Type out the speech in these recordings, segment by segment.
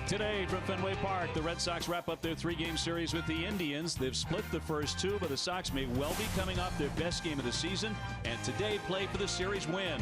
Today from Fenway Park, the Red Sox wrap up their three-game series with the Indians. They've split the first two, but the Sox may well be coming off their best game of the season, and today play for the series win.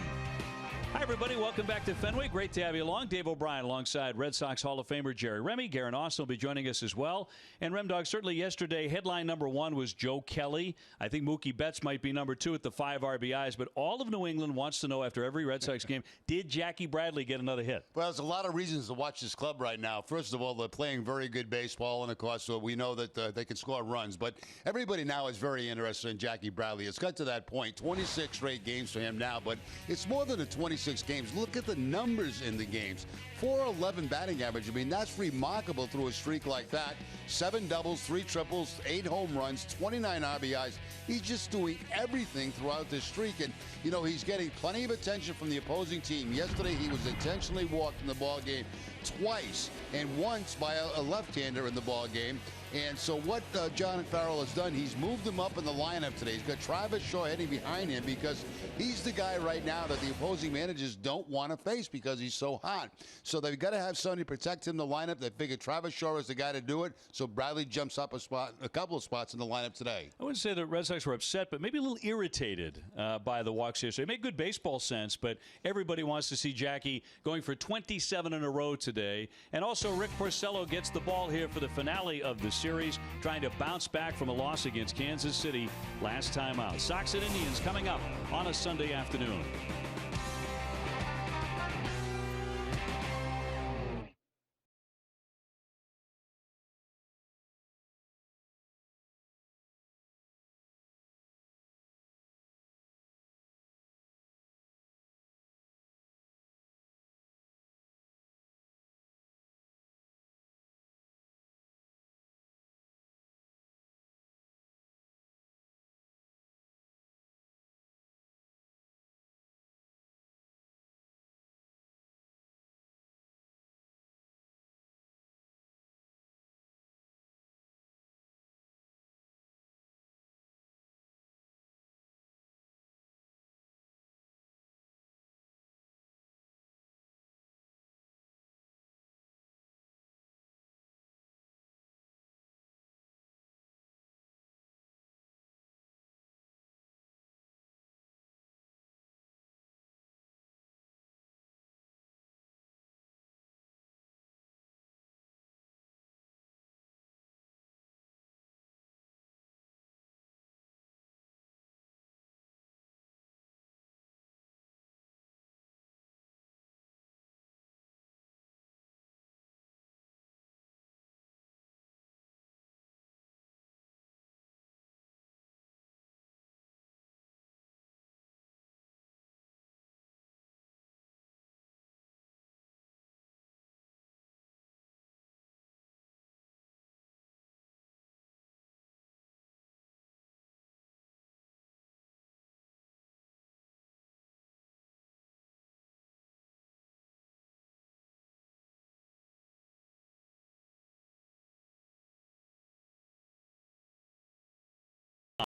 Hi, everybody. Welcome back to Fenway. Great to have you along. Dave O'Brien alongside Red Sox Hall of Famer Jerry Remy. Garen Austin will be joining us as well. And Remdog, certainly yesterday, headline number one was Joe Kelly. I think Mookie Betts might be number two at the 5 RBIs. But all of New England wants to know after every Red Sox game, did Jackie Bradley get another hit? Well, there's a lot of reasons to watch this club right now. First of all, they're playing very good baseball, and of course, so we know that they can score runs. But everybody now is very interested in Jackie Bradley. It's got to that point, 26 straight games for him now, but it's more than the 26 games. Look at the numbers in the games. 411 batting average. I mean, that's remarkable through a streak like that. 7 doubles, 3 triples, 8 home runs, 29 RBIs. He's just doing everything throughout this streak. And, you know, he's getting plenty of attention from the opposing team. Yesterday, he was intentionally walked in the ball game twice, and once by a left-hander in the ball game. And so what John Farrell has done, he's moved him up in the lineup today. He's got Travis Shaw heading behind him because he's the guy right now that the opposing managers don't want to face because he's so hot. So they've got to have somebody to protect him in the lineup. They figure Travis Shaw is the guy to do it. So Bradley jumps up a couple of spots in the lineup today. I wouldn't say the Red Sox were upset, but maybe a little irritated by the walks here. So it made good baseball sense, but everybody wants to see Jackie going for 27 in a row today. And also Rick Porcello gets the ball here for the finale of the series, trying to bounce back from a loss against Kansas City last time out. Sox and Indians coming up on a Sunday afternoon.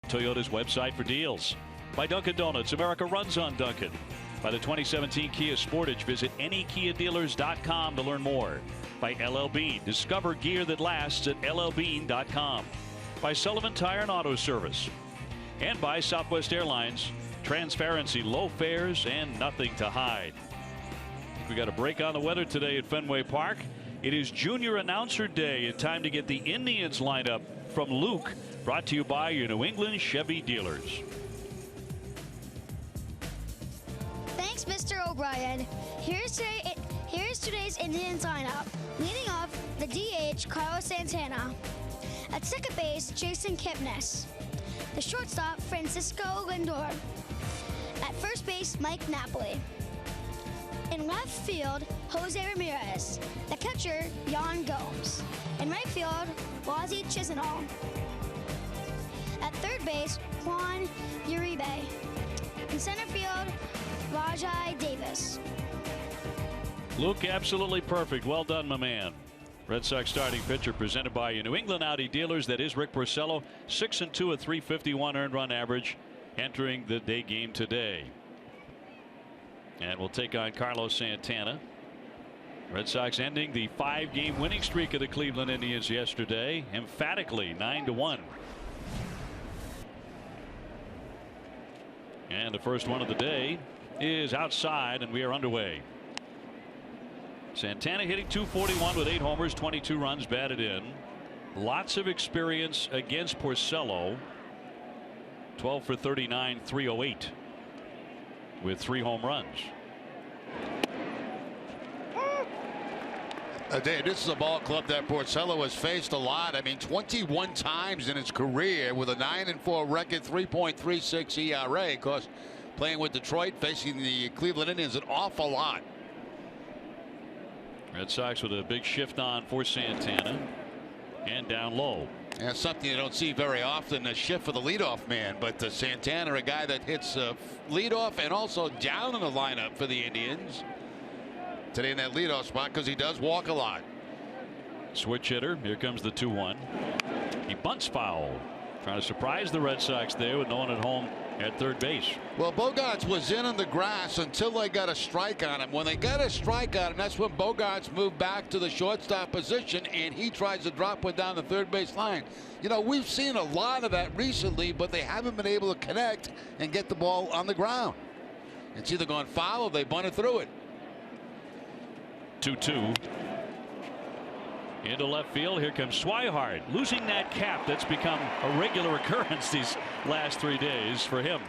Toyota's website for deals. By Dunkin' Donuts, America runs on Dunkin'. By the 2017 Kia Sportage, visit anykiadealers.com to learn more. By LL Bean, discover gear that lasts at llbean.com. By Sullivan Tire and Auto Service. And by Southwest Airlines, transparency, low fares, and nothing to hide. We got a break on the weather today at Fenway Park. It is Junior Announcer Day, and time to get the Indians lineup from Luke, brought to you by your New England Chevy dealers. Thanks, Mr. O'Brien. Here's today's Indians lineup. Leading off, the DH, Carlos Santana. At second base, Jason Kipnis. The shortstop, Francisco Lindor. At first base, Mike Napoli. In left field, Jose Ramirez. The catcher, Yan Gomes. In right field, Ozzie Chisenhall. At third base, Juan Uribe. In center field, Rajai Davis. Luke, absolutely perfect. Well done, my man. Red Sox starting pitcher presented by your New England Audi dealers. That is Rick Porcello. 6-2, a .351 earned run average entering the day game today. And we'll take on Carlos Santana. Red Sox ending the 5-game winning streak of the Cleveland Indians yesterday emphatically 9-1. And the first one of the day is outside, and we are underway. Santana hitting .241 with 8 homers, 22 runs batted in. Lots of experience against Porcello. 12 for 39, 308 with 3 home runs. Dave, this is a ball club that Porcello has faced a lot. I mean, 21 times in his career with a 9-4 record, 3.36 ERA. Of course, playing with Detroit, facing the Cleveland Indians an awful lot. Red Sox with a big shift on for Santana and down low. And that's something you don't see very often, a shift for the leadoff man. But Santana, a guy that hits leadoff and also down in the lineup for the Indians today in that leadoff spot because he does walk a lot. Switch hitter. Here comes the 2-1. He bunts foul. Trying to surprise the Red Sox there with no one at home at third base. Well, Bogaerts was in on the grass until they got a strike on him. When they got a strike on him, that's when Bogaerts moved back to the shortstop position, and he tries to drop one down the third base line. You know, we've seen a lot of that recently, but they haven't been able to connect and get the ball on the ground. It's either gone foul or they bunted through it. 2-2. Into left field. Here comes Swihart, losing that cap that's become a regular occurrence these last 3 days for him.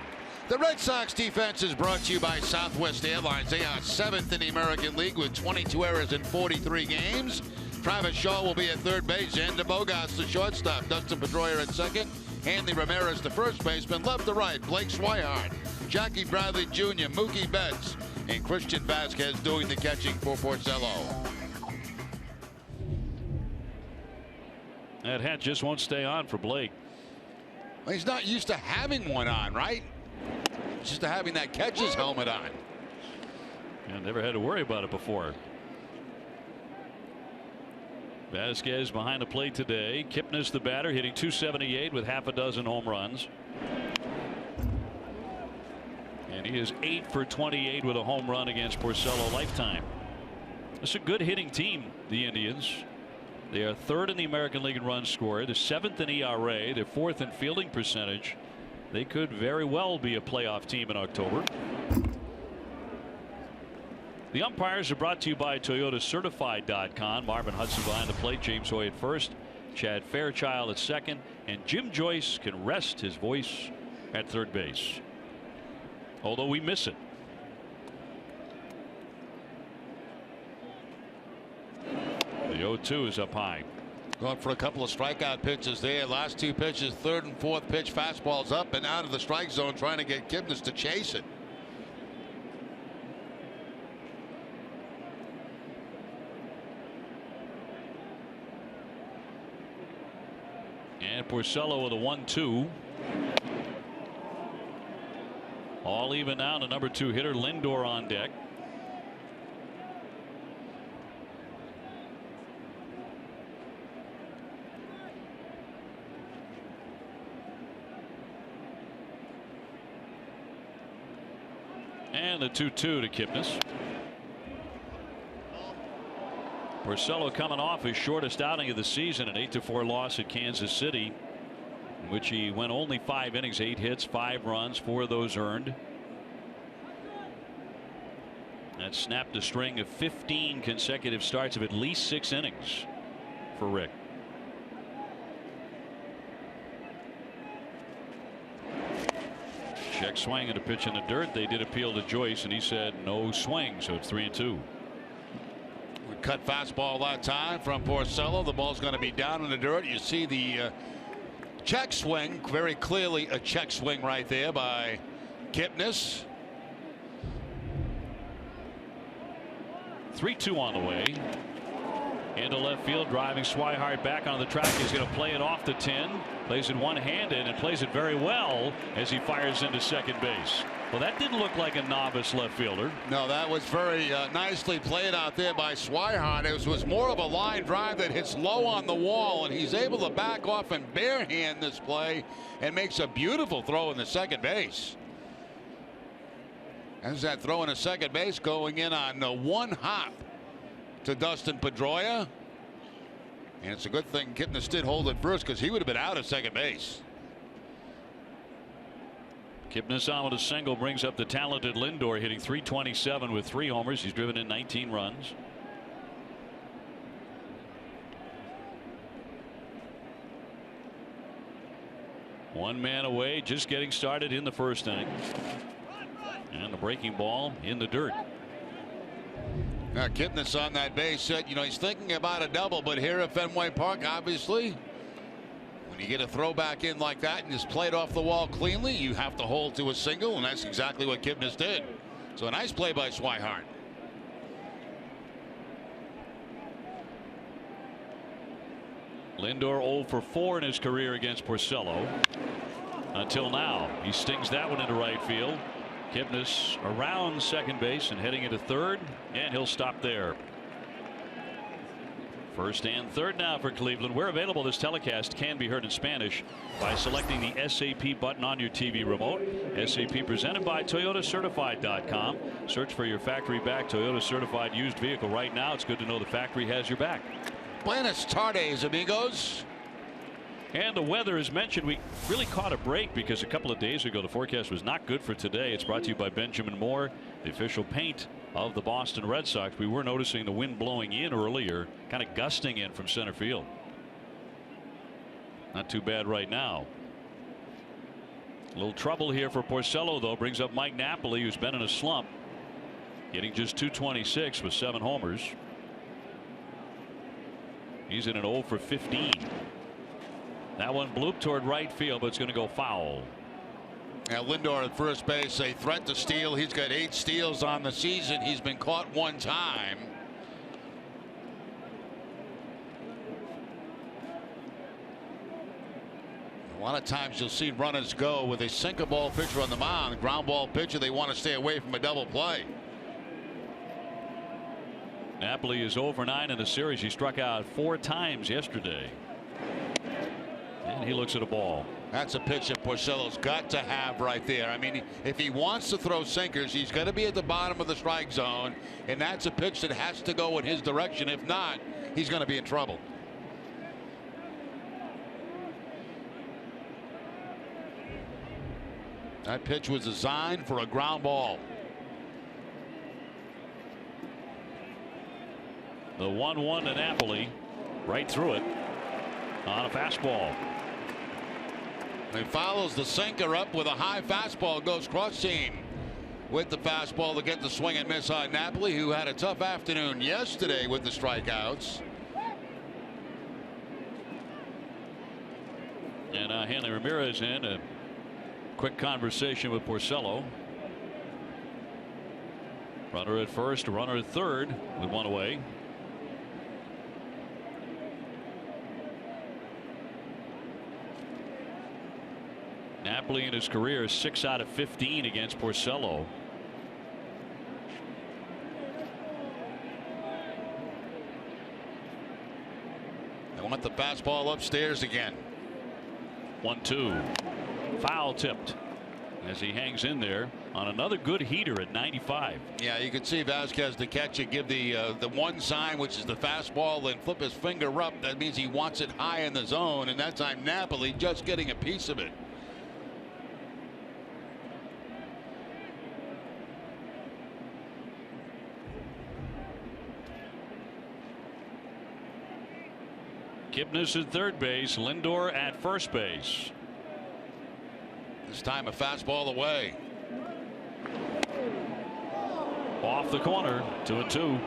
The Red Sox defense is brought to you by Southwest Airlines. They are 7th in the American League with 22 errors in 43 games. Travis Shaw will be at third base. Xander Bogaerts the shortstop. Dustin Pedroia at second. Hanley Ramirez the first baseman. Left to right, Blake Swihart, Jackie Bradley Jr., Mookie Betts, and Christian Vasquez doing the catching for Porcello. That hat just won't stay on for Blake. Well, he's not used to having one on, right? He's used to having that catcher's helmet on. Yeah, never had to worry about it before. Vasquez behind the plate today. Kipnis the batter, hitting .278 with half a dozen home runs. And he is 8 for 28 with a home run against Porcello lifetime. It's a good hitting team, the Indians. They are 3rd in the American League in runs scored. They're 7th in ERA. They're 4th in fielding percentage. They could very well be a playoff team in October. The umpires are brought to you by ToyotaCertified.com. Marvin Hudson behind the plate, James Hoy at first, Chad Fairchild at second, and Jim Joyce can rest his voice at third base. Although we miss it. The 0-2 is up high. Going for a couple of strikeout pitches there. Last 2 pitches, 3rd and 4th pitch, fastballs up and out of the strike zone, trying to get Kipnis to chase it. And Porcello with a 1-2. All even now. The number 2 hitter Lindor on deck. And the 2-2 to Kipnis. Porcello coming off his shortest outing of the season, an 8-4 loss at Kansas City, in which he went only 5 innings, 8 hits, 5 runs, 4 of those earned. That snapped a string of 15 consecutive starts of at least 6 innings for Rick. Check swing and a pitch in the dirt. They did appeal to Joyce, and he said no swing, so it's 3-2. We cut fastball that time from Porcello. The ball's going to be down in the dirt. You see the check swing, very clearly a check swing right there by Kipnis. 3-2 on the way. Into left field, driving Swihart back on the track. He's going to play it off the 10. Plays it one-handed and plays it very well as he fires into second base. Well, that didn't look like a novice left fielder. No, that was very nicely played out there by Swihart. It was more of a line drive that hits low on the wall, and he's able to back off and barehand this play and makes a beautiful throw in the second base. As that throw in the second base going in on one hop. to Dustin Pedroia. And it's a good thing Kipnis did hold it first, because he would have been out at second base. Kipnis on with a single brings up the talented Lindor, hitting .327 with 3 homers. He's driven in 19 runs. One man away, just getting started in the first inning. And the breaking ball in the dirt. Now Kipnis on that base hit. You know, he's thinking about a double, but here at Fenway Park, obviously, when you get a throwback in like that and just play it off the wall cleanly, you have to hold to a single, and that's exactly what Kipnis did. So a nice play by Swihart. Lindor 0 for 4 in his career against Porcello. Until now, he stings that one into right field. Kipnis around second base and heading into third, and he'll stop there. First and third now for Cleveland. Where available, this telecast can be heard in Spanish by selecting the SAP button on your TV remote. SAP presented by ToyotaCertified.com. Search for your factory back Toyota certified used vehicle right now. It's good to know the factory has your back. Buenas tardes, amigos. And the weather, as mentioned, we really caught a break because a couple of days ago the forecast was not good for today. It's brought to you by Benjamin Moore, the official paint of the Boston Red Sox. We were noticing the wind blowing in earlier, kind of gusting in from center field. Not too bad right now. A little trouble here for Porcello, though. Brings up Mike Napoli, who's been in a slump, getting just .226 with 7 homers. He's in an 0 for 15. That one blooped toward right field, but it's going to go foul. Now Lindor at first base, a threat to steal. He's got 8 steals on the season. He's been caught 1 time. A lot of times you'll see runners go with a sinker ball pitcher on the mound. Ground ball pitcher, they want to stay away from a double play. Napoli is 0 for 9 in the series. He struck out 4 times yesterday. And he looks at a ball. That's a pitch that Porcello's got to have right there. I mean, if he wants to throw sinkers, he's got to be at the bottom of the strike zone, and that's a pitch that has to go in his direction. If not, he's going to be in trouble. That pitch was designed for a ground ball. The 1-1 to Napoli, right through it on a fastball. He follows the sinker up with a high fastball, goes cross seam with the fastball to get the swing and miss on Napoli, who had a tough afternoon yesterday with the strikeouts. And Hanley Ramirez in a quick conversation with Porcello. Runner at first, runner at third with 1 away. Napoli in his career is 6 out of 15 against Porcello. They want the fastball upstairs again. 1-2. Foul tipped as he hangs in there on another good heater at 95. Yeah, you can see Vasquez, the catcher, give the one sign, which is the fastball, then flip his finger up. That means he wants it high in the zone, and that time Napoli just getting a piece of it. Kipnis at third base, Lindor at first base. This time a fastball away. Off the corner, 2-2.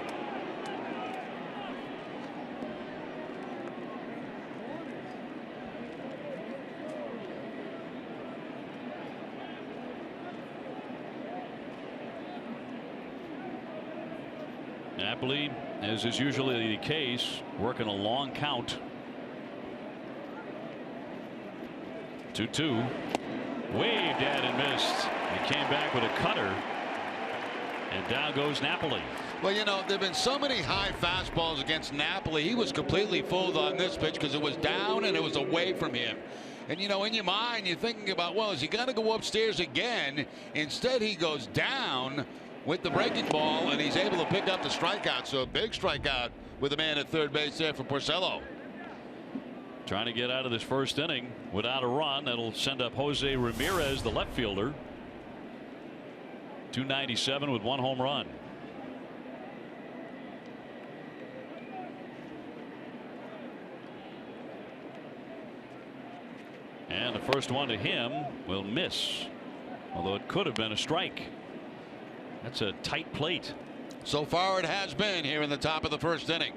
Napoli, as is usually the case, working a long count. 2-2. Waved at and missed. He came back with a cutter. And down goes Napoli. Well, you know, there have been so many high fastballs against Napoli. He was completely fooled on this pitch because it was down and it was away from him. And, you know, in your mind, you're thinking about, well, is he going to go upstairs again? Instead, he goes down with the breaking ball, and he's able to pick up the strikeout. So a big strikeout with a man at third base there for Porcello. Trying to get out of this first inning without a run. That'll send up Jose Ramirez, the left fielder. 297 with 1 home run. And the first one to him will miss, although it could have been a strike. That's a tight plate. So far it has been here in the top of the first inning.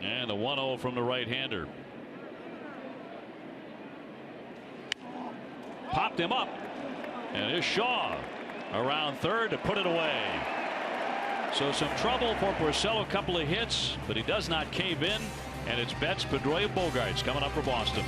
And the 1-0 from the right-hander. Popped him up. And here's Shaw around third to put it away. So some trouble for Porcello. A couple of hits, but he does not cave in. And it's Betts, Pedroia, Bogaerts coming up for Boston.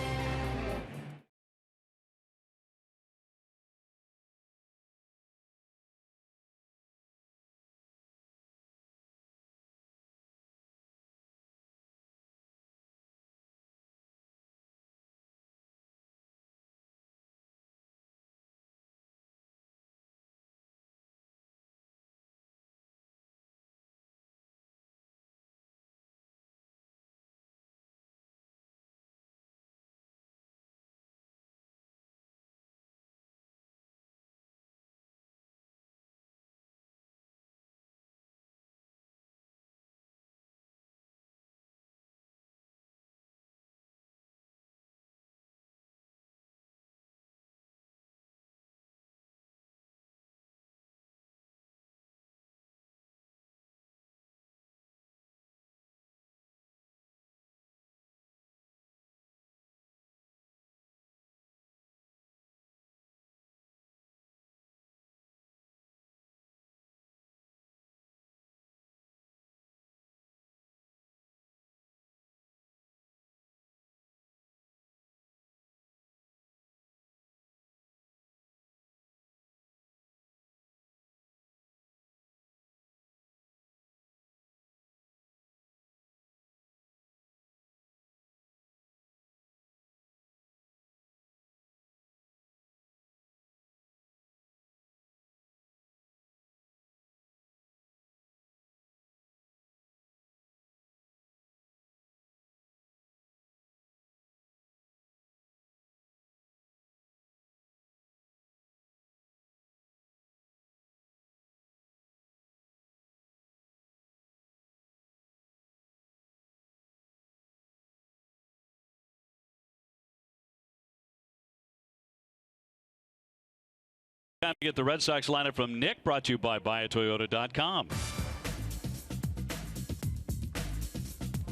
Time to get the Red Sox lineup from Nick, brought to you by BuyAToyota.com.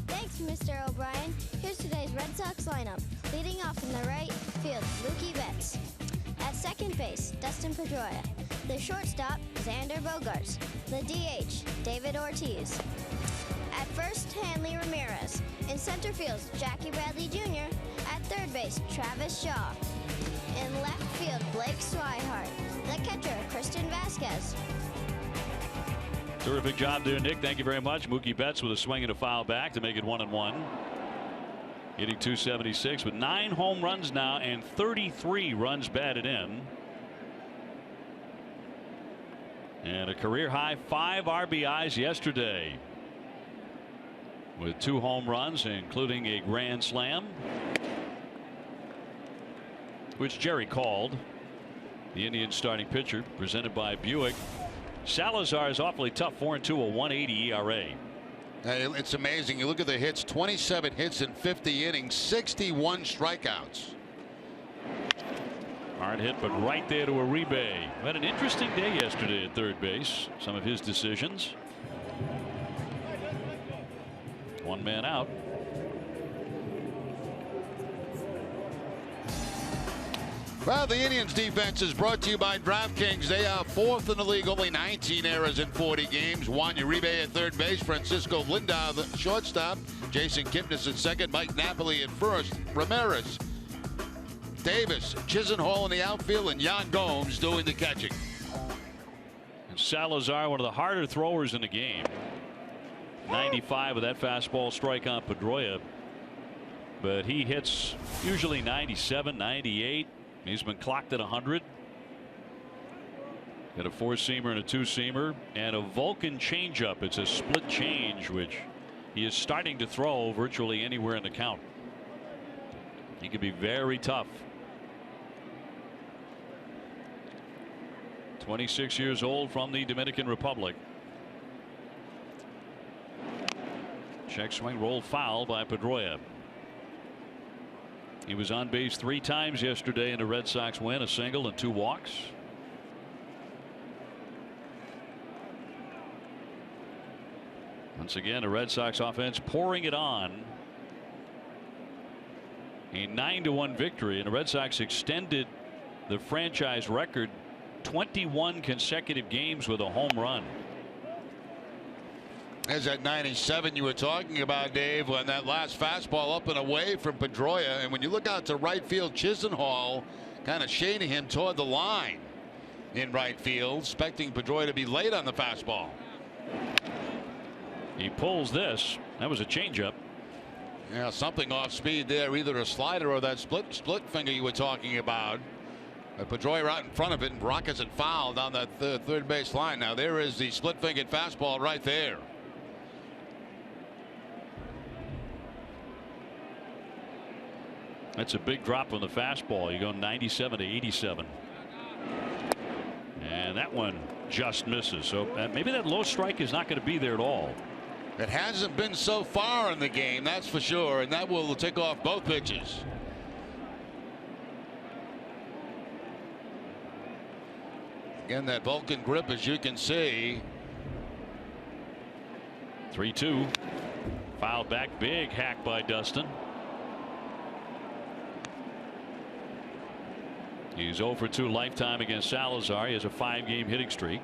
Thanks, Mr. O'Brien. Here's today's Red Sox lineup. Leading off in the right field, Mookie Betts. At second base, Dustin Pedroia. The shortstop, Xander Bogaerts. The DH, David Ortiz. At first, Hanley Ramirez. In center field, Jackie Bradley Jr. At third base, Travis Shaw. In left field, Blake Swihart. The catcher, Christian Vasquez. Terrific job there, Nick. Thank you very much. Mookie Betts with a swing and a foul back to make it 1-1. Hitting .276 with 9 home runs now and 33 runs batted in. And a career high 5 RBIs yesterday, with 2 home runs, including a grand slam, which Jerry called. The Indians starting pitcher, presented by Buick. Salazar is awfully tough, 4-2, a 1.80 ERA. Hey, it's amazing. You look at the hits, 27 hits in 50 innings, 61 strikeouts. Hard hit, but right there to Uribe. Had an interesting day yesterday at third base. Some of his decisions. 1 man out. Well, the Indians defense is brought to you by DraftKings. They are 4th in the league, only 19 errors in 40 games. Juan Uribe at third base, Francisco Lindau the shortstop, Jason Kipnis at second, Mike Napoli at first, Ramirez, Davis, Chisenhall in the outfield, and Yan Gomes doing the catching. And Salazar, one of the harder throwers in the game. 95 with that fastball strike on Pedroia. But he hits usually 97, 98. He's been clocked at 100. Got a 4-seamer and a 2-seamer and a Vulcan changeup. It's a split change, which he is starting to throw virtually anywhere in the count. He could be very tough. 26 years old, from the Dominican Republic. Check swing, roll foul by Pedroia. He was on base 3 times yesterday in a Red Sox win, a single and 2 walks. Once again, a Red Sox offense pouring it on. A 9-1 victory, and the Red Sox extended the franchise record 21 consecutive games with a home run. There's that 97 you were talking about, Dave, when that last fastball up and away from Pedroia. And when you look out to right field, Chisenhall kind of shading him toward the line in right field, expecting Pedroia to be late on the fastball. He pulls this. That was a changeup. Yeah, something off speed there, either a slider or that split finger you were talking about. Pedroia out in front of it, and Brock has it fouled on that third base line. Now there is the split-fingered fastball right there. That's a big drop on the fastball. You go 97 to 87. And that one just misses. So maybe that low strike is not going to be there at all. It hasn't been so far in the game, that's for sure, and that will take off both pitches. Again, that Vulcan grip, as you can see. 3-2. Fouled back, big hack by Dustin. He's 0 for 2 lifetime against Salazar. He has a 5-game hitting streak.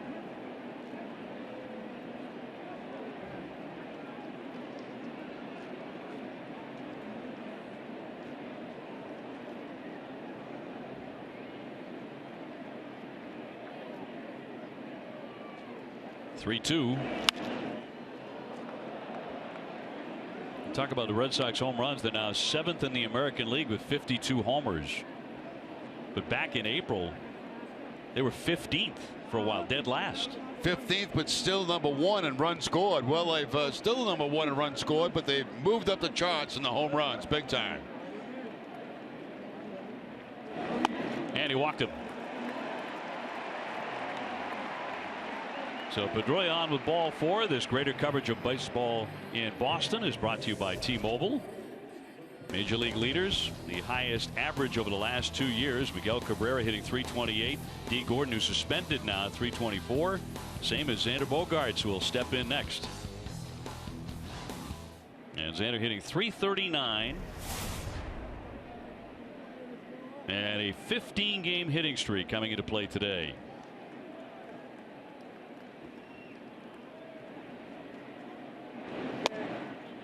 Talk about the Red Sox home runs. They're now 7th in the American League with 52 homers. But back in April, they were 15th for a while, dead last. 15th, but still number 1 in runs scored. Well, they've still number 1 in runs scored, but they've moved up the charts in the home runs big time. And he walked him. So Pedroia on with ball 4. This greater coverage of baseball in Boston is brought to you by T-Mobile. Major league leaders, the highest average over the last 2 years. Miguel Cabrera hitting .328. D. Gordon, who's suspended now, at .324. Same as Xander Bogaerts, who will step in next. And Xander hitting .339. And a 15-game hitting streak coming into play today.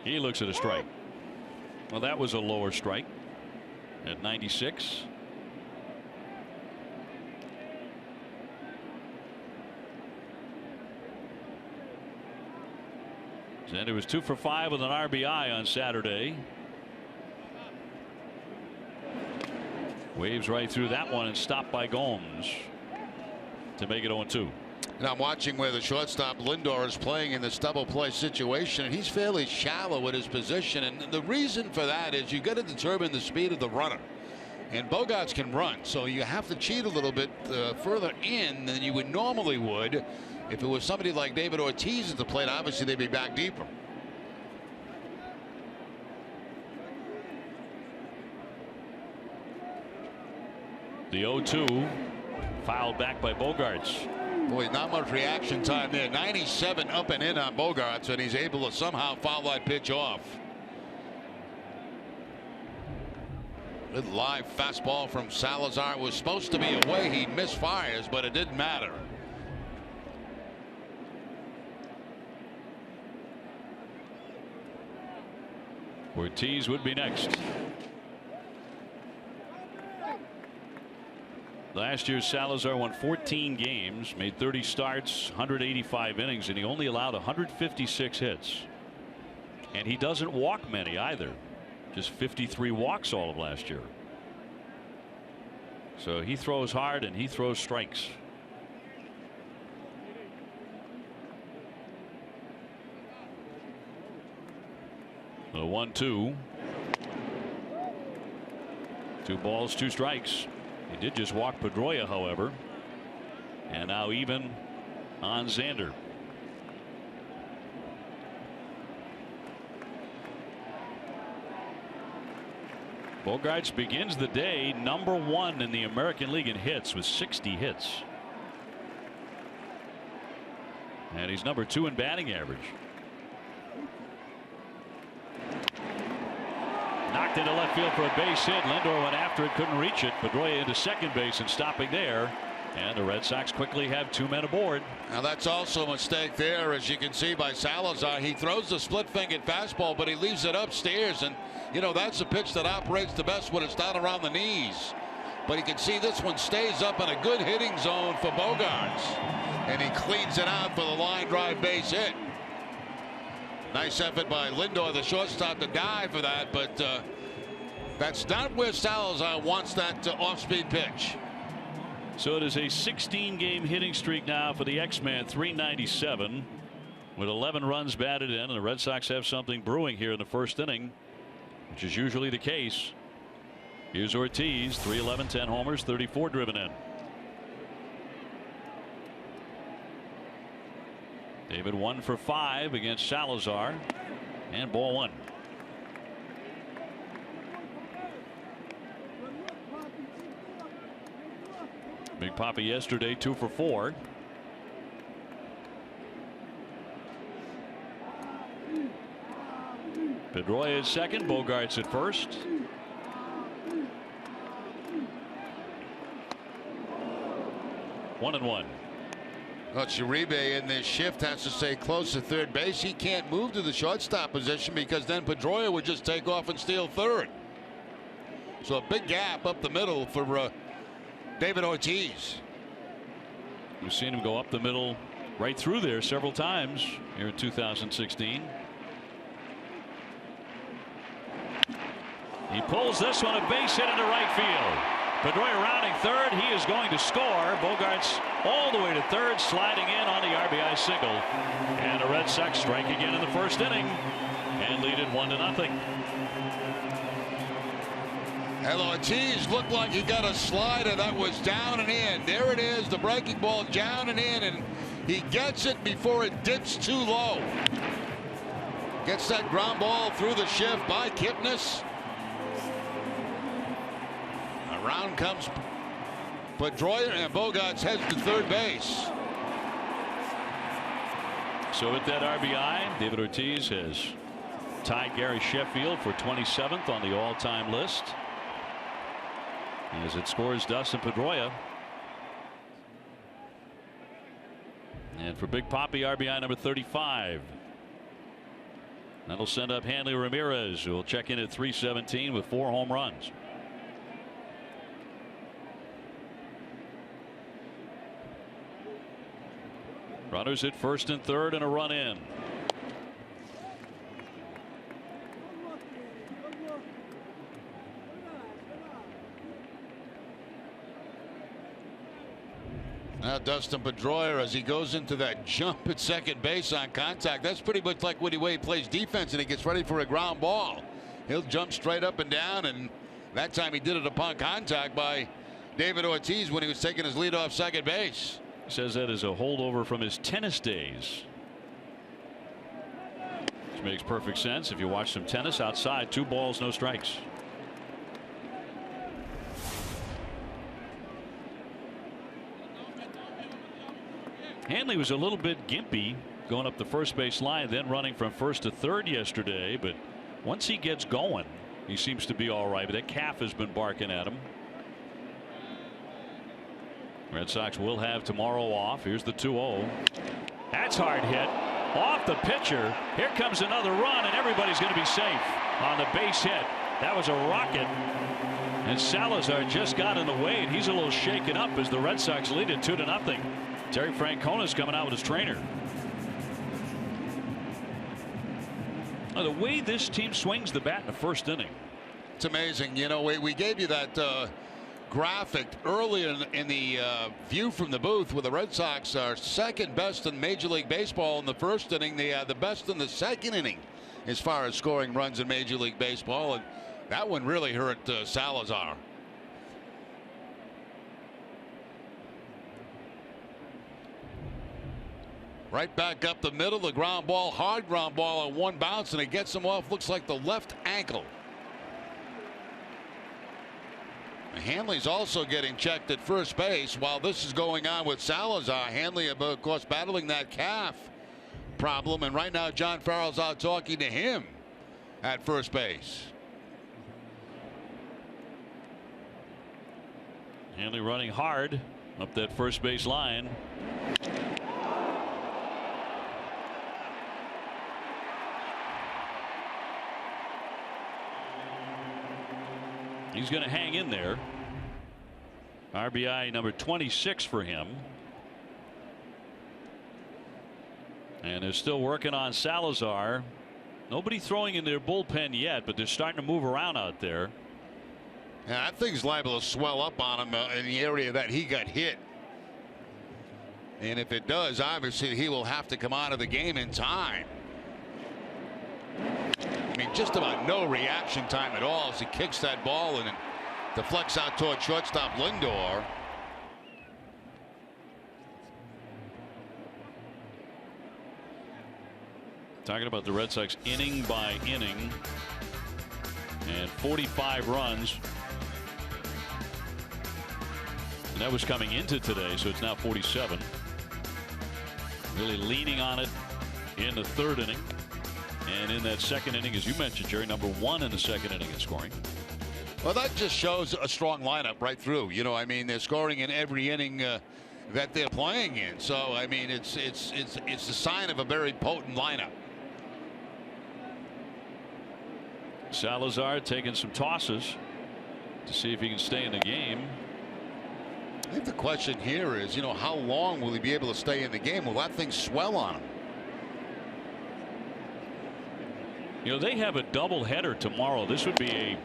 He looks at a strike. Well, that was a lower strike at 96. Xander was 2 for 5 with an RBI on Saturday. Waves right through that one and stopped by Gomes to make it 0-2. And I'm watching where the shortstop Lindor is playing in this double play situation, and he's fairly shallow at his position. And the reason for that is you got to determine the speed of the runner. And Bogaerts can run, so you have to cheat a little bit further in than you would normally would. If it was somebody like David Ortiz at the plate, obviously they'd be back deeper. The 0-2 fouled back by Bogaerts. Boy, not much reaction time there. 97 up and in on Bogaerts, and he's able to somehow foul that pitch off. Good live fastball from Salazar. Was supposed to be away. He misfires, but it didn't matter. Ortiz would be next. Last year, Salazar won 14 games, made 30 starts, 185 innings, and he only allowed 156 hits. And he doesn't walk many either. Just 53 walks all of last year. So he throws hard and he throws strikes. The 1-2. 2 balls, 2 strikes. He did just walk Pedroia, however. And now even on Xander. Bogaerts begins the day #1 in the American League in hits with 60 hits. And he's #2 in batting average. Knocked into left field for a base hit. Lindor went after it, couldn't reach it. Pedroia into second base and stopping there. And the Red Sox quickly have 2 men aboard. Now that's also a mistake there, as you can see by Salazar. He throws the split-fingered fastball, but he leaves it upstairs, and you know that's a pitch that operates the best when it's down around the knees. But you can see this one stays up in a good hitting zone for Bogaerts, and he cleans it out for the line drive base hit. Nice effort by Lindor, the shortstop, to dive for that, but that's not where Salazar wants that off-speed pitch. So it is a 16-game hitting streak now for the X-Man, 397, with 11 runs batted in, and the Red Sox have something brewing here in the first inning, which is usually the case. Here's Ortiz, 311, 10 homers, 34 driven in. David 1 for 5 against Salazar, and ball 1. Big Papi yesterday 2 for 4. Pedroia is second, Bogaerts at first. One and one. Well, Uribe in this shift has to stay close to third base. He can't move to the shortstop position because then Pedroia would just take off and steal third. So a big gap up the middle for David Ortiz. We've seen him go up the middle right through there several times here in 2016. He pulls this one, a base hit into right field. Pedroia rounding third. He is going to score. Bogaerts all the way to third, sliding in on the RBI single. And the Red Sox strike again in the first inning and lead it 1-0. And Ortiz looked like he got a slider that was down and in. There it is, the breaking ball down and in, and he gets it before it dips too low. Gets that ground ball through the shift by Kipnis. Around comes Pedroia, and Bogaerts heads to third base. So with that RBI, David Ortiz has tied Gary Sheffield for 27th on the all-time list, as it scores Dustin Pedroia. And for Big Papi, RBI number 35. That'll send up Hanley Ramirez, who will check in at 317 with 4 home runs. Runners at first and third and a run in. Now Dustin Pedroia, as he goes into that jump at second base on contact, that's pretty much like when he plays defense and he gets ready for a ground ball. He'll jump straight up and down, and that time he did it upon contact by David Ortiz when he was taking his lead off second base. Says that is a holdover from his tennis days, which makes perfect sense if you watch some tennis outside. 2 balls, no strikes. Hanley was a little bit gimpy going up the first base line, then running from first to third yesterday, but once he gets going, he seems to be all right. But that calf has been barking at him. Red Sox will have tomorrow off. Here's the 2-0. That's hard hit off the pitcher. Here comes another run, and everybody's going to be safe on the base hit. That was a rocket, and Salazar just got in the way, and he's a little shaken up as the Red Sox lead it 2-0. Terry Francona's coming out with his trainer. The way this team swings the bat in the first inning. It's amazing. You know, we gave you that graphic earlier in the view from the booth where the Red Sox are second best in Major League Baseball in the first inning. They are the best in the second inning as far as scoring runs in Major League Baseball. And that one really hurt Salazar. Right back up the middle, the ground ball, hard ground ball on one bounce, and it gets him off, looks like the left ankle. Hanley's also getting checked at first base while this is going on with Salazar. Hanley, of course, battling that calf problem, and right now John Farrell's out talking to him at first base. Hanley running hard up that first base line. He's going to hang in there. RBI number 26 for him. And they're still working on Salazar. Nobody throwing in their bullpen yet, but they're starting to move around out there. Yeah, that thing's liable to swell up on him in the area that he got hit. And if it does, obviously he will have to come out of the game in time. I mean, just about no reaction time at all as he kicks that ball and it deflects out toward shortstop Lindor. Talking about the Red Sox inning by inning and 45 runs. And that was coming into today, so it's now 47. Really leaning on it in the third inning. And in that second inning, as you mentioned, Jerry, number 1 in the second inning in scoring. Well, that just shows a strong lineup right through. You know, I mean, they're scoring in every inning that they're playing in. So, I mean, it's a sign of a very potent lineup. Salazar taking some tosses to see if he can stay in the game. I think the question here is, you know, how long will he be able to stay in the game? Will that thing swell on him? You know, they have a doubleheader tomorrow. This would be a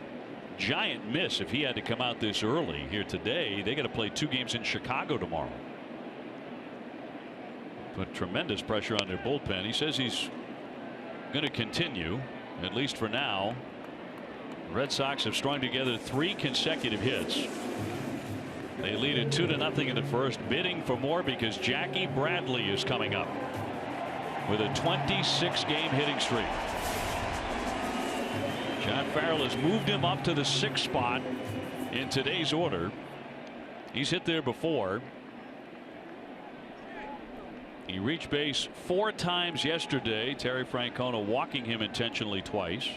giant miss if he had to come out this early here today. They got to play 2 games in Chicago tomorrow. Put tremendous pressure on their bullpen. He says he's going to continue, at least for now. The Red Sox have strung together 3 consecutive hits. They lead it 2-0 in the first, bidding for more because Jackie Bradley is coming up with a 26-game hitting streak. John Farrell has moved him up to the 6th spot in today's order. He's hit there before. He reached base 4 times yesterday. Terry Francona walking him intentionally twice.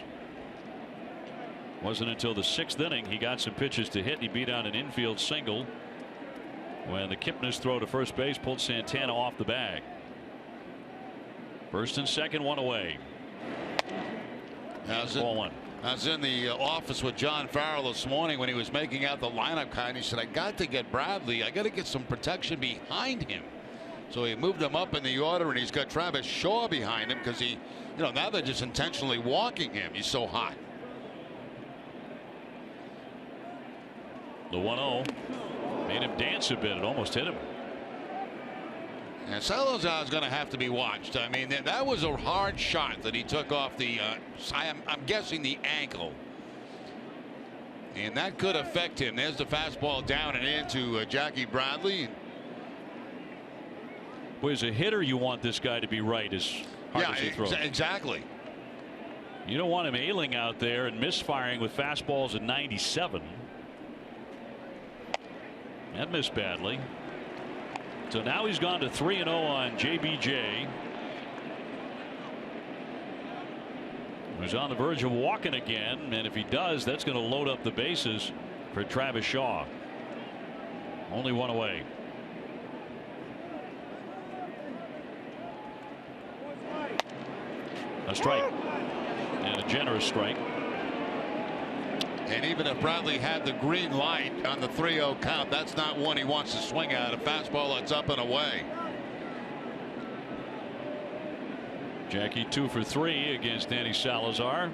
Wasn't until the 6th inning he got some pitches to hit. He beat out an infield single when the Kipnis throw to first base pulled Santana off the bag. First and second, 1 away. Ball 1. I was in the office with John Farrell this morning when he was making out the lineup card. He said, I got to get Bradley. I got to get some protection behind him. So he moved him up in the order, and he's got Travis Shaw behind him because he, you know, now they're just intentionally walking him. He's so hot. The 1-0 made him dance a bit. It almost hit him. And Salazar is going to have to be watched. I mean, that was a hard shot that he took off the, I'm guessing the ankle. And that could affect him. There's the fastball down and into Jackie Bradley. Well, as a hitter, you want this guy to be right as hard as he throws. Exactly. You don't want him ailing out there and misfiring with fastballs at 97. That missed badly. So now he's gone to 3-0 on JBJ. He's on the verge of walking again, and if he does, that's going to load up the bases for Travis Shaw. Only 1 away. A strike, and a generous strike. And even if Bradley had the green light on the 3-0 count, that's not one he wants to swing at. A fastball that's up and away. Jackie 2 for 3 against Danny Salazar.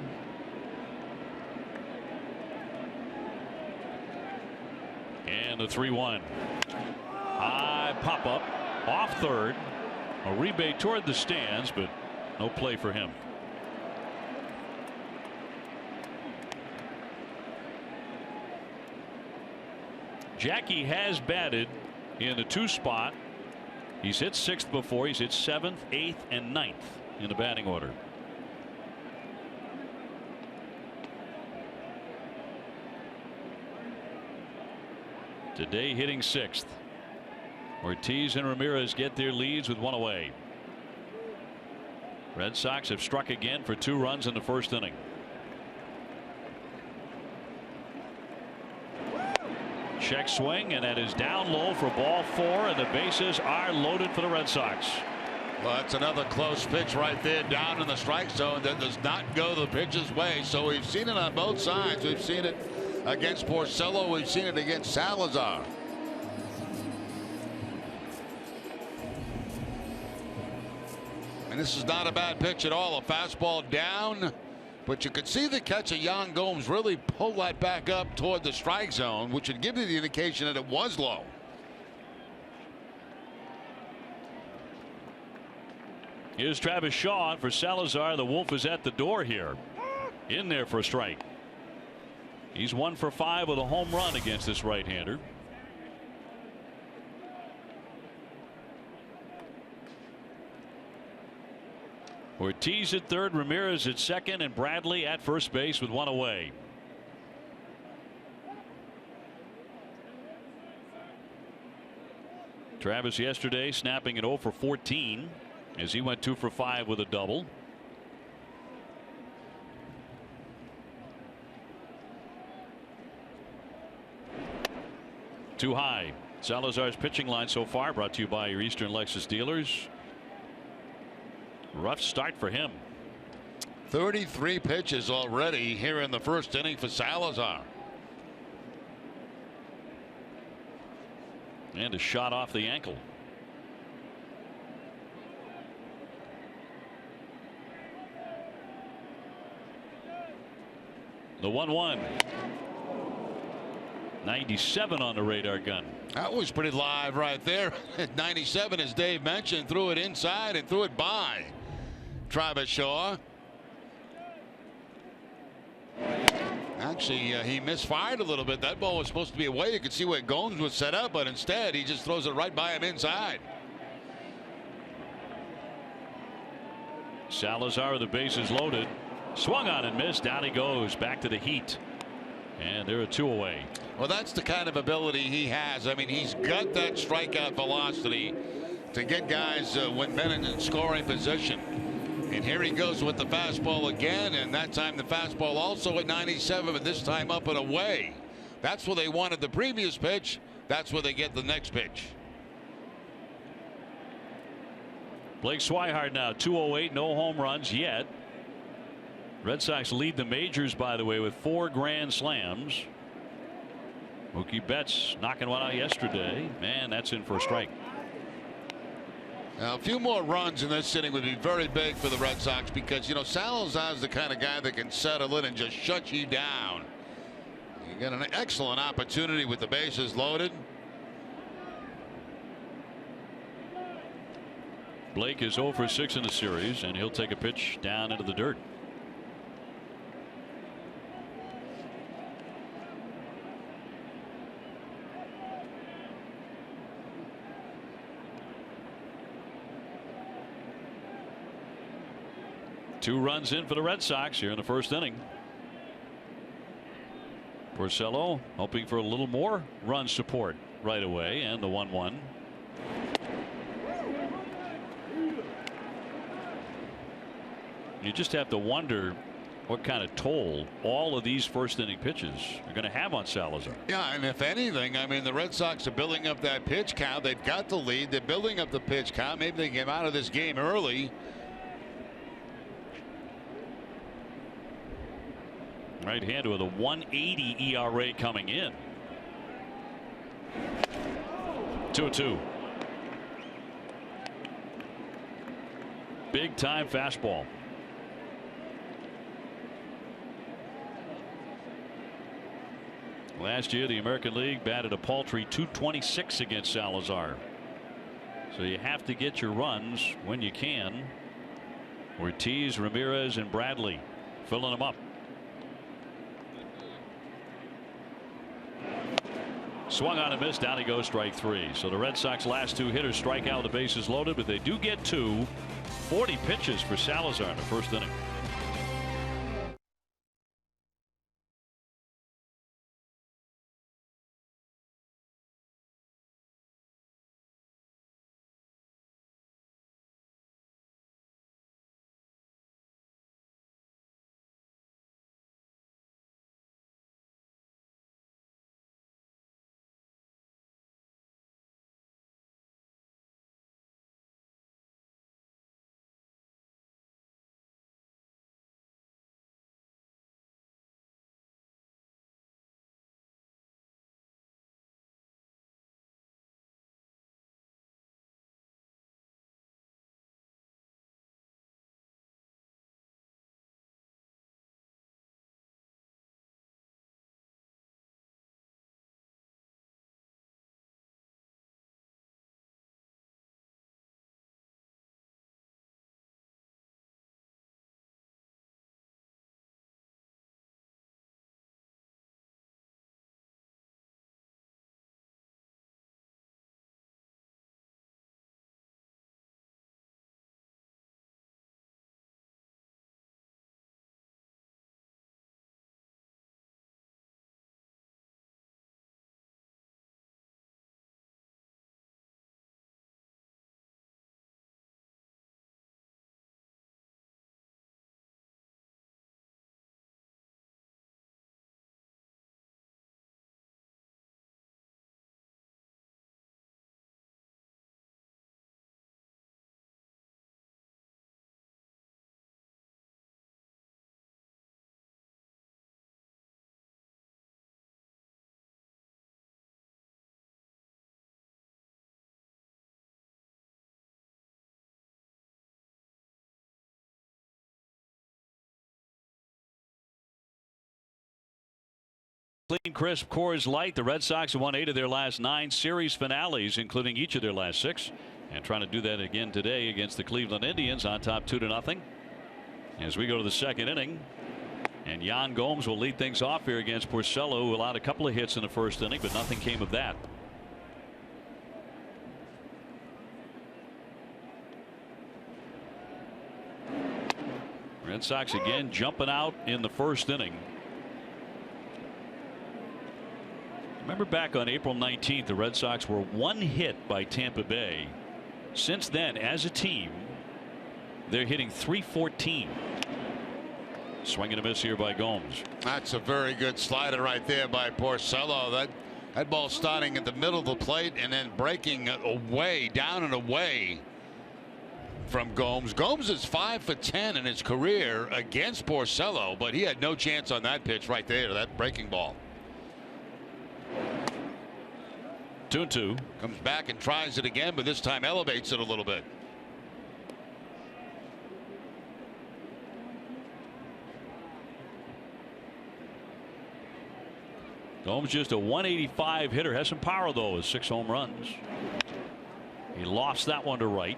And the 3-1. High pop up off third. Uribe toward the stands, but no play for him. Jackie has batted in the 2 spot. He's hit 6th before. He's hit 7th, 8th, and 9th in the batting order. Today hitting 6th. Ortiz and Ramirez get their leads with 1 away. Red Sox have struck again for 2 runs in the first inning. Check swing, and that is down low for ball 4, and the bases are loaded for the Red Sox. Well, that's another close pitch right there down in the strike zone that does not go the pitcher's way. So we've seen it on both sides. We've seen it against Porcello. We've seen it against Salazar. And this is not a bad pitch at all. A fastball down. But you could see the catch of Yan Gomes really pull that back up toward the strike zone, which would give you the indication that it was low. Here's Travis Shaw for Salazar. The Wolf is at the door here. In there for a strike. He's 1 for 5 with a home run against this right-hander. Ortiz at third, Ramirez at second, and Bradley at first base with 1 away. Travis yesterday snapping at 0 for 14 as he went 2 for 5 with a double. Too high. Salazar's pitching line so far brought to you by your Eastern Lexus dealers. Rough start for him. 33 pitches already here in the first inning for Salazar. And a shot off the ankle. The 1-1. 97 on the radar gun. That was pretty live right there. At 97, as Dave mentioned, threw it inside and threw it by Travis Shaw. Actually, he misfired a little bit. That ball was supposed to be away. You could see where Gomes was set up, but instead he just throws it right by him inside. Salazar with the bases loaded. Swung on and missed. Down he goes. Back to the heat. And there are 2 away. Well, that's the kind of ability he has. I mean, he's got that strikeout velocity to get guys when men in scoring position. And here he goes with the fastball again, and that time the fastball also at 97, but this time up and away. That's where they wanted the previous pitch. That's where they get the next pitch. Blake Swihart now 208, no home runs yet. Red Sox lead the majors, by the way, with 4 grand slams. Mookie Betts knocking one out yesterday. Man, that's in for a strike. Now, a few more runs in this inning would be very big for the Red Sox because, you know, Salazar's the kind of guy that can settle in and just shut you down. You got an excellent opportunity with the bases loaded. Blake is 0 for 6 in the series, and he'll take a pitch down into the dirt. Two runs in for the Red Sox here in the first inning. Porcello hoping for a little more run support right away, and the 1-1. You just have to wonder what kind of toll all of these first inning pitches are going to have on Salazar. Yeah, and if anything, I mean, the Red Sox are building up that pitch count. They've got the lead. They're building up the pitch count. Maybe they get out of this game early. Right-hander with a 1.80 ERA coming in. 2-2. big time fastball. Last year, the American League batted a paltry .226 against Salazar. So you have to get your runs when you can. Ortiz, Ramirez, and Bradley filling them up. Swung on and missed. Down he goes, strike 3. So the Red Sox last 2 hitters strike out, the bases loaded, but they do get 2. 40 pitches for Salazar in the first inning. Clean, crisp Coors Light. The Red Sox have won 8 of their last 9 series finales, including each of their last 6, and trying to do that again today against the Cleveland Indians, on top 2-0 as we go to the second inning. And Yan Gomes will lead things off here against Porcello, who allowed a couple of hits in the first inning, but nothing came of that. Red Sox again jumping out in the first inning. Remember back on April 19th, the Red Sox were 1 hit by Tampa Bay. Since then, as a team, they're hitting .314. Swing and a miss here by Gomes. That's a very good slider right there by Porcello. That ball starting at the middle of the plate and then breaking away, down and away from Gomes. Gomes is 5 for 10 in his career against Porcello, but he had no chance on that pitch right there, that breaking ball. 2-2. Comes back and tries it again, but this time elevates it a little bit. Gomes just a 185 hitter. Has some power, though, with 6 home runs. He lost that one to right.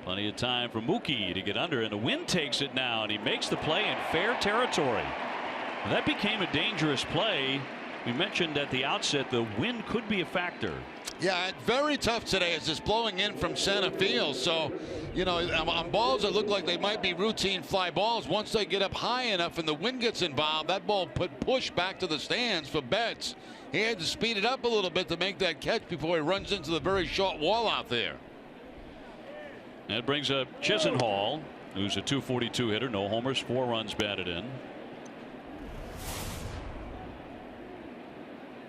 Plenty of time for Mookie to get under, and the wind takes it now, and he makes the play in fair territory. That became a dangerous play. We mentioned at the outset the wind could be a factor. Yeah, very tough today as it's blowing in from center field. So, you know, on balls that look like they might be routine fly balls, once they get up high enough and the wind gets involved, that ball pushed back to the stands for Betts. He had to speed it up a little bit to make that catch before he runs into the very short wall out there. That brings up Chisenhall, who's a .242 hitter, no homers, 4 runs batted in.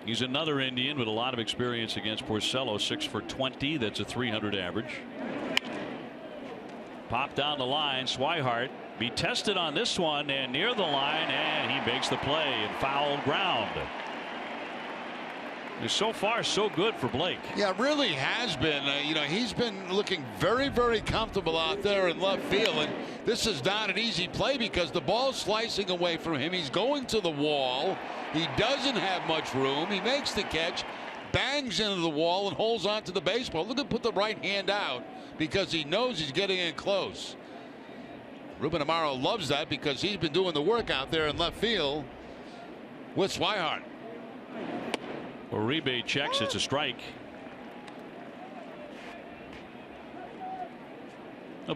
He's another Indian with a lot of experience against Porcello, 6 for 20. That's a .300 average. Pop down the line. Swihart be tested on this one and near the line, and he makes the play in foul ground. So far, so good for Blake. Yeah, it really has been. He's been looking very, very comfortable out there in left field. And this is not an easy play because the ball's slicing away from him. He's going to the wall. He doesn't have much room. He makes the catch, bangs into the wall, and holds on to the baseball. Look at put the right hand out because he knows he's getting in close. Ruben Amaro loves that because he's been doing the work out there in left field with Swihart. Uribe checks. It's a strike.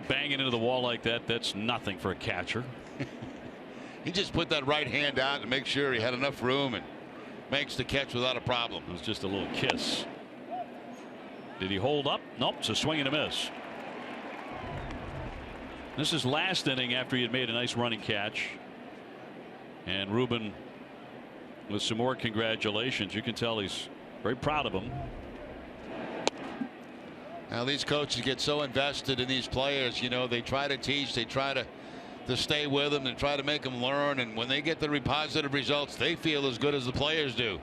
Banging into the wall like that, that's nothing for a catcher. He just put that right hand out to make sure he had enough room and makes the catch without a problem. It was just a little kiss. Did he hold up? Nope. It's a swing and a miss. This is last inning after he had made a nice running catch. And Ruben with some more congratulations. You can tell he's very proud of him. Now these coaches get so invested in these players. They try to teach, they try to stay with them and try to make them learn. And when they get the positive results, they feel as good as the players do.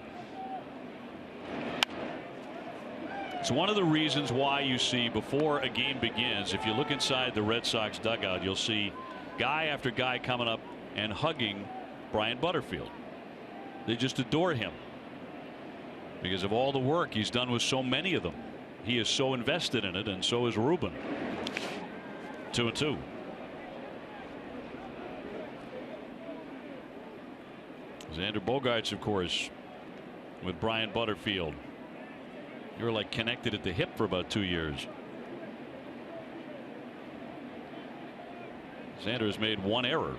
It's one of the reasons why you see before a game begins, if you look inside the Red Sox dugout, you'll see guy after guy coming up and hugging Brian Butterfield. They just adore him because of all the work he's done with so many of them. He is so invested in it, and so is Ruben. 2-2. Xander Bogaerts, of course, with Brian Butterfield. You're like connected at the hip for about 2 years. Xander has made one error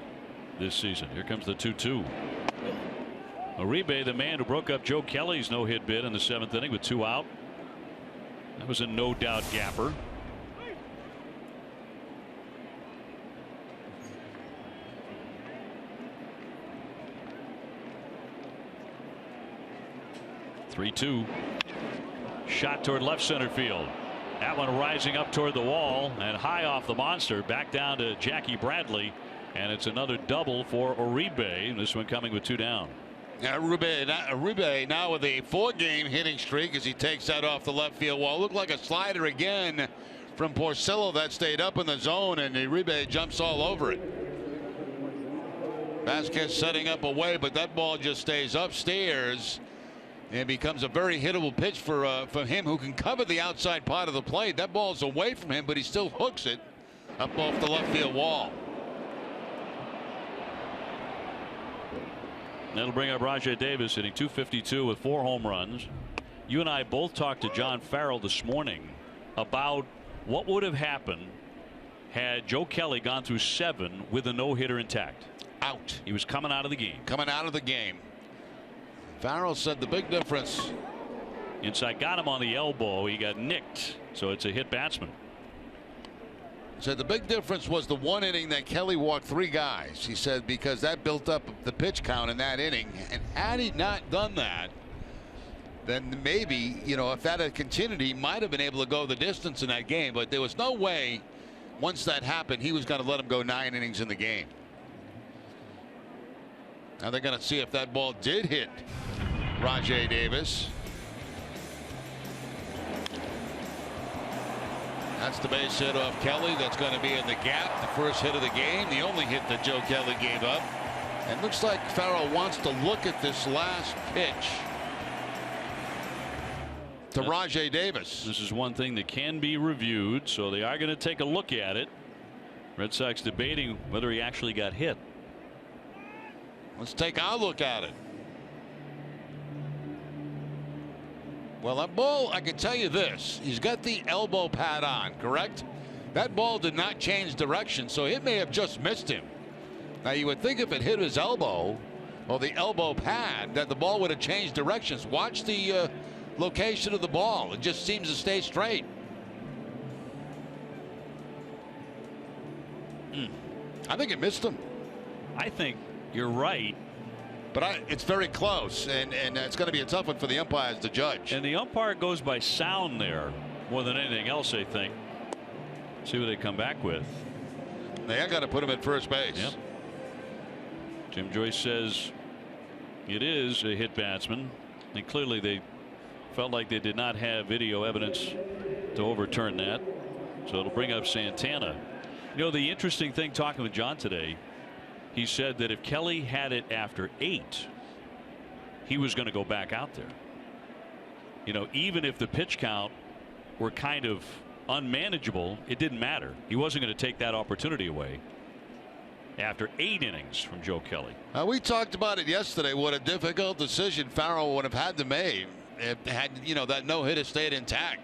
this season. Here comes the 2-2. Uribe, the man who broke up Joe Kelly's no-hit bid in the 7th inning with 2 out. That was a no-doubt gapper. (3-2). Shot toward left center field. That one rising up toward the wall and high off the monster. Back down to Jackie Bradley. And it's another double for Uribe. This one coming with 2 down. Uribe now with a 4-game hitting streak as he takes that off the left field wall. Looked like a slider again from Porcello that stayed up in the zone, and Uribe jumps all over it. Vasquez setting up away, but that ball just stays upstairs and becomes a very hittable pitch for him, who can cover the outside part of the plate. That ball's away from him, but he still hooks it up off the left field wall. That'll bring up Rajai Davis, hitting .252 with 4 home runs. You and I both talked to John Farrell this morning about what would have happened had Joe Kelly gone through 7 with a no-hitter intact. Out. He was coming out of the game. Coming out of the game. Farrell said the big difference. Inside, got him on the elbow. He got nicked, so it's a hit batsman. Said the big difference was the 1 inning that Kelly walked 3 guys. He said because that built up the pitch count in that inning, and had he not done that, then maybe, if that had continued, he might have been able to go the distance in that game. But there was no way once that happened he was going to let him go 9 innings in the game. Now they're going to see if that ball did hit Rajai Davis. That's the base hit off Kelly. That's going to be in the gap. The first hit of the game. The only hit that Joe Kelly gave up. And looks like Farrell wants to look at this last pitch to Rajai Davis. This is one thing that can be reviewed, so they are going to take a look at it. Red Sox debating whether he actually got hit. Let's take a look at it. Well, that ball, I can tell you this. He's got the elbow pad on, correct? That ball did not change direction, so it may have just missed him. Now, you would think if it hit his elbow or the elbow pad that the ball would have changed directions. Watch the location of the ball. It just seems to stay straight. I think it missed him. I think you're right. But it's very close, and it's going to be a tough one for the umpires to judge. And the umpire goes by sound there more than anything else, I think. See what they come back with. They got to put him at first base. Yep. Jim Joyce says it is a hit batsman, and clearly they felt like they did not have video evidence to overturn that. So it'll bring up Santana. You know, the interesting thing talking with John today, he said that if Kelly had it after 8, he was going to go back out there. You know, even if the pitch count were kind of unmanageable, it didn't matter. He wasn't going to take that opportunity away after 8 innings from Joe Kelly. We talked about it yesterday. What a difficult decision Farrell would have had to make if had, you know, that no-hitter stayed intact.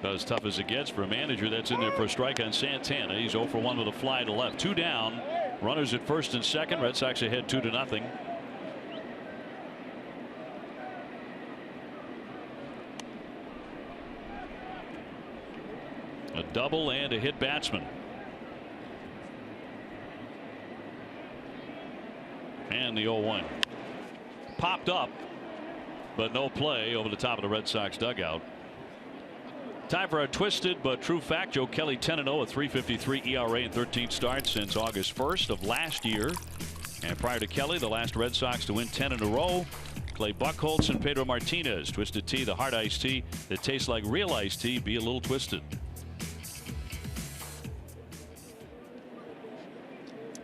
About as tough as it gets for a manager. That's in there for a strike on Santana. He's 0 for 1 with a fly to left. 2 down. Runners at first and second. Red Sox ahead 2-0. A double and a hit batsman. And the 0-1. Popped up, but no play over the top of the Red Sox dugout. Time for our twisted but true fact. Joe Kelly 10-0, a .353 ERA in 13 starts since August 1st of last year. And prior to Kelly, the last Red Sox to win 10 in a row. Clay Buchholz and Pedro Martinez. Twisted tea, the hard iced tea that tastes like real iced tea. Be a little twisted.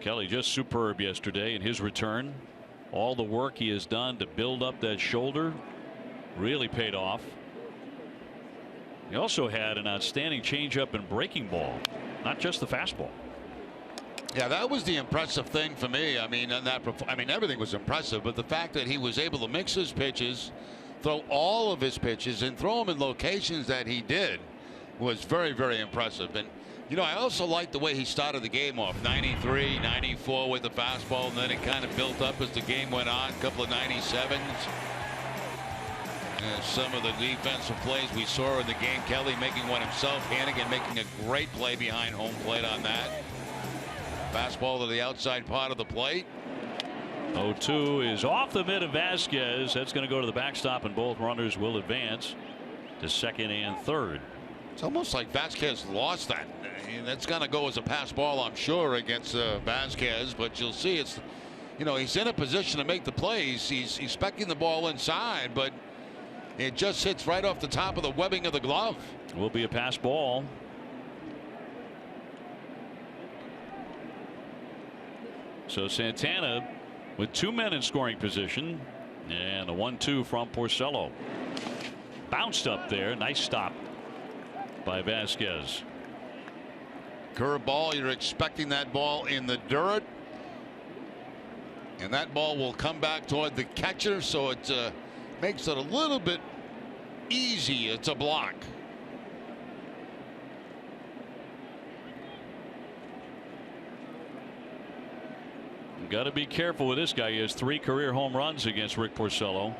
Kelly just superb yesterday in his return. All the work he has done to build up that shoulder really paid off. He also had an outstanding changeup and breaking ball, not just the fastball. Yeah, that was the impressive thing for me. I mean, everything was impressive, but the fact that he was able to mix his pitches, throw all of his pitches, and throw them in locations that he did was very, very impressive. And you know, I also liked the way he started the game off. 93, 94 with the fastball, and then it kind of built up as the game went on. A couple of 97s. Some of the defensive plays we saw in the game, Kelly making one himself, Hannigan making a great play behind home plate on that. Fastball to the outside part of the plate. 0-2 is off the mid of Vasquez. That's going to go to the backstop, and both runners will advance to second and third. It's almost like Vasquez lost that. That's going to go as a pass ball, I'm sure, against Vasquez, but you'll see it's, you know, he's in a position to make the plays. He's expecting the ball inside, but it just hits right off the top of the webbing of the glove. Will be a pass ball. So Santana with 2 men in scoring position, and a 1-2 from Porcello. Bounced up there. Nice stop by Vasquez. Curveball, you're expecting that ball in the dirt, and that ball will come back toward the catcher, so it makes it a little bit easy. It's a block. Got to be careful with this guy. He has 3 career home runs against Rick Porcello.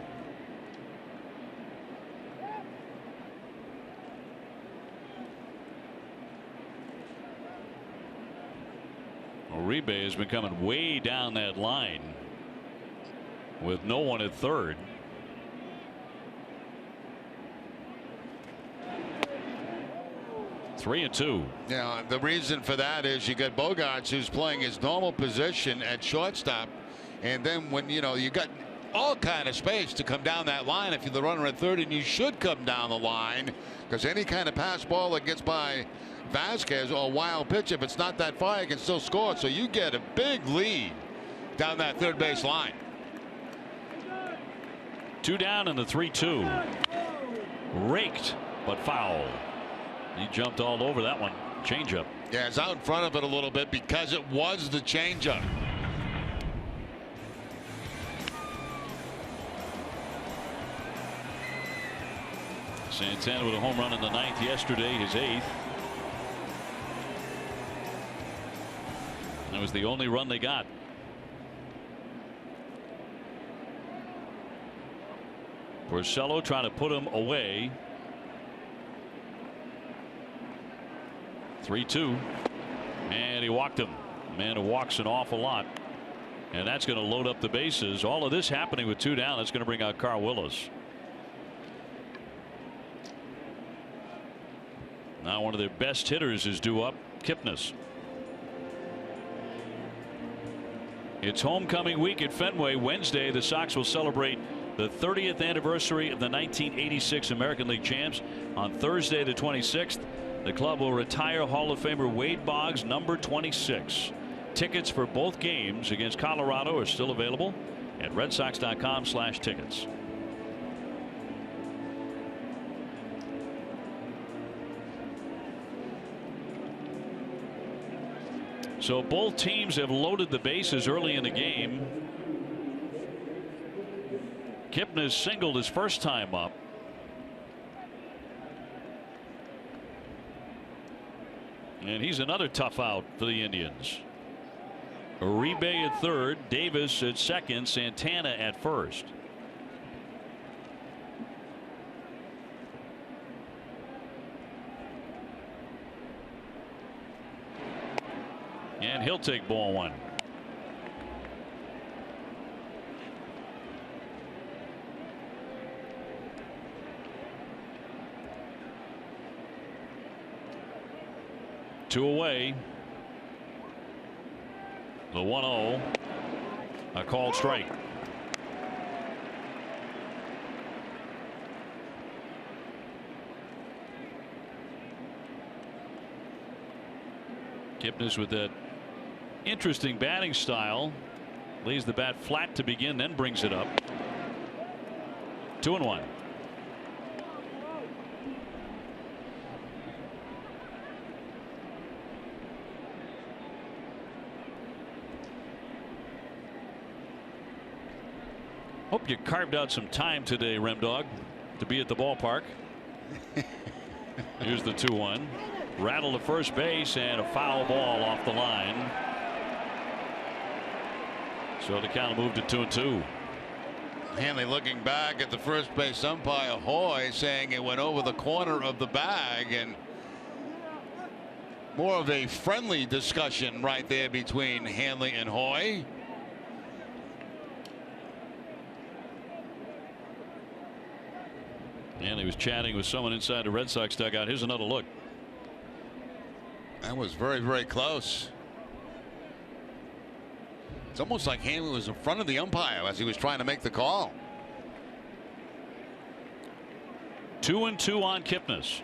Uribe has been coming way down that line with no one at third. Three and two. Yeah, the reason for that is you got Bogaerts, who's playing his normal position at shortstop, and then when you got all kind of space to come down that line if you're the runner at third, and you should come down the line because any kind of pass ball that gets by Vasquez or a wild pitch, if it's not that far, you can still score. So you get a big lead down that third base line. 2 down in the 3-2. Raked, but foul. He jumped all over that one. Changeup. Yeah, it's out in front of it a little bit because it was the changeup. Santana with a home run in the 9th yesterday, his 8th. That was the only run they got. Porcello trying to put him away. 3-2, and he walked him. Man who walks an awful lot, and that's going to load up the bases. All of this happening with 2 down. That's going to bring out Carl Willis. Now one of their best hitters is due up, Kipnis. It's homecoming week at Fenway. Wednesday, the Sox will celebrate the 30th anniversary of the 1986 American League champs. On Thursday the 26th, the club will retire Hall of Famer Wade Boggs number 26. Tickets for both games against Colorado are still available at redsox.com/tickets. So both teams have loaded the bases early in the game. Kipnis singled his first time up. And he's another tough out for the Indians. Uribe at third, Davis at second, Santana at first. And he'll take ball one. Two away. The 1-0. A called strike. Kipnis with that interesting batting style. Lays the bat flat to begin, then brings it up. 2-1. Hope you carved out some time today, Remdog, to be at the ballpark. Here's the 2-1. Rattle to first base and a foul ball off the line. So the count moved to 2-2. Hanley looking back at the first base umpire Hoy, saying it went over the corner of the bag, and more of a friendly discussion right there between Hanley and Hoy. And he was chatting with someone inside the Red Sox dugout. Here's another look. That was very, very close. It's almost like Hanley was in front of the umpire as he was trying to make the call. 2-2 on Kipnis.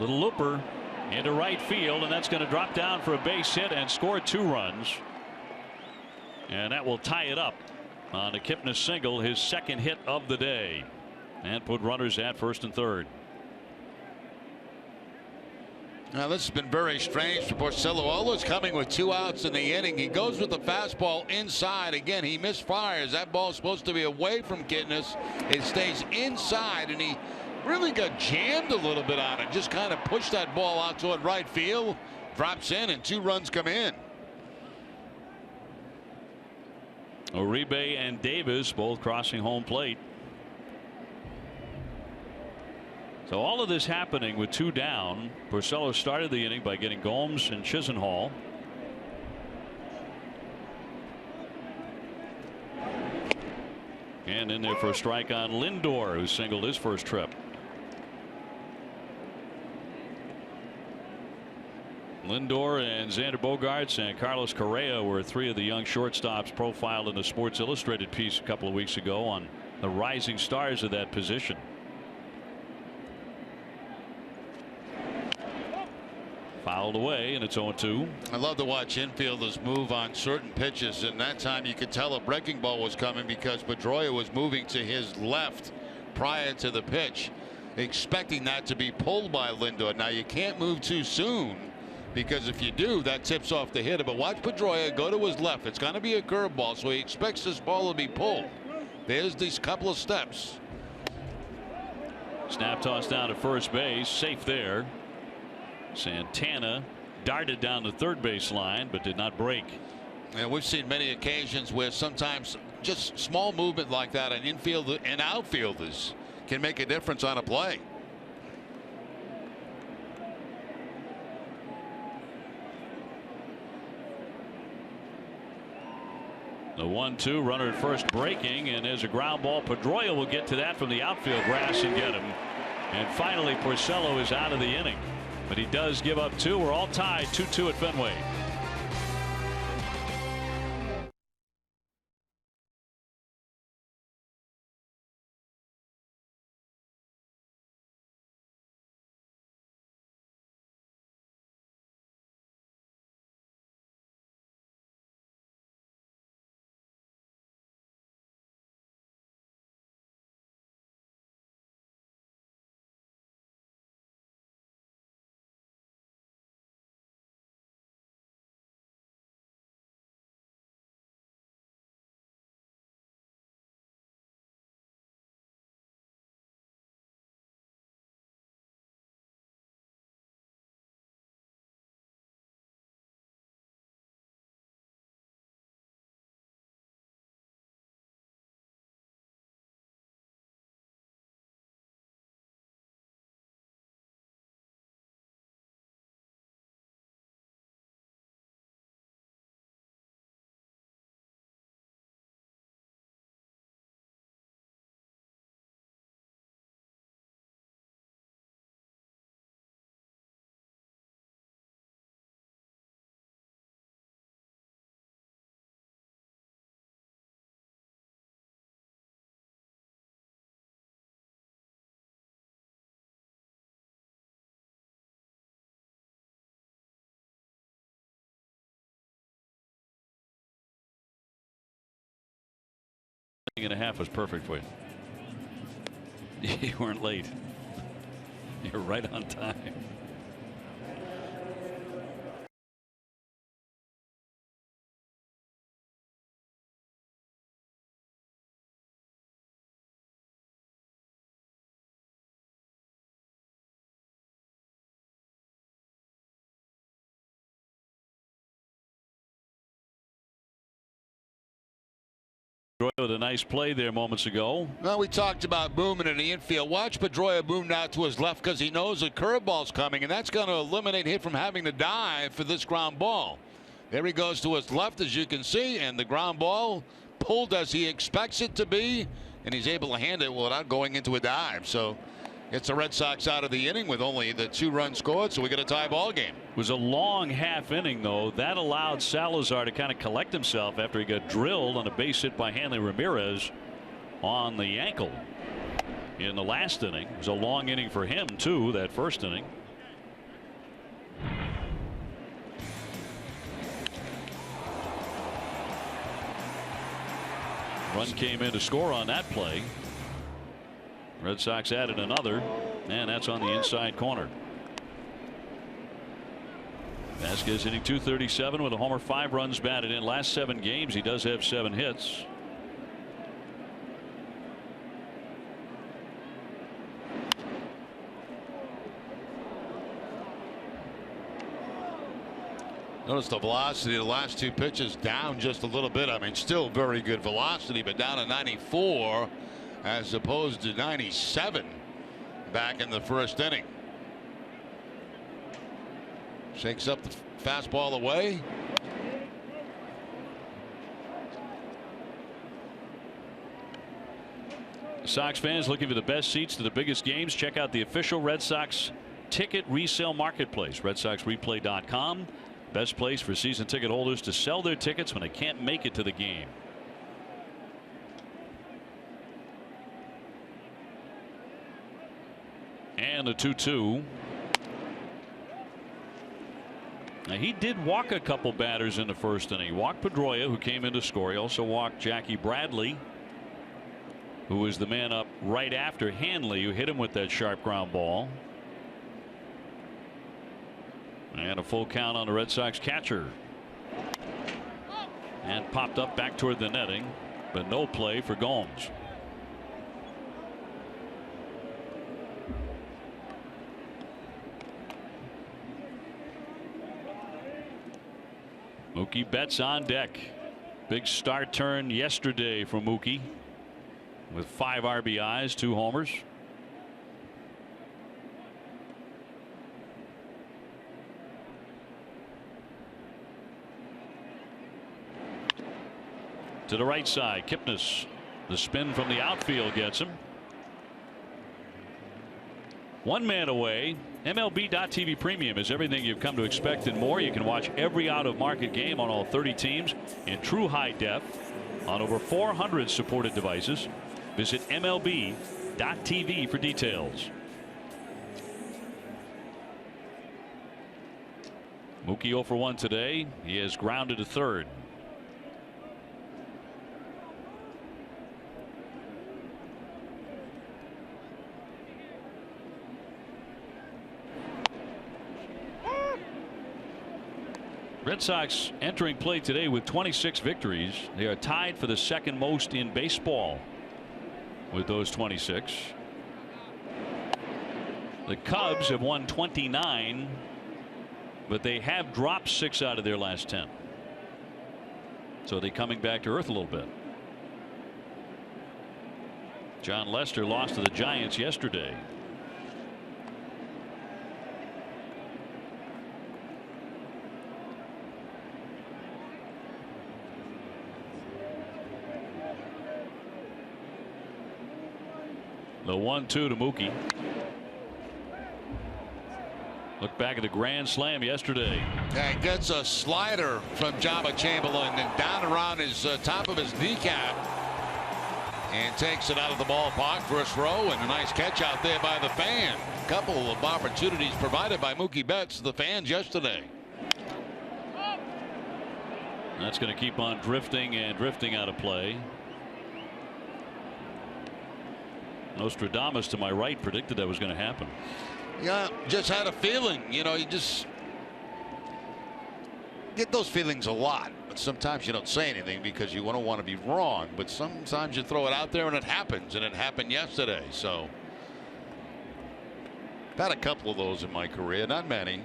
Little looper into right field, and that's going to drop down for a base hit and score 2 runs. And that will tie it up on a Kipnis single, his second hit of the day, and put runners at first and third. Now this has been very strange for Porcello. Always coming with 2 outs in the inning. He goes with the fastball inside. Again, he misfires. That ball's supposed to be away from Kipnis. It stays inside, and he really got jammed a little bit on it. Just kind of pushed that ball out toward right field. Drops in, and 2 runs come in. Uribe and Davis both crossing home plate. So all of this happening with 2 down. Porcello started the inning by getting Gomes and Chisenhall. And in there for a strike on Lindor, who singled his first trip. Lindor and Xander Bogaerts and Carlos Correa were 3 of the young shortstops profiled in the Sports Illustrated piece a couple of weeks ago on the rising stars of that position. Fouled away, and it's 0-2. I love to watch infielders move on certain pitches, and that time you could tell a breaking ball was coming because Pedroia was moving to his left prior to the pitch, expecting that to be pulled by Lindor. Now you can't move too soon, because if you do, that tips off the hitter. But watch Pedroia go to his left. It's going to be a curveball, so he expects this ball to be pulled. There's these couple of steps. Snap toss down to first base, safe there. Santana darted down the third base line, but did not break. And we've seen many occasions where sometimes just small movement like that on infield and outfielders can make a difference on a play. The 1-2, runner at first breaking, and there's a ground ball. Pedroia will get to that from the outfield grass and get him. And finally, Porcello is out of the inning, but he does give up 2. We're all tied 2-2 at Fenway. inning and a half was perfect for you. You weren't late. You're right on time. With a nice play there moments ago. Well, we talked about moving in the infield. Watch Pedroia move now to his left because he knows a curveball's coming, and that's going to eliminate him from having to dive for this ground ball. There he goes to his left, as you can see, and the ground ball pulled as he expects it to be, and he's able to hand it without going into a dive. So it's the Red Sox out of the inning with only the 2 runs scored, so we get a tie ball game. It was a long half inning, though. That allowed Salazar to kind of collect himself after he got drilled on a base hit by Hanley Ramirez on the ankle in the last inning. It was a long inning for him, too, that first inning. Run came in to score on that play. Red Sox added another, and that's on the inside corner. Vasquez hitting .237 with a homer, 5 runs batted in. Last 7 games, he does have 7 hits. Notice the velocity of the last 2 pitches down just a little bit. I mean, still very good velocity, but down to 94 as opposed to 97 back in the first inning. Shakes up the fastball away. Sox fans looking for the best seats to the biggest games, check out the official Red Sox ticket resale marketplace, RedSoxReplay.com. Best place for season ticket holders to sell their tickets when they can't make it to the game. And a 2-2. Now, he did walk a couple batters in the first inning. He walked Pedroia, who came in to score. He also walked Jackie Bradley, who was the man up right after Hanley, who hit him with that sharp ground ball. And a full count on the Red Sox catcher. And popped up back toward the netting, but no play for Gomes. Mookie Betts on deck. Big start turn yesterday for Mookie with 5 RBIs, 2 homers. To the right side, Kipnis. The spin from the outfield gets him. 1 man away. MLB.TV Premium is everything you've come to expect and more. You can watch every out-of-market game on all 30 teams in true high def on over 400 supported devices. Visit MLB.TV for details. Mookie 0 for 1 today. He has grounded to third. Red Sox entering play today with 26 victories. They are tied for the second most in baseball with those 26. The Cubs have won 29, but they have dropped 6 out of their last 10. So they're coming back to earth a little bit. John Lester lost to the Giants yesterday. The 1-2 to Mookie. Look back at the grand slam yesterday. Yeah, he gets a slider from Jabba Chamberlain and down around his top of his kneecap and takes it out of the ballpark. First row, and a nice catch out there by the fan. A couple of opportunities provided by Mookie Betts, the fans yesterday. That's going to keep on drifting and drifting out of play. Nostradamus to my right predicted that was going to happen. Yeah, just had a feeling. You know, you just get those feelings a lot. But sometimes you don't say anything because you don't want to be wrong. But sometimes you throw it out there and it happens. And it happened yesterday. So I've had a couple of those in my career. Not many.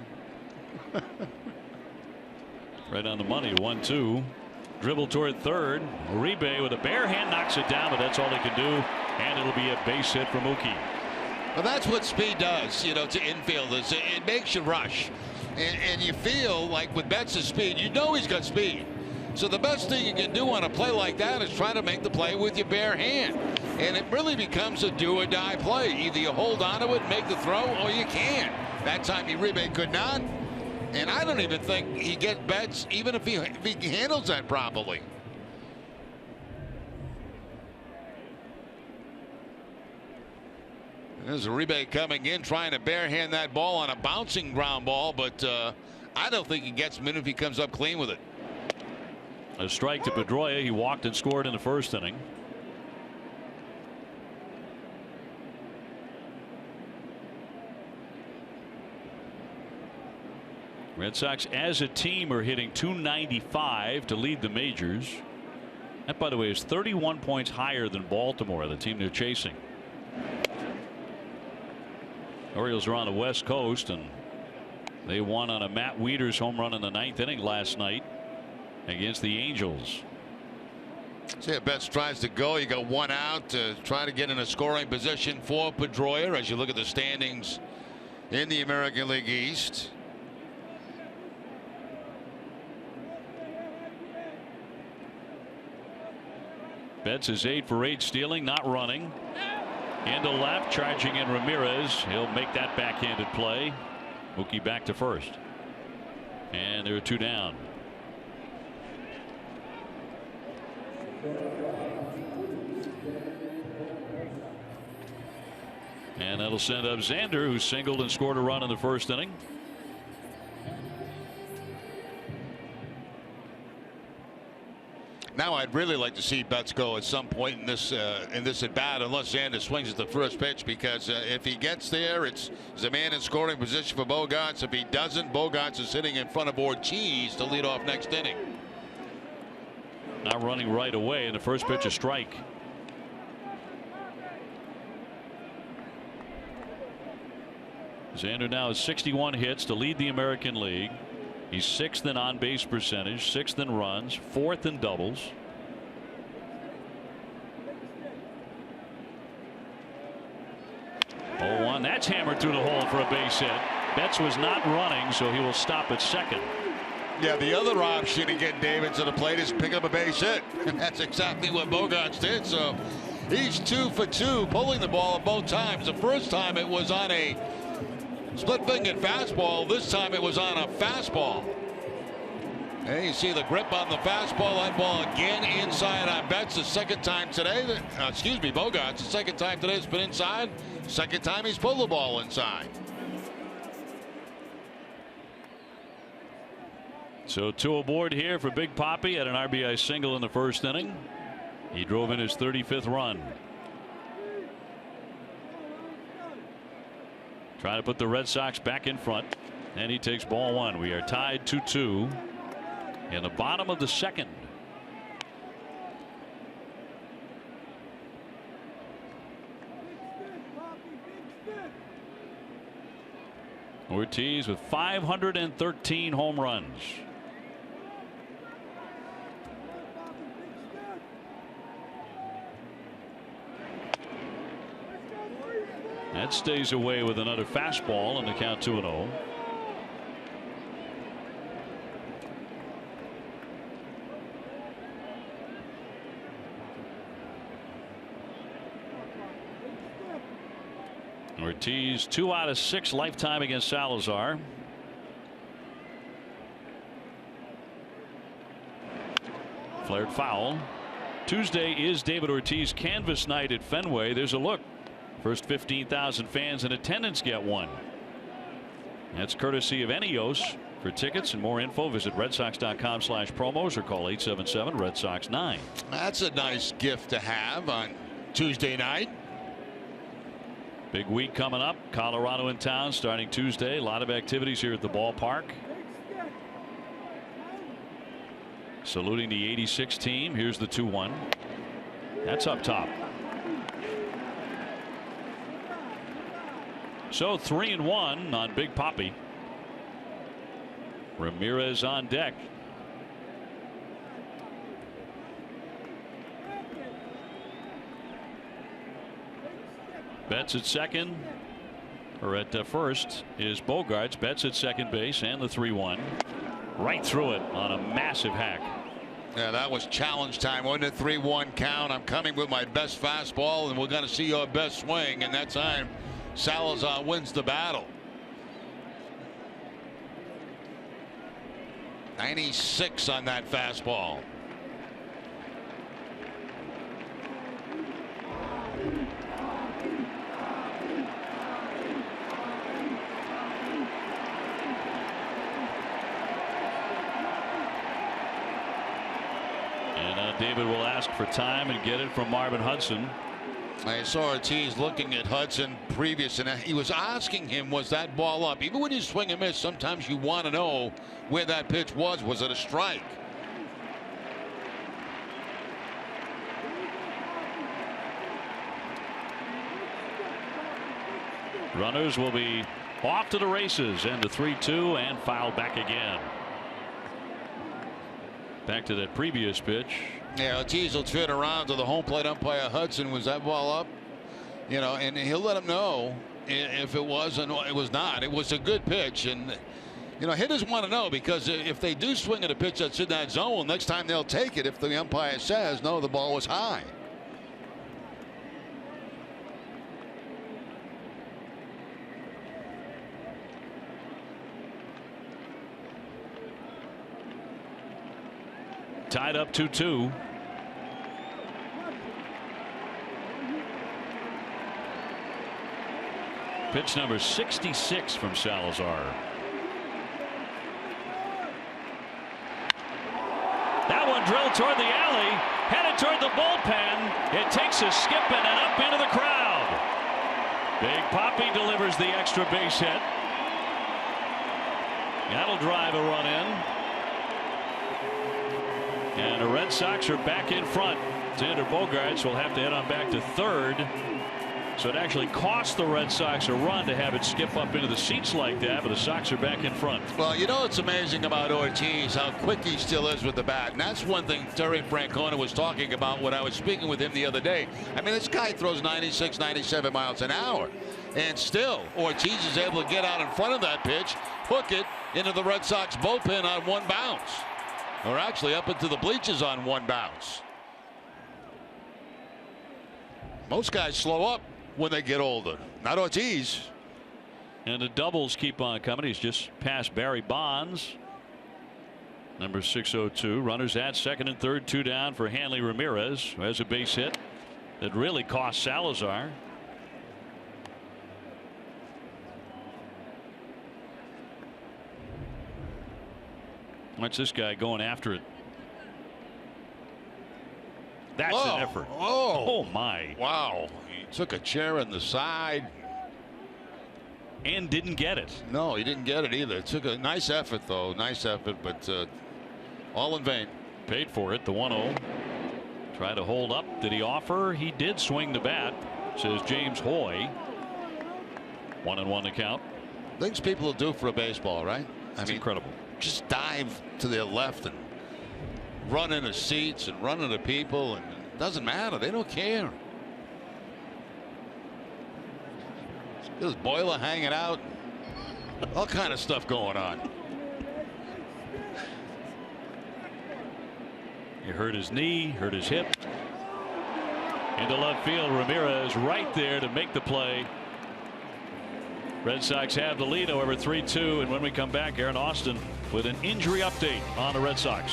Right on the money. 1-2. Dribble toward third. Uribe with a bare hand knocks it down, but that's all he can do. And it'll be a base hit for Mookie. Well, that's what speed does, you know, to infielders. It makes you rush. And you feel like with Betts' speed, you know he's got speed. So the best thing you can do on a play like that is try to make the play with your bare hand. And it really becomes a do or die play. Either you hold on to it, make the throw, or you can't. That time Uribe could not. And I don't even think he gets Betts, even if he handles that properly. There's Uribe coming in, trying to barehand that ball on a bouncing ground ball, but I don't think he gets him in if he comes up clean with it. A strike to Pedroia. He walked and scored in the first inning. Red Sox as a team are hitting .295 to lead the majors. That, by the way, is 31 points higher than Baltimore, the team they're chasing. Orioles are on the West Coast, and they won on a Matt Wieters home run in the 9th inning last night against the Angels. See if Betts tries to go. You got one out to try to get in a scoring position for Pedroia as you look at the standings in the American League East. Betts is 8 for 8 stealing, not running. Into left, charging in Ramirez. He'll make that backhanded play. Mookie back to first. And there are 2 down. And that'll send up Xander, who singled and scored a run in the first inning. Now I'd really like to see Betts go at some point in this at bat, unless Xander swings at the first pitch, because if he gets there, it's a man in scoring position for Bogaerts. If he doesn't, Bogaerts is sitting in front of Ortiz to lead off next inning. Not running right away, and the first pitch a strike. Xander now has 61 hits to lead the American League. He's 6th in on-base percentage, 6th in runs, 4th in doubles. Oh, one. That's hammered through the hole for a base hit. Betts was not running, so he will stop at second. Yeah, the other option to get David to the plate is pick up a base hit. And that's exactly what Bogaerts did. So he's 2 for 2, pulling the ball at both times. The first time it was on a split-fingered fastball. This time it was on a fastball. And you see the grip on the fastball. That ball again inside on Betts the second time today. Bogaerts the second time today it's been inside. Second time he's pulled the ball inside. So 2 aboard here for Big Papi at an RBI single in the first inning. He drove in his 35th run. Trying to put the Red Sox back in front, and he takes ball 1. We are tied 2-2 in the bottom of the second. Ortiz with 513 home runs. That stays away with another fastball, and the count 2-0. Ortiz 2 out of 6 lifetime against Salazar. Flared foul. Tuesday is David Ortiz canvas night at Fenway. There's a look. First 15,000 fans in attendance get one. That's courtesy of Enios. For tickets and more info, visit redsox.com/promos or call 877-RED-SOX-9. That's a nice gift to have on Tuesday night. Big week coming up. Colorado in town starting Tuesday. A lot of activities here at the ballpark. Saluting the 86 team. Here's the 2-1. That's up top. So 3-1 on Big Papi. Ramirez on deck. Betts at second, or at first is Bogaerts. Betts at second base, and the 3-1. Right through it on a massive hack. Yeah, that was challenge time. Wasn't it? 3-1 count. I'm coming with my best fastball, and we're going to see your best swing. And that time, Salazar wins the battle. 96 on that fastball. David will ask for time and get it from Marvin Hudson. I saw Ortiz looking at Hudson previous, and he was asking him, was that ball up? Even when you swing and miss, sometimes you want to know where that pitch was. Was it a strike? Runners will be off to the races, and the 3-2 and fouled back again. Back to that previous pitch. Yeah, Ortiz will turn around to the home plate umpire. Hudson, was that ball up? You know, and he'll let him know if it was and it was not. It was a good pitch, and you know, hitters want to know, because if they do swing at a pitch that's in that zone, next time they'll take it if the umpire says no, the ball was high. Tied up 2-2. Pitch number 66 from Salazar. That one drilled toward the alley, headed toward the bullpen. It takes a skip and up into the crowd. Big Papi delivers the extra base hit. That'll drive a run in. And the Red Sox are back in front. Xander Bogaerts will have to head on back to third. So it actually cost the Red Sox a run to have it skip up into the seats like that, but the Sox are back in front. Well, you know what's amazing about Ortiz, how quick he still is with the bat. And that's one thing Terry Francona was talking about when I was speaking with him the other day. I mean, this guy throws 96, 97 miles an hour. And still, Ortiz is able to get out in front of that pitch, hook it into the Red Sox bullpen on one bounce. Or actually up into the bleachers on one bounce. Most guys slow up when they get older. Not Ortiz. And the doubles keep on coming. He's just past Barry Bonds. Number 602. Runners at second and third. 2 down for Hanley Ramirez, who has a base hit that really cost Salazar. Watch this guy going after it. That's an effort. Oh my. Wow. He took a chair in the side. And didn't get it. No, he didn't get it either. It took a nice effort, though. Nice effort, but all in vain. Paid for it. The 1-0. Tried to hold up. Did he offer? He did swing the bat, says James Hoy. 1-1 to count. Things people will do for a baseball, right? I mean, incredible. Just dive to their left and run into seats and run into people, and it doesn't matter. They don't care. There's Boiler hanging out. All kind of stuff going on. He hurt his knee, hurt his hip. Into left field. Ramirez right there to make the play. Red Sox have the lead, however, 3-2. And when we come back, Aaron Austin with an injury update on the Red Sox.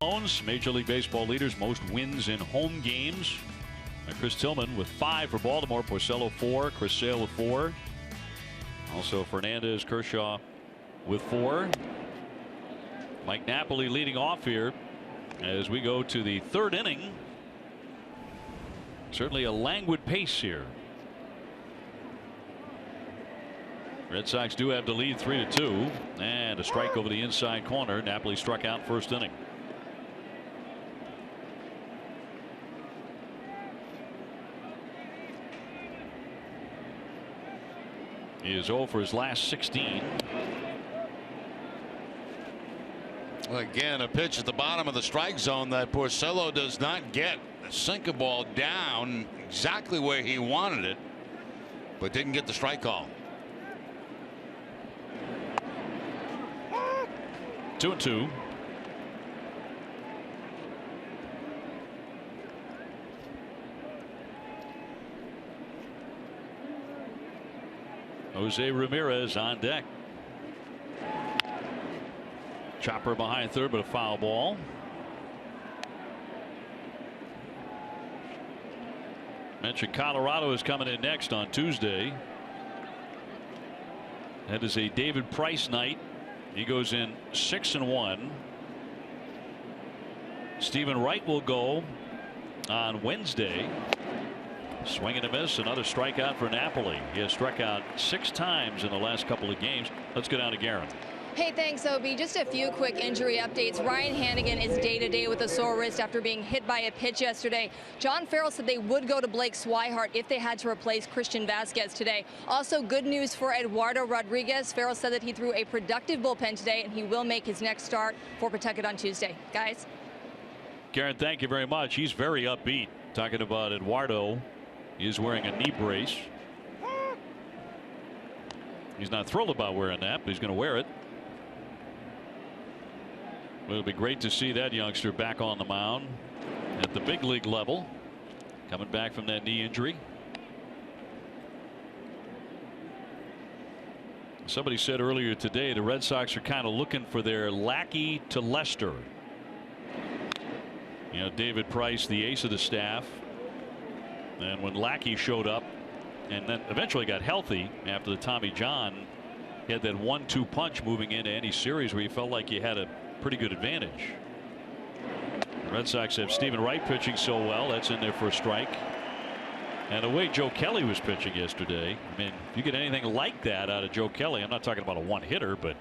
Jones, Major League Baseball leaders most wins in home games. Chris Tillman with 5 for Baltimore. Porcello 4. Chris Sale with 4. Also Fernandez, Kershaw with 4. Mike Napoli leading off here as we go to the 3rd inning. Certainly a languid pace here. Red Sox do have the lead 3-2, and a strike over the inside corner. Napoli struck out 1st inning. He is 0 for his last 16. Well, again, a pitch at the bottom of the strike zone that Porcello does not get. A sinker ball down exactly where he wanted it, but didn't get the strike call. 2-2. Jose Ramirez on deck. Chopper behind third, but a foul ball. Mentioned Colorado is coming in next on Tuesday. That is a David Price night. He goes in 6-1. Stephen Wright will go on Wednesday. Swing and a miss. Another strikeout for Napoli. He has struck out 6 times in the last couple of games. Let's go down to Garen. Hey, thanks, Obi. Just a few quick injury updates. Ryan Hannigan is day-to-day with a sore wrist after being hit by a pitch yesterday. John Farrell said they would go to Blake Swihart if they had to replace Christian Vasquez today. Also, good news for Eduardo Rodriguez. Farrell said that he threw a productive bullpen today, and he will make his next start for Pawtucket on Tuesday. Guys? Garen, thank you very much. He's very upbeat. Talking about Eduardo. He is wearing a knee brace. He's not thrilled about wearing that, but he's going to wear it. It'll be great to see that youngster back on the mound at the big league level, coming back from that knee injury. Somebody said earlier today the Red Sox are kind of looking for their lackey to Lester. You know, David Price, the ace of the staff, and when Lackey showed up and then eventually got healthy after the Tommy John, he had that 1-2 punch moving into any series where you felt like you had a pretty good advantage. The Red Sox have Stephen Wright pitching so well. That's in there for a strike. And the way Joe Kelly was pitching yesterday, I mean, if you get anything like that out of Joe Kelly, I'm not talking about a one-hitter, but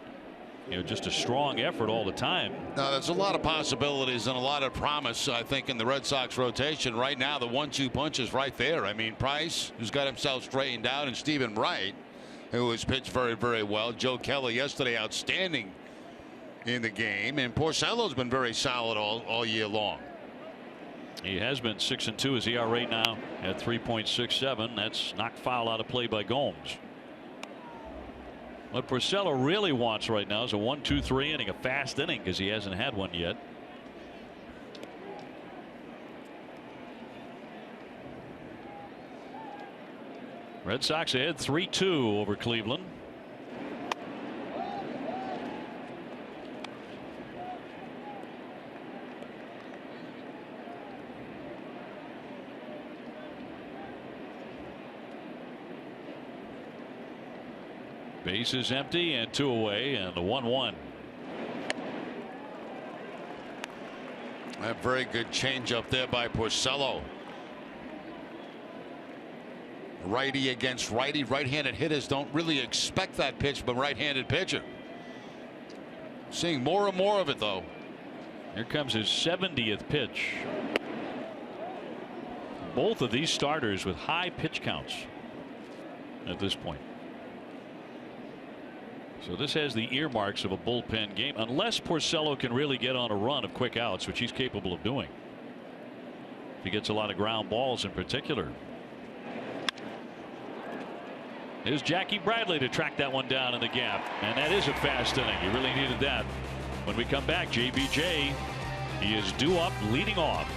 you know, just a strong effort all the time. Now, there's a lot of possibilities and a lot of promise, I think, in the Red Sox rotation. Right now, the 1-2 punch is right there. I mean, Price, who's got himself straightened out, and Stephen Wright, who has pitched very, very well. Joe Kelly yesterday outstanding in the game, and Porcello's been very solid all year long. He has been 6-2. His ERA now at 3.67. That's knocked foul out of play by Gomes. What Porcello really wants right now is a 1-2-3 inning, a fast inning, because he hasn't had one yet. Red Sox ahead 3-2 over Cleveland. Base is empty and 2 away, and the 1-1. A very good change up there by Porcello. Righty against righty. Right-handed hitters don't really expect that pitch from a right-handed pitcher. Seeing more and more of it, though. Here comes his 70th pitch. Both of these starters with high pitch counts at this point. So this has the earmarks of a bullpen game, unless Porcello can really get on a run of quick outs, which he's capable of doing. If he gets a lot of ground balls in particular. Here's Jackie Bradley to track that one down in the gap, and that is a fast inning. You really needed that. When we come back, JBJ, he is due up, leading off.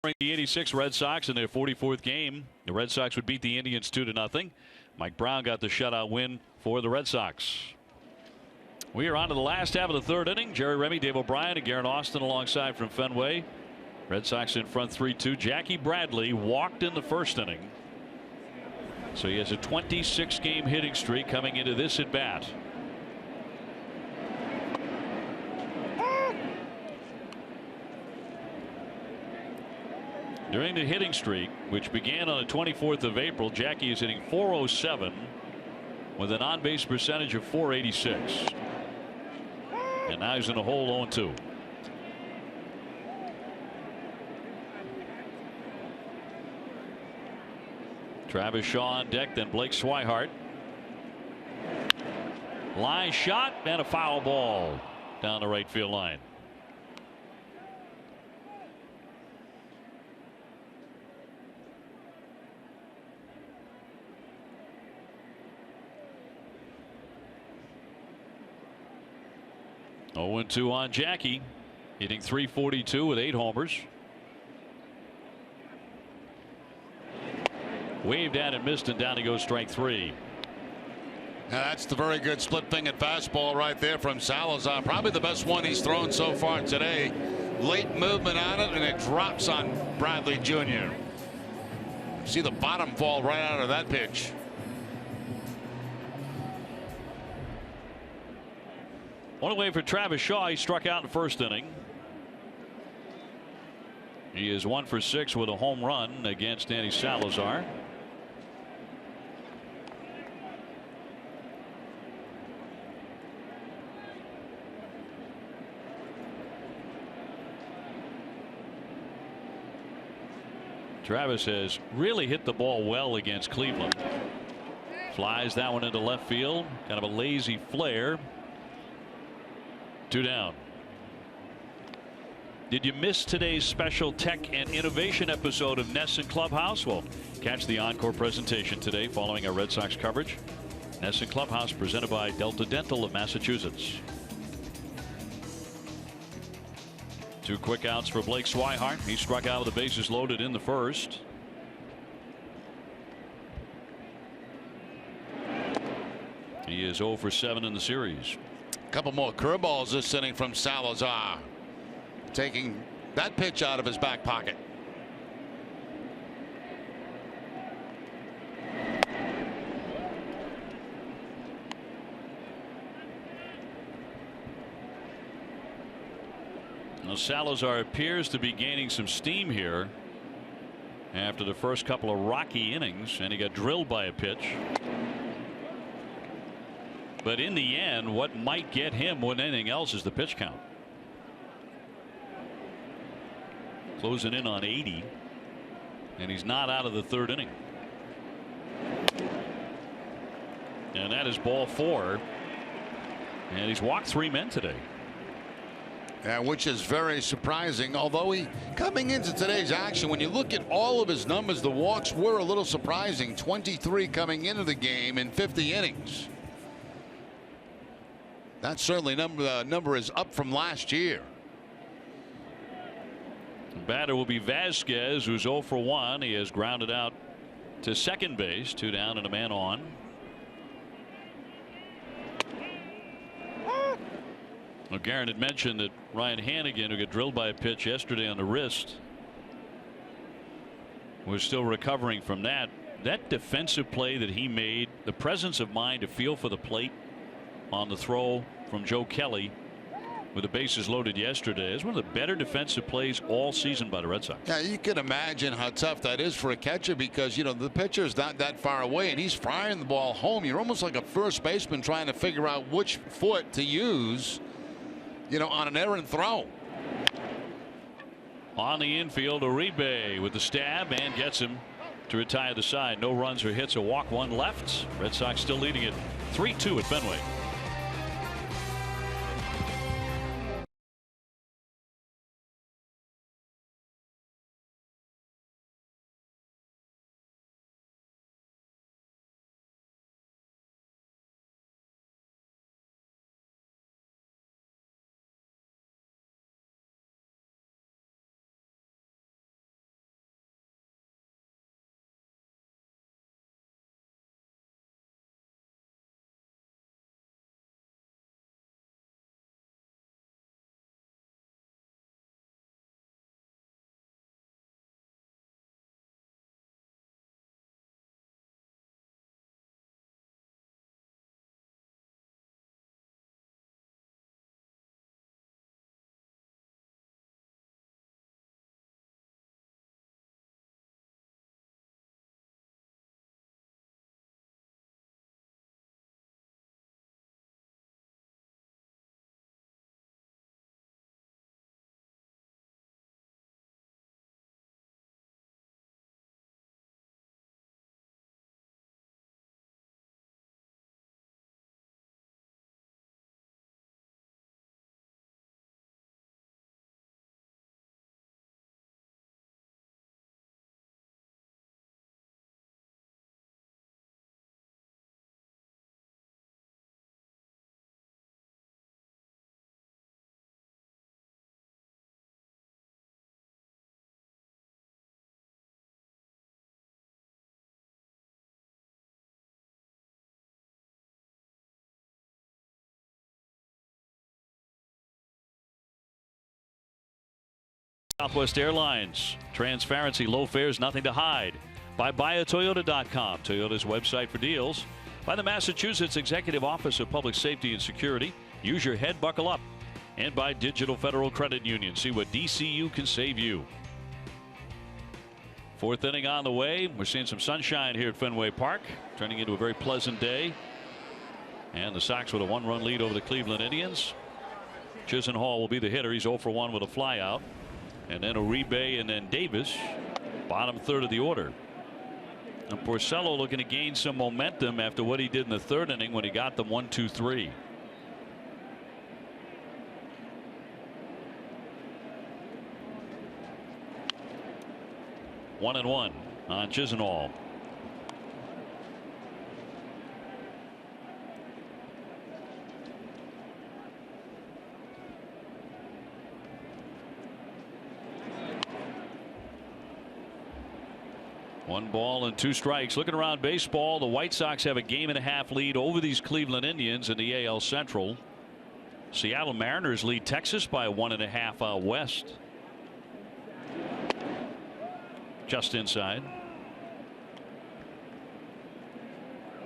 The 86 Red Sox in their 44th game. The Red Sox would beat the Indians 2-0. Mike Brown got the shutout win for the Red Sox. We are on to the last half of the third inning. Jerry Remy, Dave O'Brien, and Garrett Austin alongside from Fenway. Red Sox in front 3-2. Jackie Bradley walked in the first inning. So he has a 26-game hitting streak coming into this at bat. During the hitting streak, which began on the 24th of April, Jackie is hitting .407 with an on-base percentage of .486. And now he's in a hole 0-2. Travis Shaw on deck, then Blake Swihart. Line shot and a foul ball down the right field line. Oh, 0-2 on Jackie, hitting .342 with 8 homers. Waved at and missed, and down he goes, strike 3. Now that's the very good split finger fastball right there from Salazar. Probably the best one he's thrown so far today. Late movement on it, and it drops on Bradley Jr. See the bottom fall right out of that pitch. One away for Travis Shaw. He struck out in the first inning. He is 1 for 6 with a home run against Danny Salazar. Travis has really hit the ball well against Cleveland. Flies that one into left field. Kind of a lazy flare. 2 down. Did you miss today's special tech and innovation episode of NESN Clubhouse? Well, catch the encore presentation today following our Red Sox coverage. NESN Clubhouse presented by Delta Dental of Massachusetts. 2 quick outs for Blake Swihart. He struck out with the bases loaded in the first. He is 0 for 7 in the series. Couple more curveballs this inning from Salazar, taking that pitch out of his back pocket. Now Salazar appears to be gaining some steam here after the first couple of rocky innings, and he got drilled by a pitch. But in the end, what might get him more than anything else is the pitch count. Closing in on 80, and he's not out of the third inning. And that is ball 4. And he's walked 3 men today. Yeah, which is very surprising. Although he, coming into today's action, when you look at all of his numbers, the walks were a little surprising. 23 coming into the game in 50 innings. That certainly number is up from last year. The batter will be Vasquez, who's 0 for 1. He has grounded out to second base, 2 down and a man on. Well, Garen had mentioned that Ryan Hanigan, who got drilled by a pitch yesterday on the wrist, was still recovering from that. That defensive play that he made, the presence of mind to feel for the plate on the throw from Joe Kelly with the bases loaded yesterday, is one of the better defensive plays all season by the Red Sox. Yeah, you can imagine how tough that is for a catcher, because you know the pitcher is not that far away and he's firing the ball home. You're almost like a first baseman trying to figure out which foot to use, you know, on an errant throw. On the infield, Uribe with the stab and gets him to retire the side. No runs or hits, a walk, 1 left. Red Sox still leading it 3-2 at Fenway. Southwest Airlines. Transparency, low fares, nothing to hide. By buyatoyota.com, Toyota's website for deals. By the Massachusetts Executive Office of Public Safety and Security. Use your head, buckle up. And by Digital Federal Credit Union. See what DCU can save you. Fourth inning on the way. We're seeing some sunshine here at Fenway Park, turning into a very pleasant day. And the Sox with a 1-run lead over the Cleveland Indians. Chisenhall will be the hitter. He's 0 for 1 with a flyout. And then Uribe and then Davis, bottom third of the order. And Porcello looking to gain some momentum after what he did in the third inning when he got them 1-2-3. One and one on Chisenhall. One ball and 2 strikes. Looking around baseball, the White Sox have a 1.5 game lead over these Cleveland Indians in the AL Central. Seattle Mariners lead Texas by 1.5 out west. Just inside.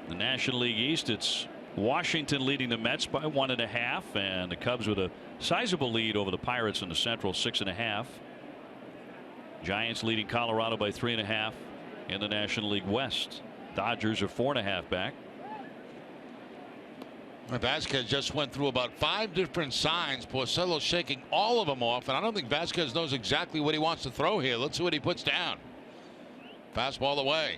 The National League East, it's Washington leading the Mets by 1.5, and the Cubs with a sizable lead over the Pirates in the Central, 6.5. Giants leading Colorado by 3.5 in the National League West. Dodgers are 4.5 back. Vasquez just went through about 5 different signs. Porcello shaking all of them off, and I don't think Vasquez knows exactly what he wants to throw here. Let's see what he puts down. Fastball away.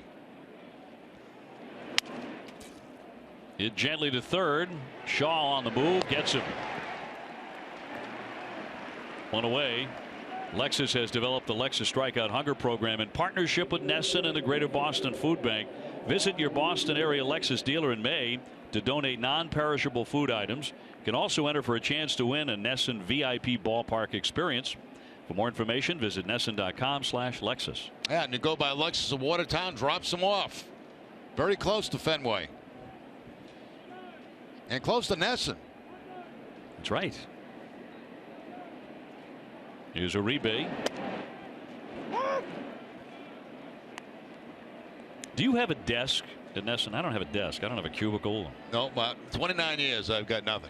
Hit gently to third. Shaw on the move, gets him. One away. Lexus has developed the Lexus Strikeout Hunger Program in partnership with Nesson and the Greater Boston Food Bank. Visit your Boston area Lexus dealer in May to donate non-perishable food items. You can also enter for a chance to win a Nesson VIP ballpark experience. For more information, visit Nesson.com/Lexus. Yeah, and to go by Lexus of Watertown drops them off. Very close to Fenway. And close to Nesson. That's right. Here's Uribe. Do you have a desk at Nesson? I don't have a desk. I don't have a cubicle. No, but 29 years I've got nothing.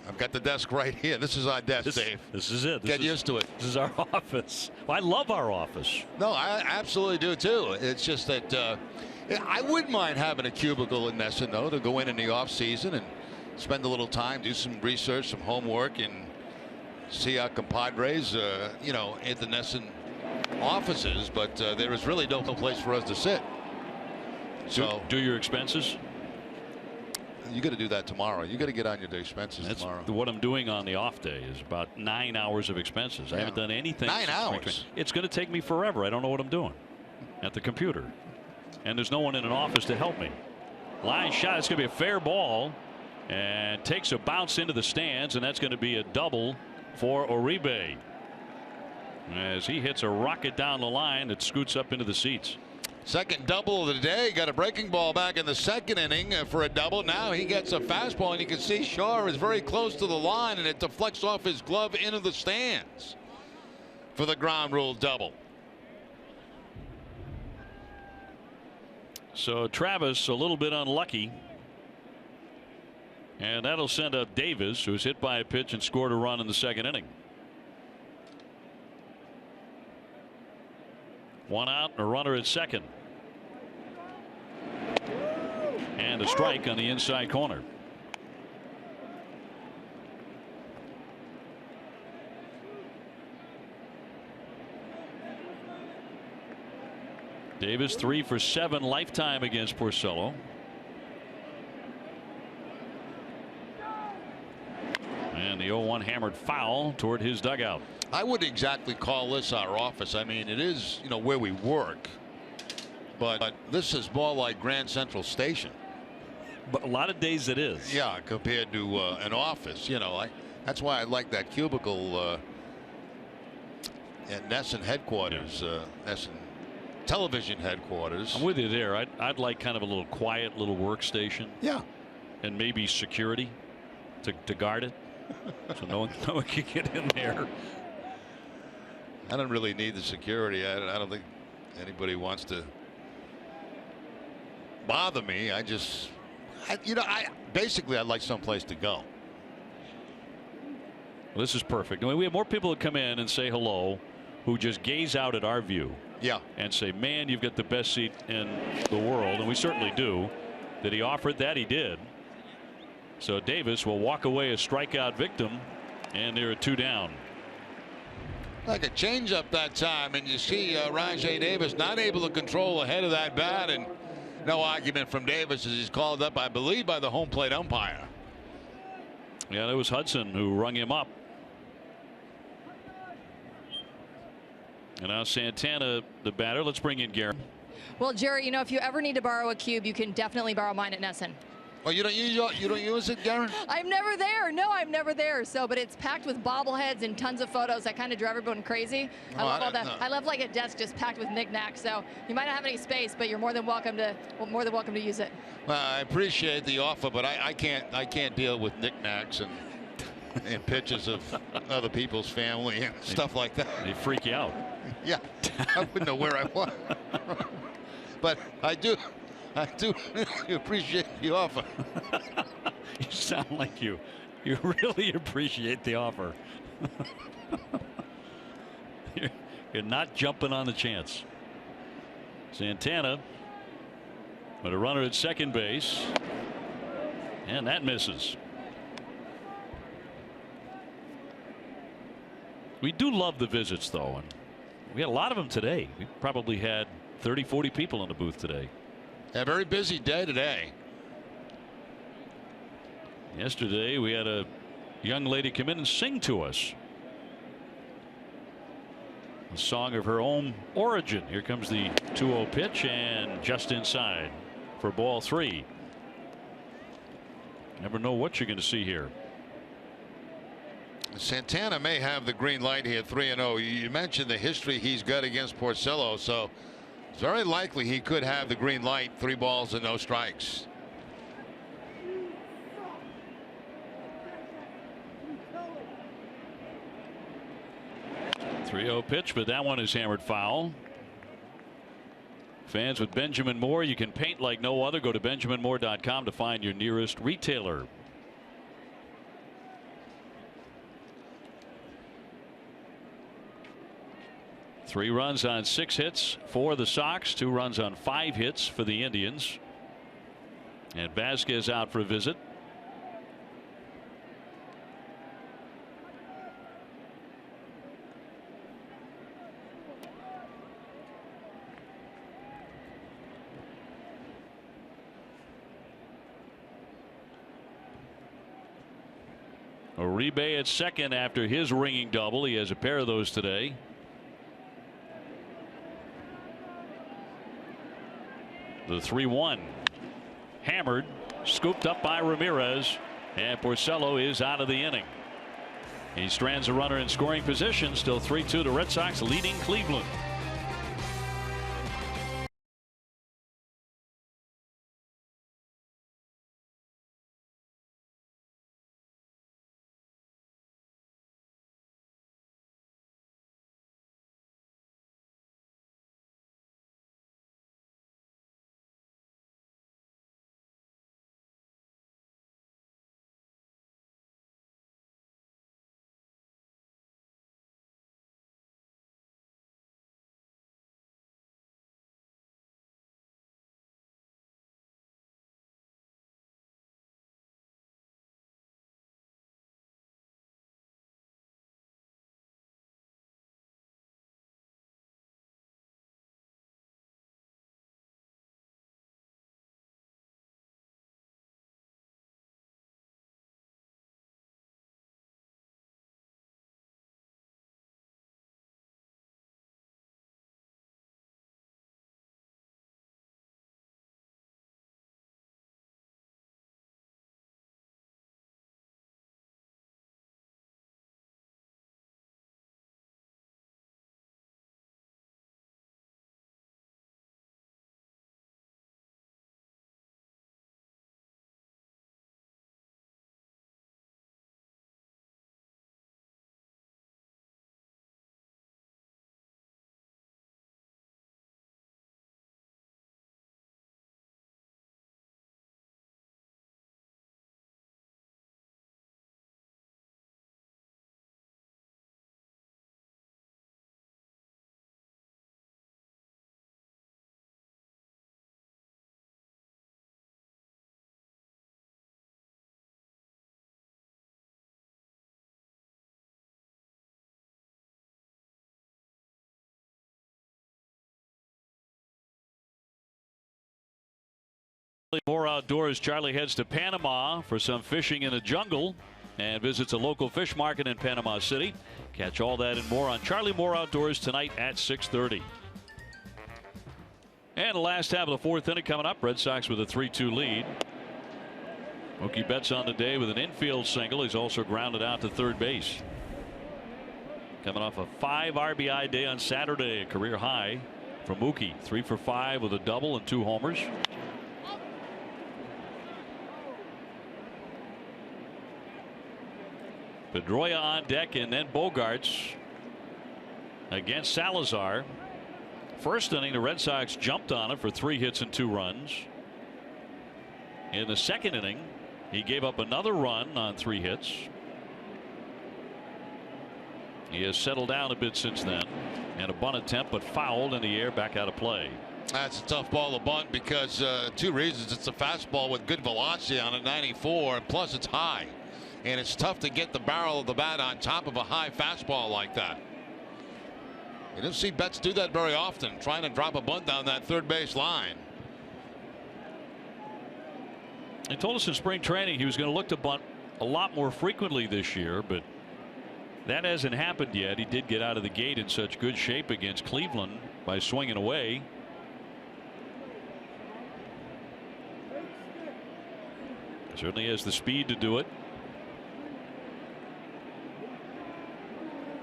I've got the desk right here. This is our desk, Dave. This is it. Get used to it. This is our office. Well, I love our office. No, I absolutely do too. It's just that I wouldn't mind having a cubicle in Nesson, though, to go in the off season and spend a little time, do some research, some homework, and see our compadres, you know, at the Nesson offices. But there is really no place for us to sit. So do your expenses. You got to do that tomorrow. You got to get on your expenses tomorrow. What I'm doing on the off day is about 9 hours of expenses. I haven't done anything. 9 hours. It's going to take me forever. I don't know what I'm doing at the computer, and there's no one in an office to help me. Line shot. It's going to be a fair ball, and takes a bounce into the stands, and that's going to be a double for Uribe as he hits a rocket down the line that scoots up into the seats. Second double of the day. Got a breaking ball back in the second inning for a double. Now he gets a fastball, and you can see Shaw is very close to the line, and it deflects off his glove into the stands for the ground rule double. So Travis a little bit unlucky, and that'll send up Davis, who was hit by a pitch and scored a run in the second inning. 1 out and a runner at second. And a strike on the inside corner. Davis 3 for 7 lifetime against Porcello. And the 0-1 hammered foul toward his dugout. I wouldn't exactly call this our office. I mean, it is, you know, where we work, but this is more like Grand Central Station. But a lot of days it is. Yeah, compared to an office, you know. That's why I like that cubicle at Nesson headquarters, Nesson television headquarters. I'm with you there. I'd like kind of a little quiet little workstation. Yeah. And maybe security to guard it, so no one can get in there. I don't really need the security. I don't think anybody wants to bother me. Basically I'd like someplace to go. Well, this is perfect. I mean, we have more people that come in and say hello who just gaze out at our view. Yeah. And say, man, you've got the best seat in the world. And we certainly do. That he offered that, he did. So Davis will walk away a strikeout victim, and they're at 2 down. Like a changeup that time, and you see Rajai Davis not able to control the head of that bat, and no argument from Davis as he's called up, I believe, by the home plate umpire. Yeah, that was Hudson who rung him up. And now Santana, the batter. Let's bring in Garen. Well, Jerry, you know, if you ever need to borrow a cube, you can definitely borrow mine at Nesson. Oh, you don't use it, Garen? I'm never there. No, I'm never there. So, but it's packed with bobbleheads and tons of photos that kind of drive everyone crazy. I love all that. I love like a desk just packed with knickknacks. So you might not have any space, but you're more than welcome to use it. Well, I appreciate the offer, but I can't deal with knickknacks and pictures of other people's family and stuff like that. They freak you out. Yeah, I wouldn't know where I was. But I do appreciate the offer. You sound like you really appreciate the offer. You're not jumping on the chance. Santana with a runner at second base, and that misses. We do love the visits, though, and we had a lot of them today. We probably had 30-40 people in the booth today. A very busy day today. Yesterday we had a young lady come in and sing to us a song of her own origin. Here comes the 2-0 pitch, and just inside for ball 3. Never know what you're going to see here. Santana may have the green light here, 3-0. You mentioned the history he's got against Porcello, so it's very likely he could have the green light. 3 balls and no strikes. .30 pitch, but that one is hammered foul. Fans with Benjamin Moore, you can paint like no other. Go to benjaminmoore.com to find your nearest retailer. Three runs on 6 hits for the Sox, 2 runs on 5 hits for the Indians. And Vasquez out for a visit. Uribe at second after his ringing double. He has a pair of those today. The 3-1 hammered, scooped up by Ramirez, and Porcello is out of the inning. He strands a runner in scoring position. Still 3-2 to Red Sox leading Cleveland. More outdoors. Charlie heads to Panama for some fishing in the jungle and visits a local fish market in Panama City. Catch all that and more on Charlie Moore Outdoors tonight at 6:30. And the last half of the fourth inning coming up. Red Sox with a 3-2 lead. Mookie Betts on the day with an infield single. He's also grounded out to third base. Coming off a 5 RBI day on Saturday, a career high for Mookie. 3 for 5 with a double and 2 homers. Pedroia on deck, and then Bogaerts against Salazar. First inning, the Red Sox jumped on it for 3 hits and 2 runs. In the second inning, he gave up another run on 3 hits. He has settled down a bit since then, and a bunt attempt, but fouled in the air, back out of play. That's a tough ball to bunt because 2 reasons. It's a fastball with good velocity on it, 94, and plus it's high. And it's tough to get the barrel of the bat on top of a high fastball like that. You don't see Betts do that very often, trying to drop a bunt down that third base line. He told us in spring training he was going to look to bunt a lot more frequently this year, but that hasn't happened yet. He did get out of the gate in such good shape against Cleveland by swinging away. Certainly has the speed to do it.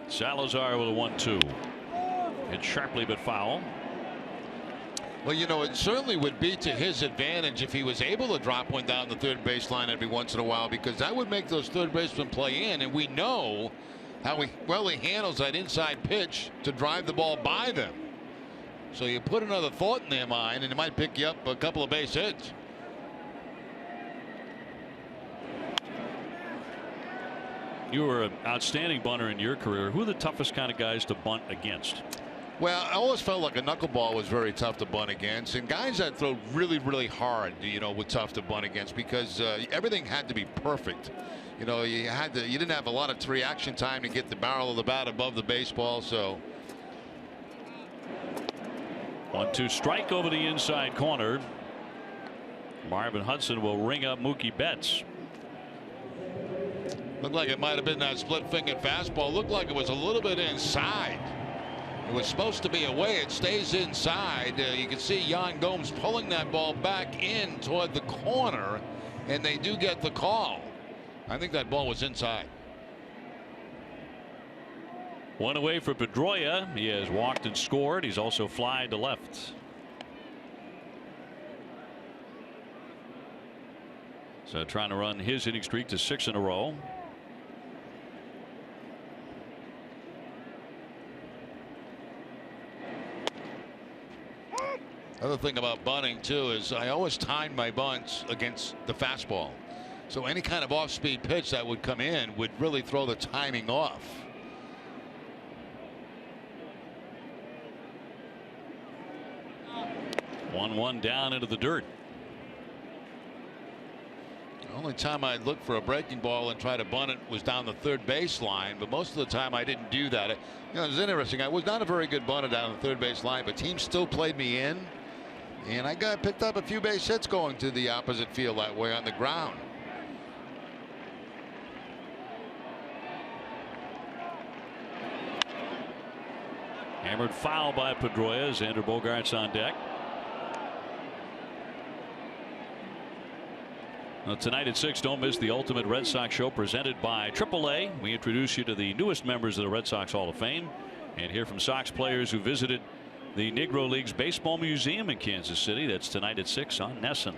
Salazar with a 1-2. It's sharply but foul. Well, you know, it certainly would be to his advantage if he was able to drop one down the third baseline every once in a while, because that would make those third basemen play in, and we know how well he handles that inside pitch to drive the ball by them. So you put another thought in their mind, and it might pick you up a couple of base hits. You were an outstanding bunter in your career. Who are the toughest kind of guys to bunt against? Well, I always felt like a knuckleball was very tough to bunt against, and guys that throw really, really hard, you know, were tough to bunt against because everything had to be perfect. You know, you didn't have a lot of reaction time to get the barrel of the bat above the baseball. So 1-2 strike over the inside corner. Marvin Hudson will ring up Mookie Betts. Looked like it might have been that split-fingered fastball. Looked like it was a little bit inside. It was supposed to be away. It stays inside. You can see Yan Gomes pulling that ball back in toward the corner, and they do get the call. I think that ball was inside. 1 away for Pedroia. He has walked and scored. He's also flied to left. So trying to run his inning streak to 6 in a row. Other thing about bunting too is I always timed my bunts against the fastball. So any kind of off-speed pitch that would come in would really throw the timing off. One down into the dirt. The only time I'd look for a breaking ball and try to bunt it was down the third base line, but most of the time I didn't do that. You know, it was interesting. I was not a very good bunter down the third base line, but teams still played me in, and I picked up a few base hits going to the opposite field that way on the ground. Hammered foul by Pedroia. Xander Bogaerts on deck. Well, tonight at 6, don't miss the Ultimate Red Sox Show presented by AAA. We introduce you to the newest members of the Red Sox Hall of Fame and hear from Sox players who visited the Negro Leagues Baseball Museum in Kansas City. That's tonight at 6 on NESN.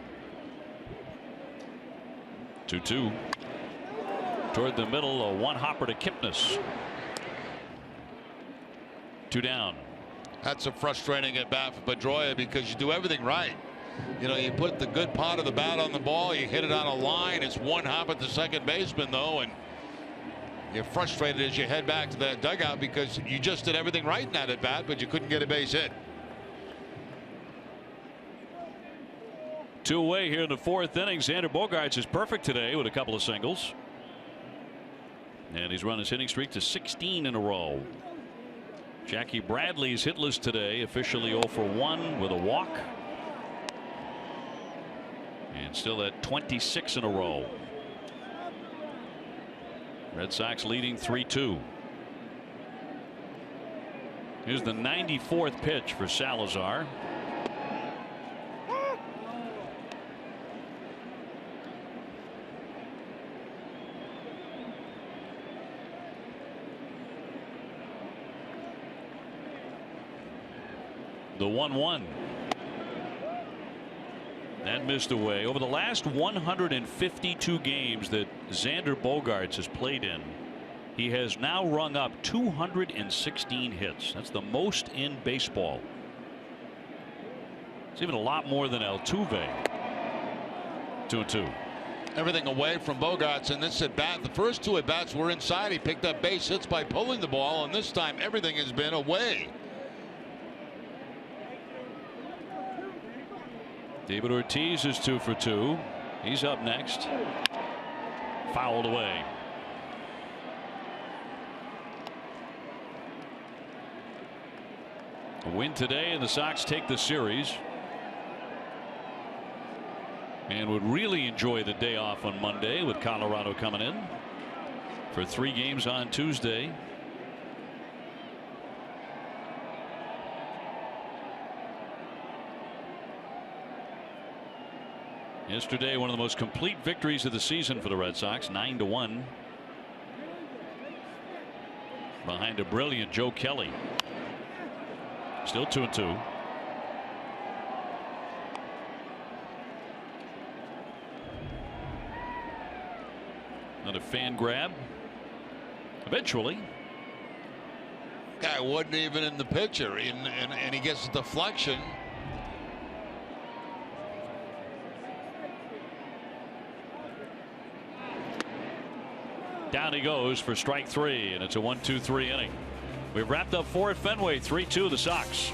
2-2. Toward the middle, a one-hopper to Kipnis. 2 down. That's a frustrating at bat for Pedroia because you do everything right. You know, you put the good part of the bat on the ball, you hit it on a line. It's one hop at the second baseman, though, and you're frustrated as you head back to that dugout because you just did everything right in that at bat, but you couldn't get a base hit. 2 away here in the 4th inning. Xander Bogaerts is perfect today with a couple of singles, and he's run his hitting streak to 16 in a row. Jackie Bradley's hitless today, officially 0 for 1 with a walk. And still at 26 in a row. Red Sox leading 3-2. Here's the 94th pitch for Salazar. The 1-1. That missed away. Over the last 152 games that Xander Bogaerts has played in, he has now rung up 216 hits. That's the most in baseball. It's even a lot more than Altuve. 2-2. Everything away from Bogaerts in this at bat. The first two at bats were inside. He picked up base hits by pulling the ball, and this time everything has been away. David Ortiz is 2 for 2. He's up next. Fouled away. A win today, and the Sox take the series. And would really enjoy the day off on Monday with Colorado coming in for 3 games on Tuesday. Yesterday, one of the most complete victories of the season for the Red Sox, 9-1. Behind a brilliant Joe Kelly. Still 2-2. Another fan grab. Eventually. Guy wasn't even in the pitcher, and he gets a deflection. Down he goes for strike 3, and it's a 1-2-3 inning. We've wrapped up 4 at Fenway, 3-2 the Sox.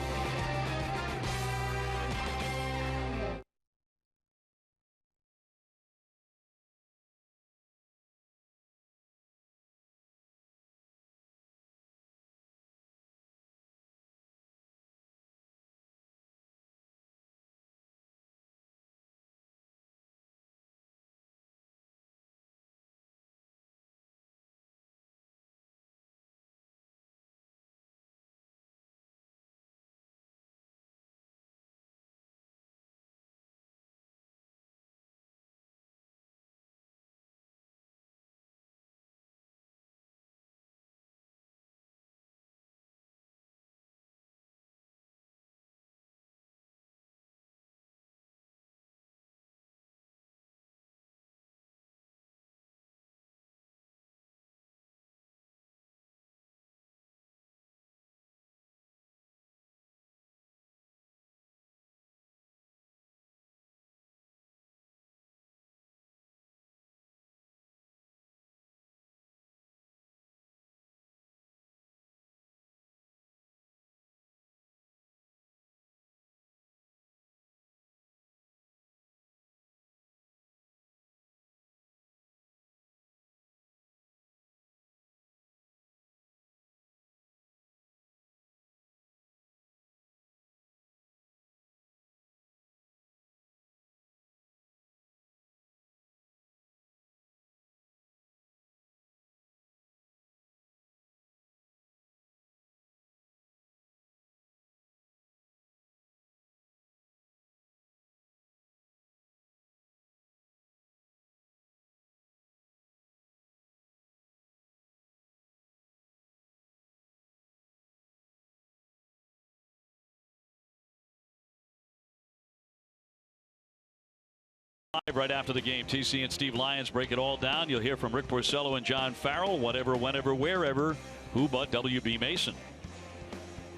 Right after the game, TC and Steve Lyons break it all down. You'll hear from Rick Porcello and John Farrell. Whatever, whenever, wherever. Who but WB Mason?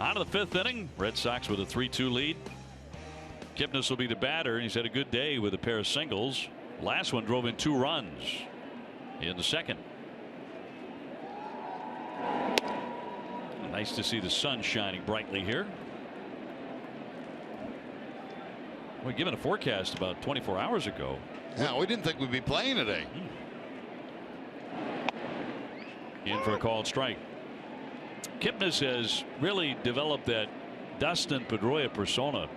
On to the 5th inning. Red Sox with a 3-2 lead. Kipnis will be the batter. He's had a good day with a pair of singles. Last one drove in 2 runs in the 2nd. Nice to see the sun shining brightly here. We're given a forecast about 24 hours ago. Yeah, we didn't think we'd be playing today. In for a called strike. Kipnis has really developed that Dustin Pedroia persona.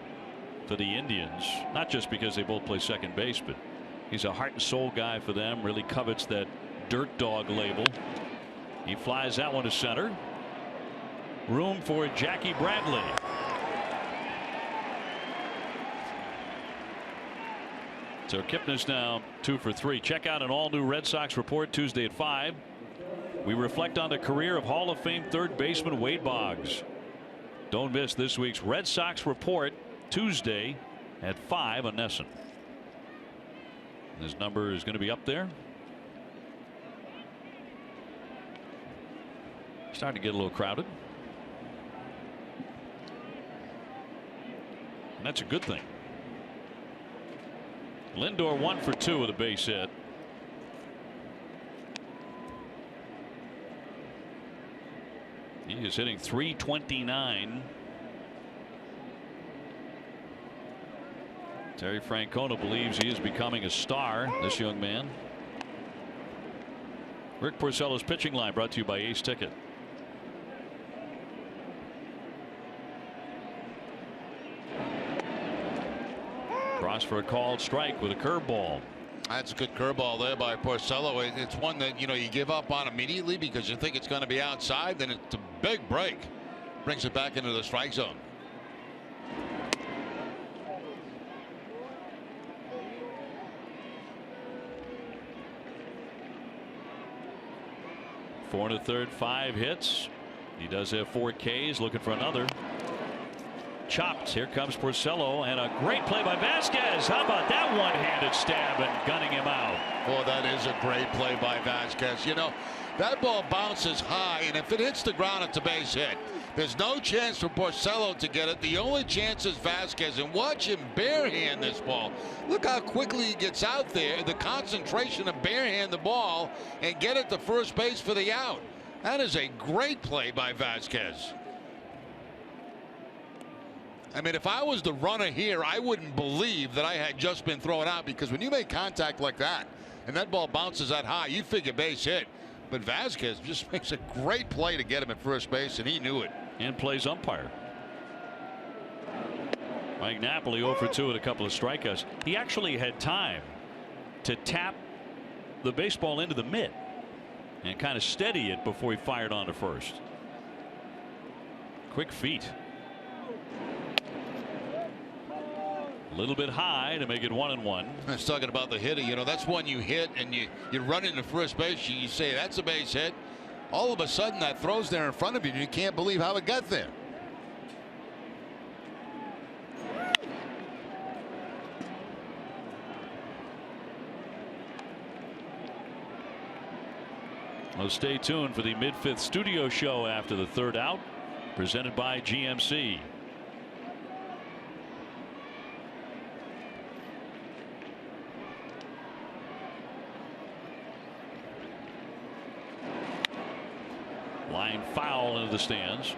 for the Indians, not just because they both play second base, but he's a heart and soul guy for them. Really covets that dirt dog label. He flies that one to center. Room for Jackie Bradley. So Kipnis now 2 for 3. Check out an all-new Red Sox report Tuesday at 5. We reflect on the career of Hall of Fame third baseman Wade Boggs. Don't miss this week's Red Sox report Tuesday at 5 on NESN. His number is going to be up there. Starting to get a little crowded. And that's a good thing. Lindor 1 for 2 with a base hit. He is hitting .329. Terry Francona believes he is becoming a star, this young man. Rick Porcello's pitching line brought to you by Ace Ticket. Cross for a called strike with a curveball. That's a good curveball there by Porcello. It's one that you give up on immediately because you think it's going to be outside. Then it's a big break. Brings it back into the strike zone. Four and a third, 5 hits. He does have 4 Ks. Looking for another. Chopped. Here comes Porcello, and a great play by Vasquez. How about that one-handed stab and gunning him out? Well, that is a great play by Vasquez. That ball bounces high, and if it hits the ground, it's a base hit. There's no chance for Porcello to get it. The only chance is Vasquez, and watch him barehand this ball. Look how quickly he gets out there, the concentration to barehand the ball and get it to first base for the out. That is a great play by Vasquez. I mean, if I was the runner here, I wouldn't believe that I had just been thrown out, because when you make contact like that and that ball bounces that high, you figure base hit. But Vasquez just makes a great play to get him at first base, and he knew it. And plays umpire. Mike Napoli 0 for 2 with a couple of strikeouts. He actually had time to tap the baseball into the mitt and kind of steady it before he fired on to first. Quick feet. A little bit high to make it 1-1. I was talking about the hitter. That's one you hit and you run into first base. You say that's a base hit. All of a sudden that throws there in front of you, and you can't believe how it got there. Well, stay tuned for the mid-fifth studio show after the third out, presented by GMC. Line foul into the stands.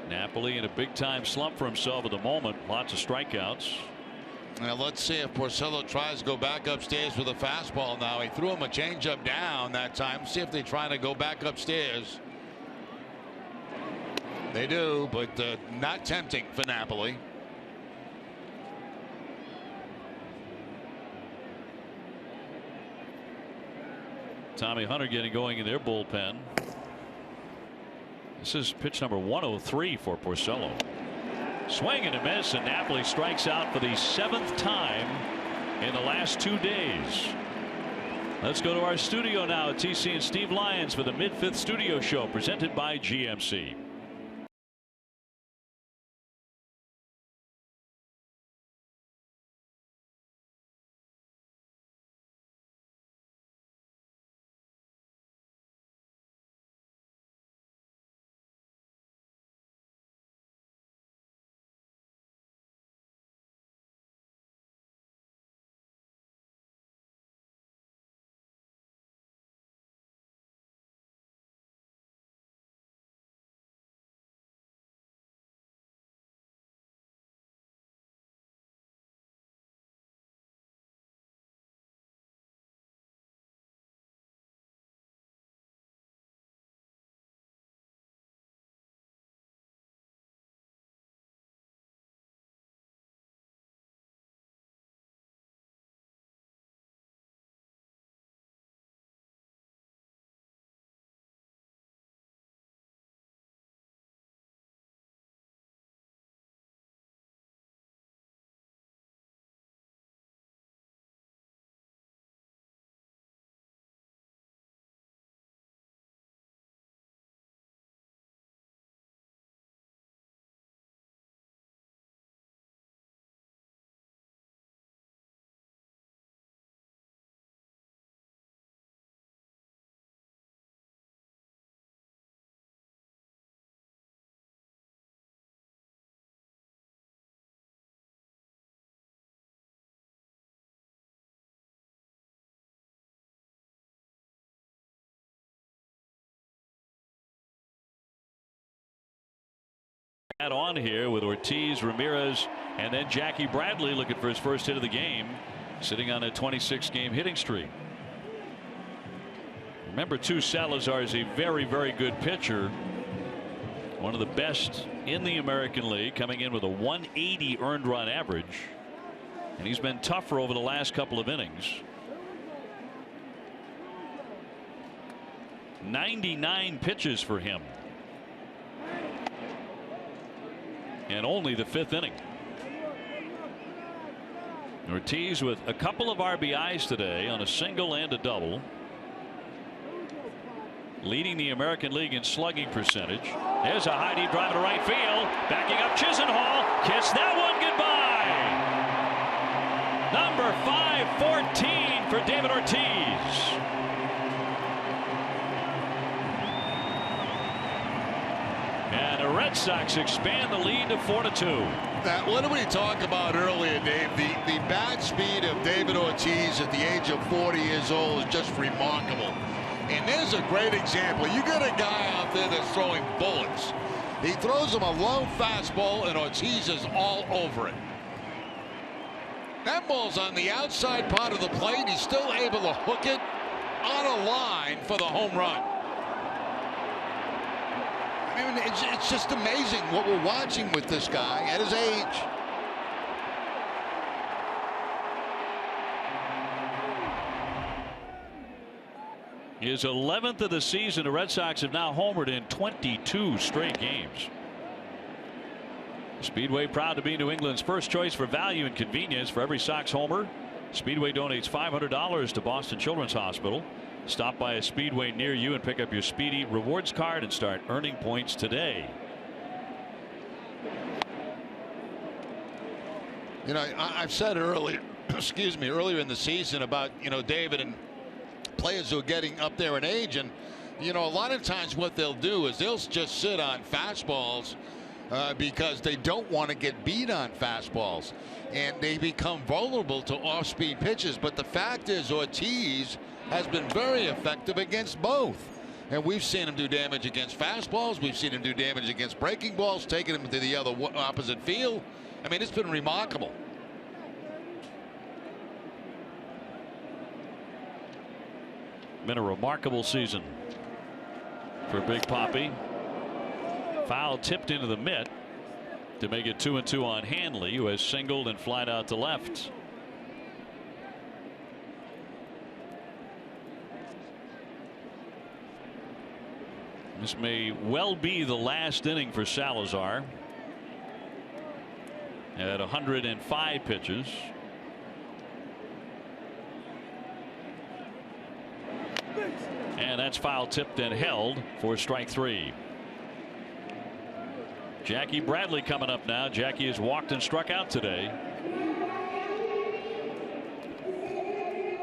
Napoli in a big-time slump for himself at the moment. Lots of strikeouts. Now let's see if Porcello tries to go back upstairs with a fastball now. He threw him a changeup down that time. See if they try to go back upstairs. They do, but not tempting for Napoli. Tommy Hunter getting going in their bullpen. This is pitch number 103 for Porcello. Swing and a miss, and Napoli strikes out for the 7th time in the last 2 days. Let's go to our studio now. TC and Steve Lyons for the mid-fifth studio show presented by GMC. On here with Ortiz, Ramirez, and then Jackie Bradley looking for his first hit of the game, sitting on a 26-game hitting streak. Remember, too, Salazar is a very, very good pitcher. One of the best in the American League, coming in with a 180 earned run average. And he's been tougher over the last couple of innings. 99 pitches for him. And only the 5th inning. Ortiz with a couple of RBIs today on a single and a double. Leading the American League in slugging percentage. There's a high deep drive to right field. Backing up Chisenhall. Kiss that one goodbye. Number 514 for David Ortiz. And the Red Sox expand the lead to 4-2. Now, what did we talk about earlier, Dave? The bat speed of David Ortiz at the age of 40 years old is just remarkable. And there's a great example. You got a guy out there that's throwing bullets. He throws him a low fastball, and Ortiz is all over it. That ball's on the outside part of the plate. He's still able to hook it on a line for the home run. I mean, it's just amazing what we're watching with this guy at his age. His 11th of the season. The Red Sox have now homered in 22 straight games. Speedway proud to be New England's first choice for value and convenience. For every Sox homer, Speedway donates $500 to Boston Children's Hospital. Stop by a Speedway near you and pick up your Speedy Rewards card and start earning points today. You know, I've said earlier, excuse me, earlier in the season about, you know, David and players who are getting up there in age, and you know, a lot of times what they'll do is they'll just sit on fastballs because they don't want to get beat on fastballs, and they become vulnerable to off-speed pitches. But the fact is, Ortiz has been very effective against both, and we've seen him do damage against fastballs. We've seen him do damage against breaking balls, taking him to the other opposite field. I mean, it's been remarkable. Been a remarkable season for Big Papi. Foul tipped into the mitt to make it 2-2 on Hanley, who has singled and flied out to left. This may well be the last inning for Salazar at 105 pitches. And that's foul tipped and held for strike 3. Jackie Bradley coming up now. Jackie has walked and struck out today.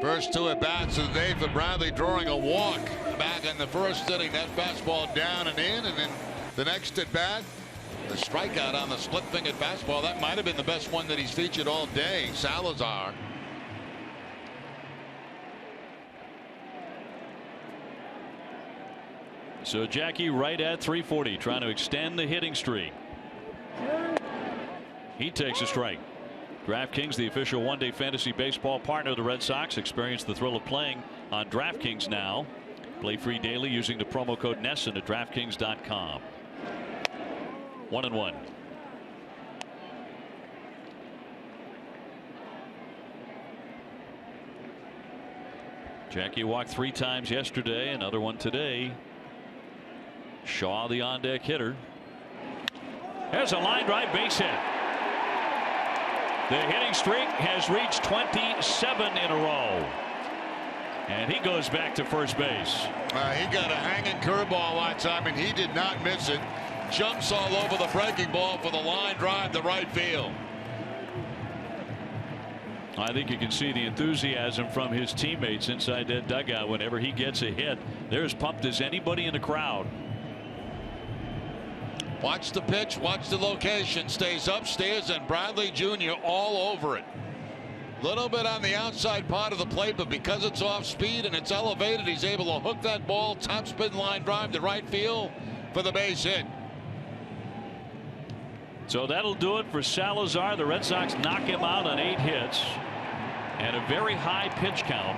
First 2 at bats of the day for Bradley, drawing a walk back in the first inning. That fastball down and in, and then the next at bat, the strikeout on the split-fingered fastball. That might have been the best one that he's featured all day, Salazar. So Jackie right at 340, trying to extend the hitting streak. He takes a strike. DraftKings, the official one-day fantasy baseball partner of the Red Sox. Experience the thrill of playing on DraftKings now. Play free daily using the promo code NESSON at DraftKings.com. 1-1. Jackie walked 3 times yesterday, another one today. Shaw, the on-deck hitter. There's a line drive base hit. The hitting streak has reached 27 in a row. And he goes back to first base. He got a hanging curveball that time, and he did not miss it. Jumps all over the breaking ball for the line drive to right field. I think you can see the enthusiasm from his teammates inside that dugout whenever he gets a hit. They're as pumped as anybody in the crowd. Watch the pitch, watch the location, stays upstairs, and Bradley Jr. all over it. Little bit on the outside part of the plate, but because it's off speed and it's elevated, he's able to hook that ball, top spin line drive to right field for the base hit. So that'll do it for Salazar. The Red Sox knock him out on 8 hits and a very high pitch count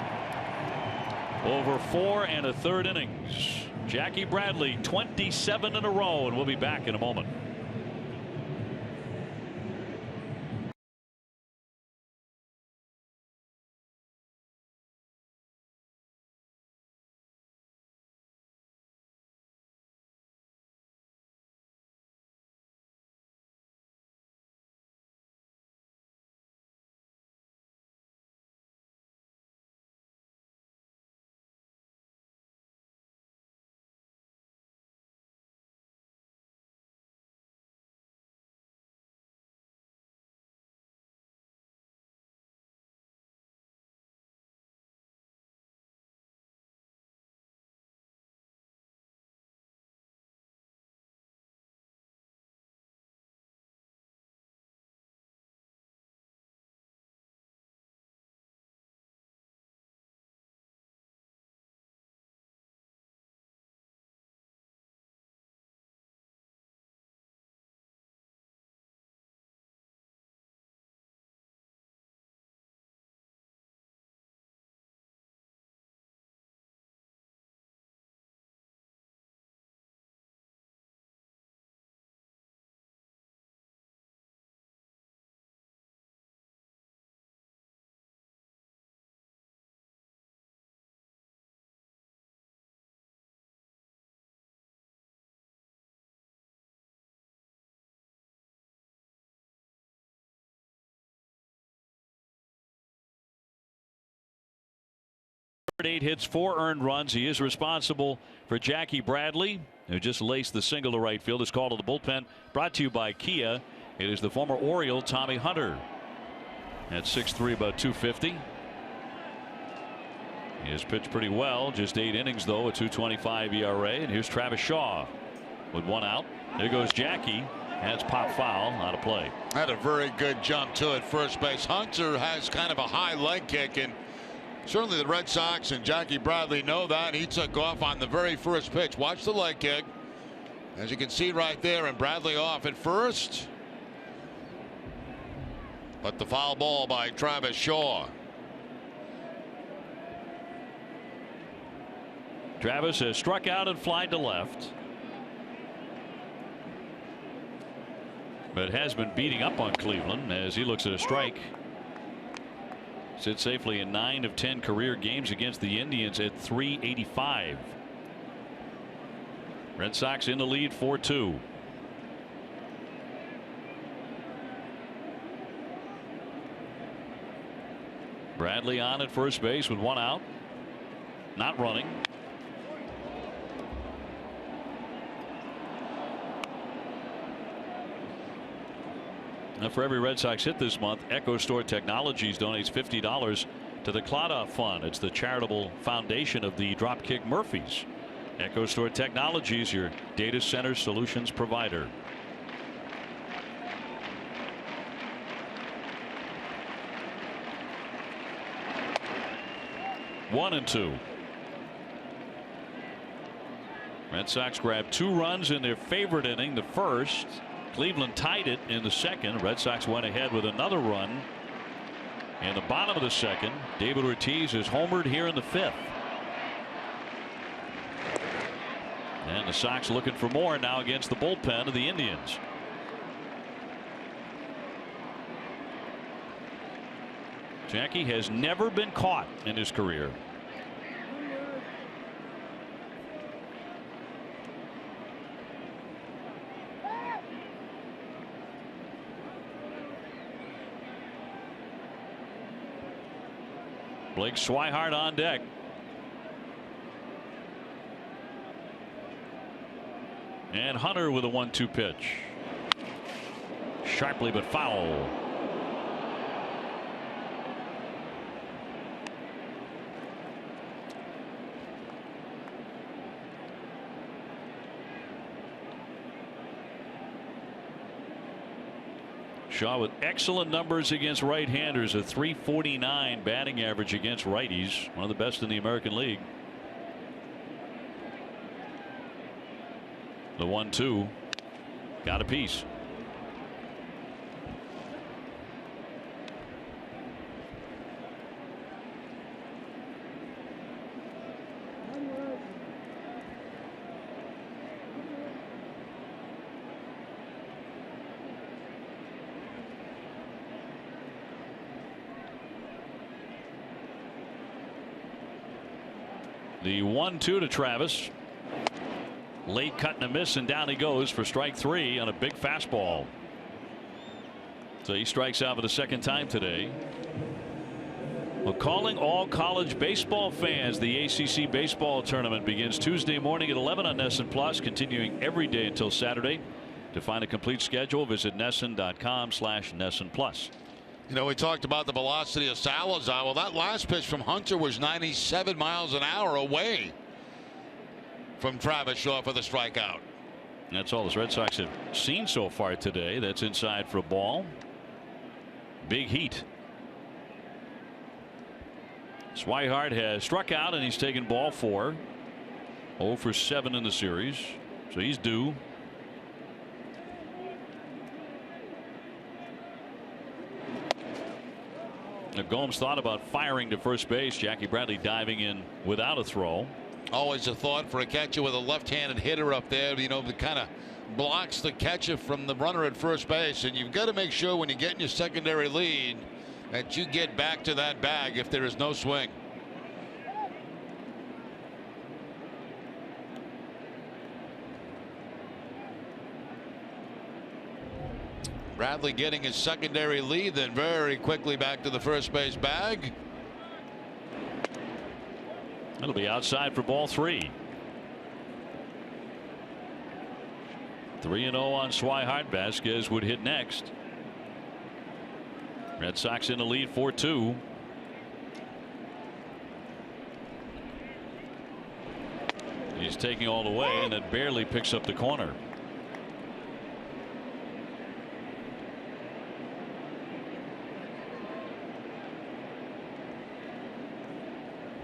over 4 1/3 innings. Jackie Bradley 27 in a row, and we'll be back in a moment. Eight hits, 4 earned runs. He is responsible for Jackie Bradley, who just laced the single to right field. His call to the bullpen brought to you by Kia. It is the former Oriole Tommy Hunter at 6'3", about 250. He has pitched pretty well, just 8 innings though, a 2.25 ERA. And here's Travis Shaw with 1 out. There goes Jackie. That's pop foul, out of play. Had a very good jump to it, first base. Hunter has kind of a high leg kick, and certainly the Red Sox and Jackie Bradley know that. He took off on the very first pitch. Watch the leg kick. As you can see right there, and Bradley off at first. But the foul ball by Travis Shaw. Travis has struck out and flied to left, but has been beating up on Cleveland as he looks at a strike. Sits safely in 9 of 10 career games against the Indians at .385. Red Sox in the lead 4-2. Bradley on at first base with 1 out. Not running. Now, for every Red Sox hit this month, Echo Store Technologies donates $50 to the Cladoff Fund. It's the charitable foundation of the Dropkick Murphys. Echo Store Technologies, your data center solutions provider. One and 2. Red Sox grabbed 2 runs in their favorite inning, the first. Cleveland tied it in the second. Red Sox went ahead with another run in the bottom of the second. David Ortiz is homered here in the 5th. And the Sox looking for more now against the bullpen of the Indians. Jackie has never been caught in his career. Blake Swihart on deck. And Hunter with a 1-2 pitch. Sharply but foul. Shaw with excellent numbers against right-handers, a .349 batting average against righties, one of the best in the American League. The 1-2 got a piece. The 1-2 to Travis. Late cut and a miss, and down he goes for strike 3 on a big fastball. So he strikes out for the second time today. Well, calling all college baseball fans, the ACC baseball tournament begins Tuesday morning at 11 on NESN Plus, continuing every day until Saturday. To find a complete schedule, visit NESN.com/NESN Plus. You know, we talked about the velocity of Salazar. Well, that last pitch from Hunter was 97 miles an hour away from Travis Shaw for the strikeout. That's all the Red Sox have seen so far today. That's inside for a ball. Big heat. Swihart has struck out and he's taken ball 4. 0 for 7 in the series, so he's due. Now Gomes thought about firing to first base. Jackie Bradley diving in without a throw. Always a thought for a catcher with a left-handed hitter up there, you know, that kind of blocks the catcher from the runner at first base. And you've got to make sure when you get in your secondary lead that you get back to that bag if there is no swing. Bradley getting his secondary lead, then very quickly back to the first base bag. It'll be outside for ball 3. 3-0 on Swihart. Vasquez would hit next. Red Sox in the lead 4-2. He's taking all the way, and it barely picks up the corner.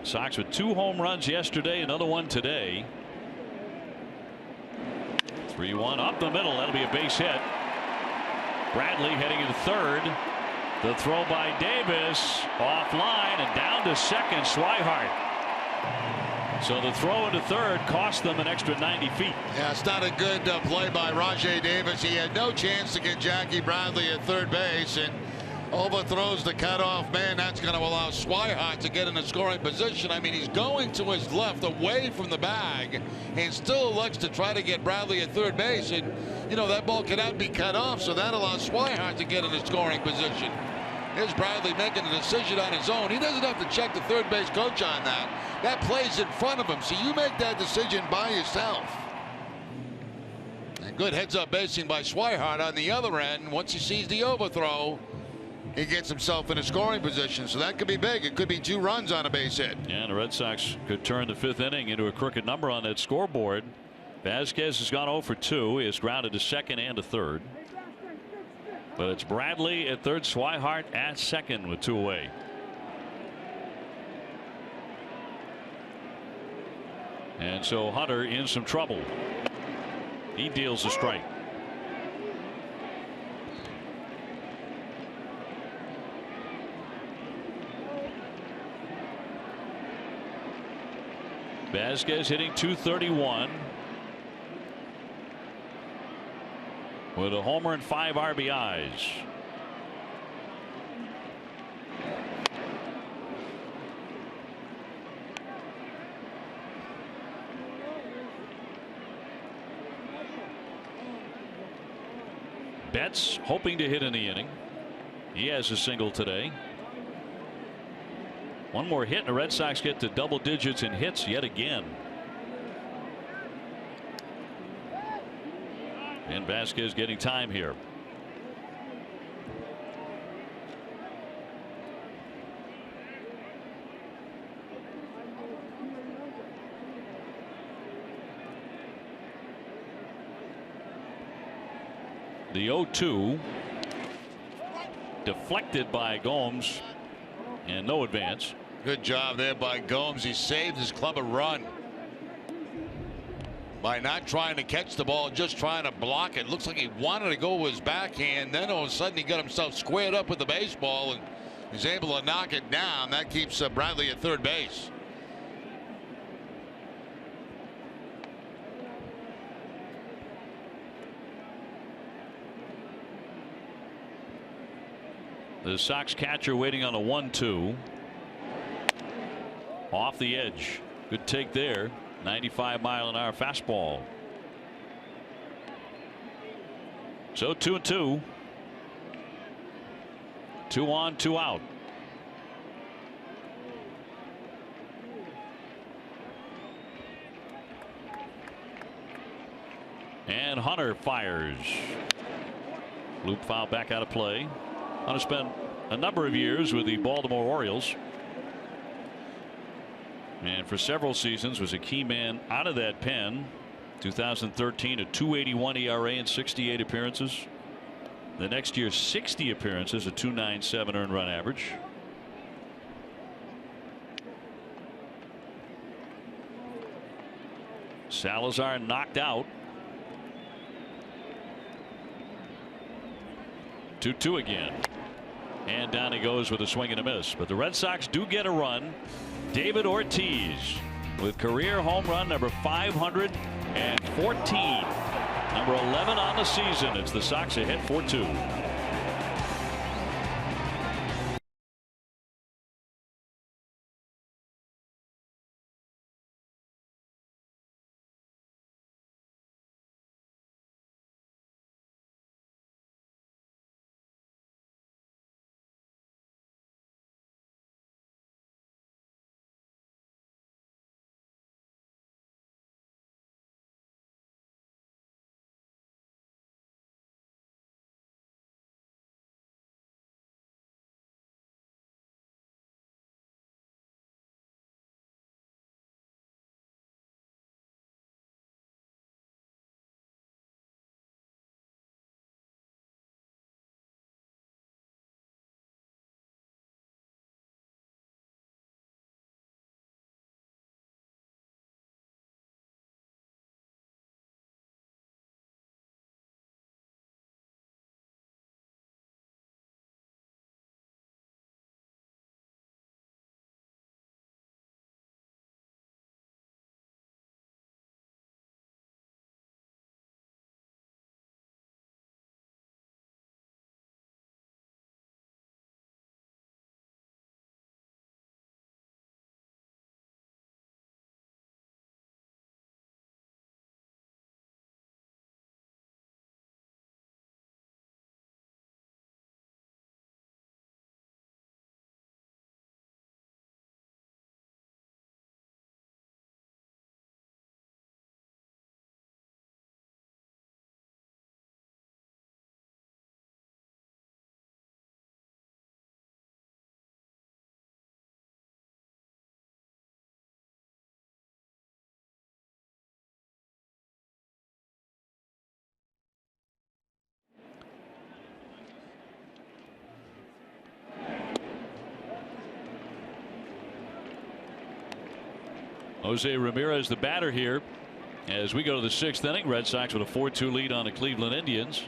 Sox with 2 home runs yesterday, another one today. 3-1 up the middle. That'll be a base hit. Bradley heading into third. The throw by Davis offline and down to second. Swihart. So the throw into third cost them an extra 90 feet. Yeah, it's not a good play by Rajai Davis. He had no chance to get Jackie Bradley at third base and overthrows the cutoff man. That's going to allow Swihart to get in a scoring position. I mean, he's going to his left away from the bag and still elects to try to get Bradley at third base. And, you know, that ball cannot be cut off, so that allows Swihart to get in a scoring position. Here's Bradley making a decision on his own. He doesn't have to check the third base coach on that. That play's in front of him, so you make that decision by yourself. And good heads-up basing by Swihart on the other end. Once he sees the overthrow, he gets himself in a scoring position, so that could be big. It could be 2 runs on a base hit. Yeah, the Red Sox could turn the 5th inning into a crooked number on that scoreboard. Vasquez has gone 0 for 2. He has grounded to second and to third. But it's Bradley at third, Swihart at second with 2 away. And so Hunter in some trouble. He deals a strike. Vasquez hitting .231 with a homer and 5 RBIs. Betts hoping to hit in the inning. He has a single today. One more hit and the Red Sox get to double digits in hits yet again. And Vasquez getting time here. The 0-2 deflected by Gomes and no advance. Good job there by Gomes. He saved his club a run by not trying to catch the ball, just trying to block it. Looks like he wanted to go with his backhand. Then all of a sudden he got himself squared up with the baseball and he's able to knock it down. That keeps Bradley at third base. The Sox catcher waiting on a 1-2. Off the edge. Good take there. 95-mile-an-hour fastball. So 2-2. 2 on, 2 out. And Hunter fires. Loop foul back out of play. Hunter spent a number of years with the Baltimore Orioles, and for several seasons was a key man out of that pen. 2013, a 2.81 ERA and 68 appearances. The next year, 60 appearances, a 2.97 earned run average. Salazar knocked out. 2-2 again. And down he goes with a swing and a miss. But the Red Sox do get a run. David Ortiz with career home run number 514. Number 11 on the season. It's the Sox ahead 4-2. Jose Ramirez, the batter here, as we go to the 6th inning. Red Sox with a 4-2 lead on the Cleveland Indians.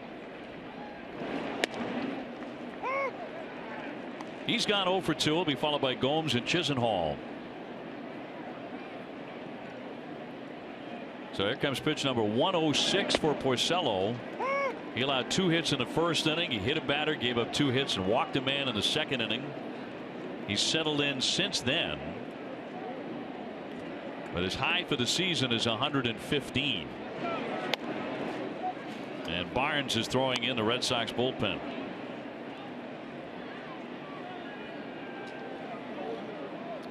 He's gone 0 for 2. Will be followed by Gomes and Chisenhall. So here comes pitch number 106 for Porcello. He allowed 2 hits in the 1st inning. He hit a batter, gave up 2 hits, and walked a man in the 2nd inning. He's settled in since then, but his high for the season is 115. And Barnes is throwing in the Red Sox bullpen.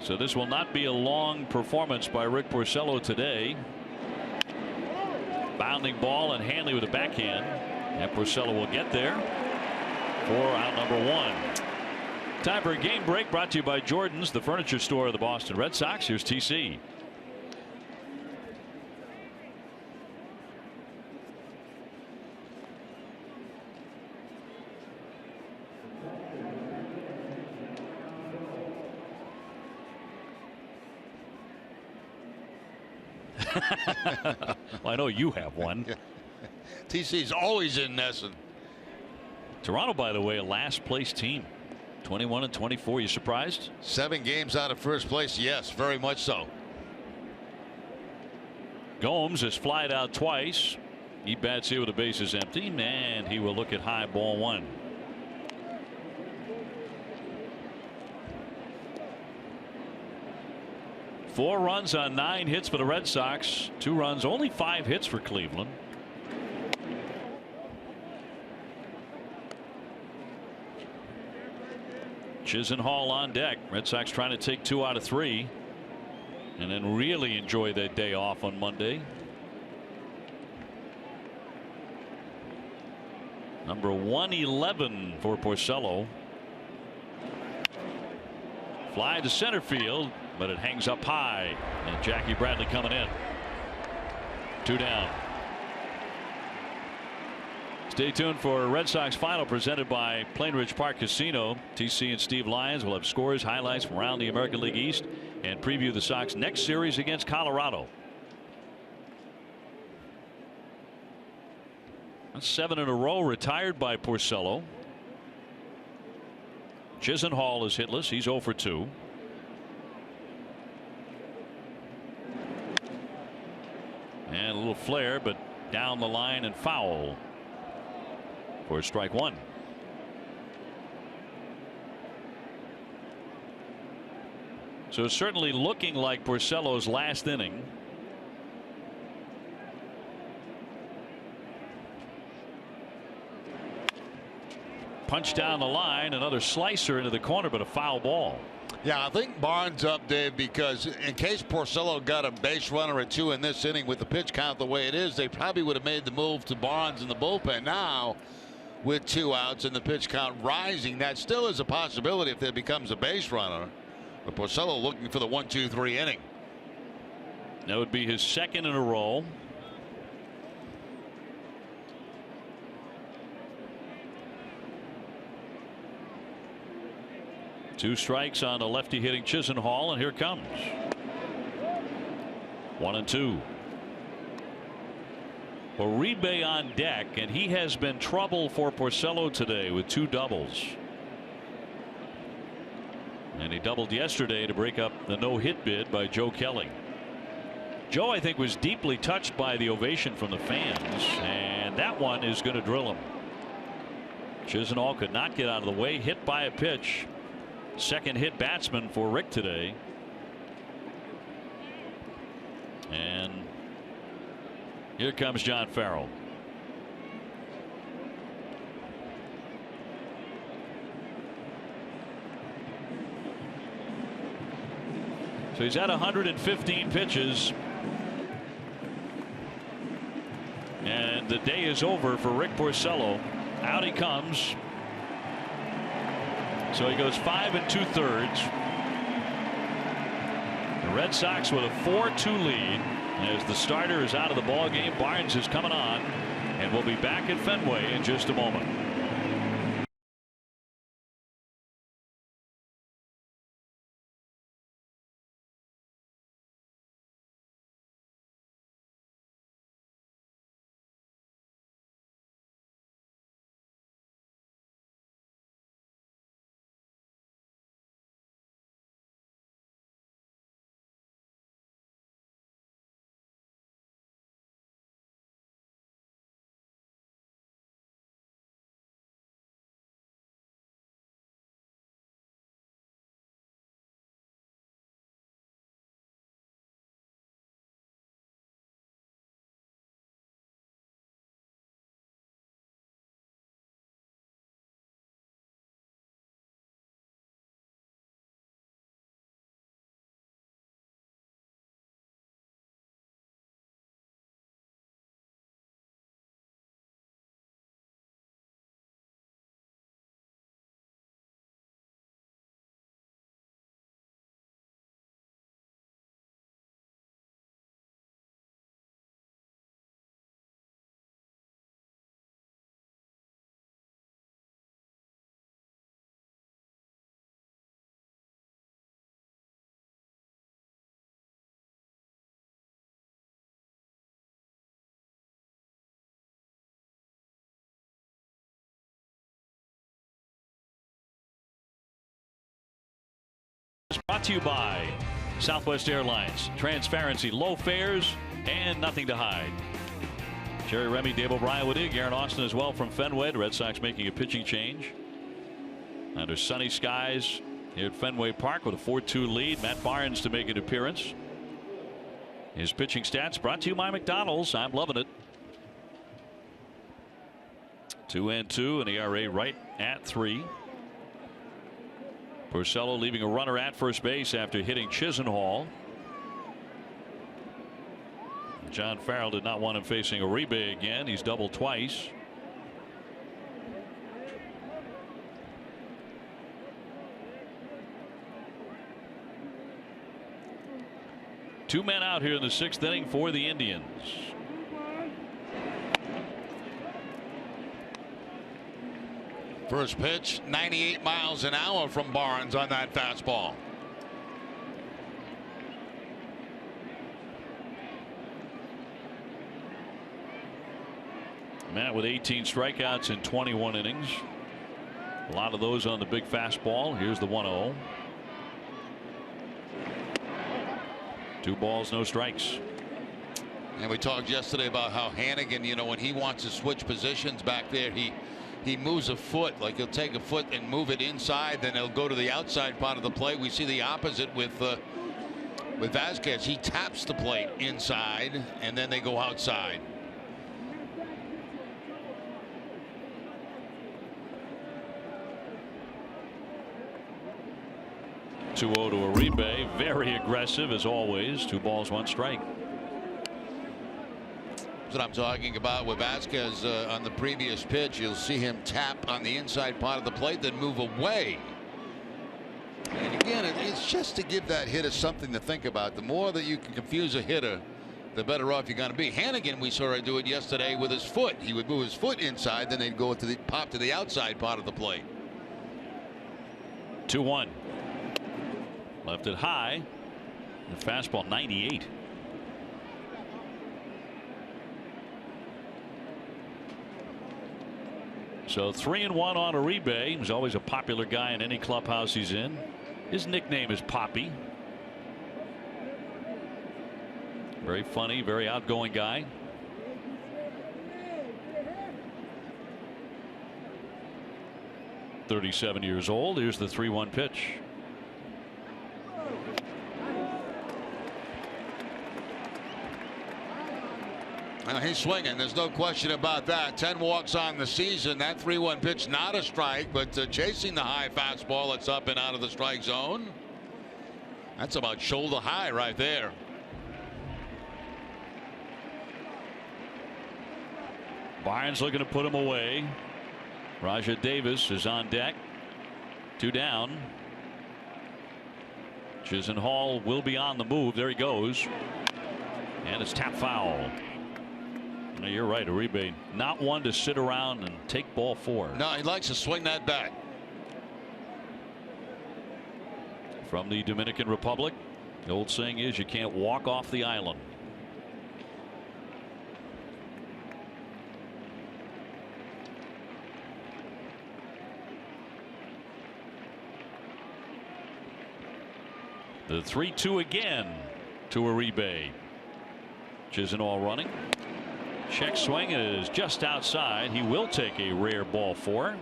So this will not be a long performance by Rick Porcello today. Bounding ball, and Hanley with a backhand, and Porcello will get there for out number 1. Time for a game break, brought to you by Jordan's, the furniture store of the Boston Red Sox. Here's TC. Well, I know you have one. TC's always in NESN. Toronto, by the way, a last place team, 21-24. You surprised? 7 games out of first place. Yes, very much so. Gomes has flied out twice. He bats here with the bases empty, and he will look at high, ball 1. 4 runs on 9 hits for the Red Sox. 2 runs, only 5 hits for Cleveland. Chisenhall on deck. Red Sox trying to take 2 out of 3 and then really enjoy their day off on Monday. Number 111 for Porcello. Fly to center field, but it hangs up high, and Jackie Bradley coming in. 2 down. Stay tuned for Red Sox Final, presented by Plainridge Park Casino. TC and Steve Lyons will have scores, highlights from around the American League East, and preview the Sox next series against Colorado. That's 7 in a row retired by Porcello. Chisenhall is hitless. He's 0 for 2. And a little flare, but down the line and foul for strike 1. So it's certainly looking like Porcello's last inning. Punch down the line, another slicer into the corner, but a foul ball. Yeah, I think Barnes up, Dave, because in case Porcello got a base runner or 2 in this inning with the pitch count the way it is, they probably would have made the move to Barnes in the bullpen. Now, with 2 outs and the pitch count rising, that still is a possibility if there becomes a base runner. But Porcello looking for the 1-2-3 inning. That would be his 2nd in a row. Two strikes on a lefty hitting Chisenhall, and here comes 1-2. Uribe on deck, and he has been trouble for Porcello today with 2 doubles. And he doubled yesterday to break up the no-hit bid by Joe Kelly. Joe, I think, was deeply touched by the ovation from the fans, and that one is going to drill him. Chisenhall could not get out of the way, hit by a pitch. 2nd hit batsman for Rick today. And here comes John Farrell. So he's at 115 pitches. And the day is over for Rick Porcello. Out he comes. So he goes 5 2/3. The Red Sox with a 4-2 lead as the starter is out of the ball game. Barnes is coming on, and we'll be back at Fenway in just a moment. Brought to you by Southwest Airlines. Transparency, low fares, and nothing to hide. Jerry Remy, Dave O'Brien with you. Aaron Austin as well from Fenway. The Red Sox making a pitching change. Under sunny skies here at Fenway Park with a 4-2 lead. Matt Barnes to make an appearance. His pitching stats brought to you by McDonald's. I'm loving it. 2-2 and ERA right at 3. Porcello leaving a runner at first base after hitting Chisenhall. John Farrell did not want him facing Uribe again. He's doubled twice. Two men out here in the 6th inning for the Indians. First pitch, 98 miles an hour from Barnes on that fastball. Matt with 18 strikeouts in 21 innings. A lot of those on the big fastball. Here's the 1-0. 2 balls, no strikes. And we talked yesterday about how Hannigan, you know, when he wants to switch positions back there, he moves a foot. Like he'll take a foot and move it inside, then he'll go to the outside part of the plate. We see the opposite with Vasquez. He taps the plate inside and then they go outside. To Uribe, very aggressive as always. 2 balls, 1 strike. That's what I'm talking about with Vasquez on the previous pitch. You'll see him tap on the inside part of the plate, then move away. And again, it's just to give that hitter something to think about. The more that you can confuse a hitter, the better off you're going to be. Hannigan, we saw him do it yesterday with his foot. He would move his foot inside, then they'd go to the pop to the outside part of the plate. 2-1. Left it high. The fastball 98. So 3-1 on Uribe. He's always a popular guy in any clubhouse he's in. His nickname is Poppy. Very funny, very outgoing guy. .37 years old. Here's the 3-1 pitch. Now he's swinging. There's no question about that. 10 walks on the season. That 3-1 pitch, not a strike, but chasing the high fastball that's up and out of the strike zone. That's about shoulder high right there. Barnes looking to put him away. Rajah Davis is on deck. 2 down. Chisenhall will be on the move. There he goes. And it's tap foul. No, you're right, Uribe, not one to sit around and take ball 4. No, he likes to swing that bat. From the Dominican Republic, the old saying is you can't walk off the island. The 3-2 again to Uribe. Chisenhall running. Check swing is just outside. He will take a rare ball 4.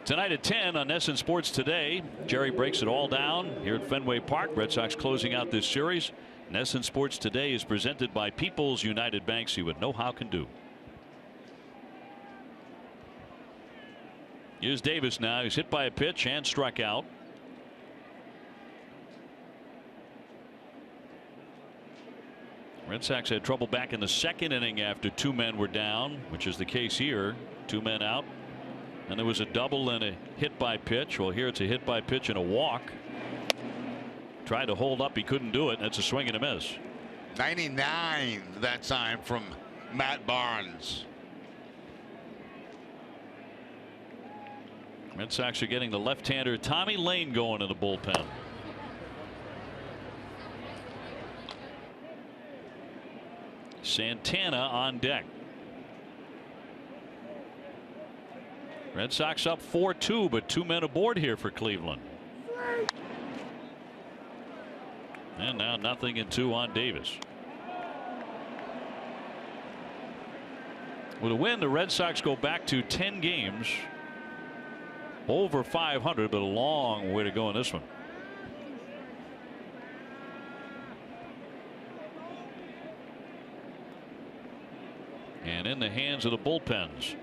Tonight at 10 on NESN Sports Today, Jerry breaks it all down here at Fenway Park. Red Sox closing out this series. NESN Sports Today is presented by People's United Bank. See what know-how can do. Here's Davis now. He's hit by a pitch and struck out. Red Sox had trouble back in the 2nd inning after 2 men were down, which is the case here. 2 men out. And there was a double and a hit by pitch. Well, here it's a hit by pitch and a walk. Tried to hold up. He couldn't do it. That's a swing and a miss. 99 that time from Matt Barnes. Red Sox are getting the left-hander Tommy Lane going in the bullpen. Santana on deck. Red Sox up 4-2, but 2 men aboard here for Cleveland. And now 0-2 on Davis. With a win, the Red Sox go back to 10 games over 500, but a long way to go in this one. and in the hands of the bullpens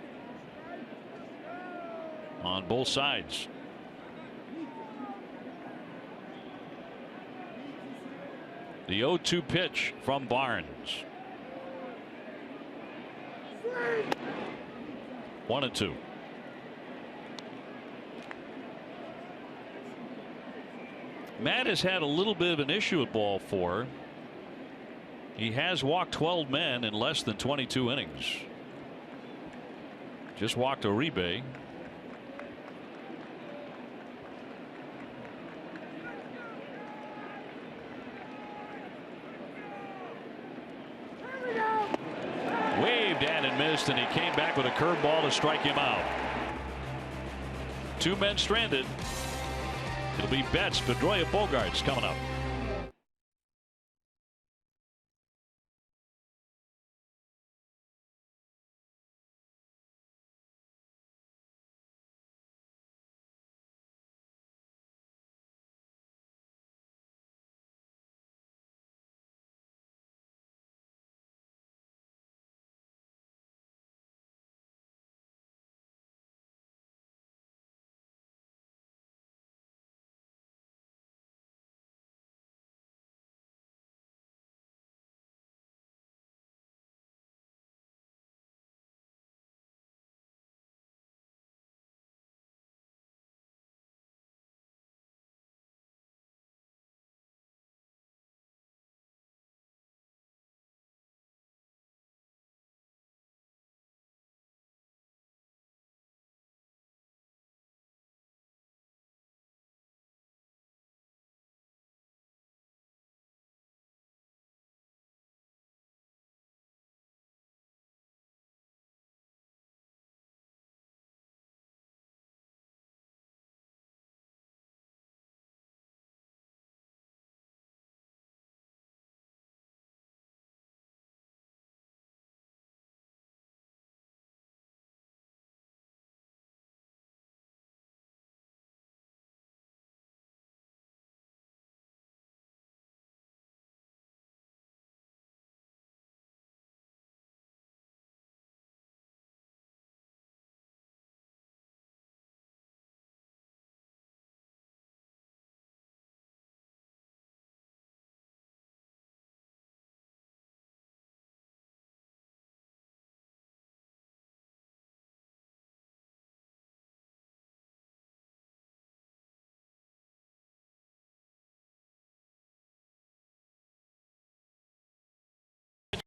on both sides. The 0-2 pitch from Barnes. 1-2. Matt has had a little bit of an issue at ball 4. He has walked 12 men in less than 22 innings. Just walked Uribe. Waved at and missed, and he came back with a curveball to strike him out. 2 men stranded. It'll be Betts, Pedroia, Bogaerts coming up.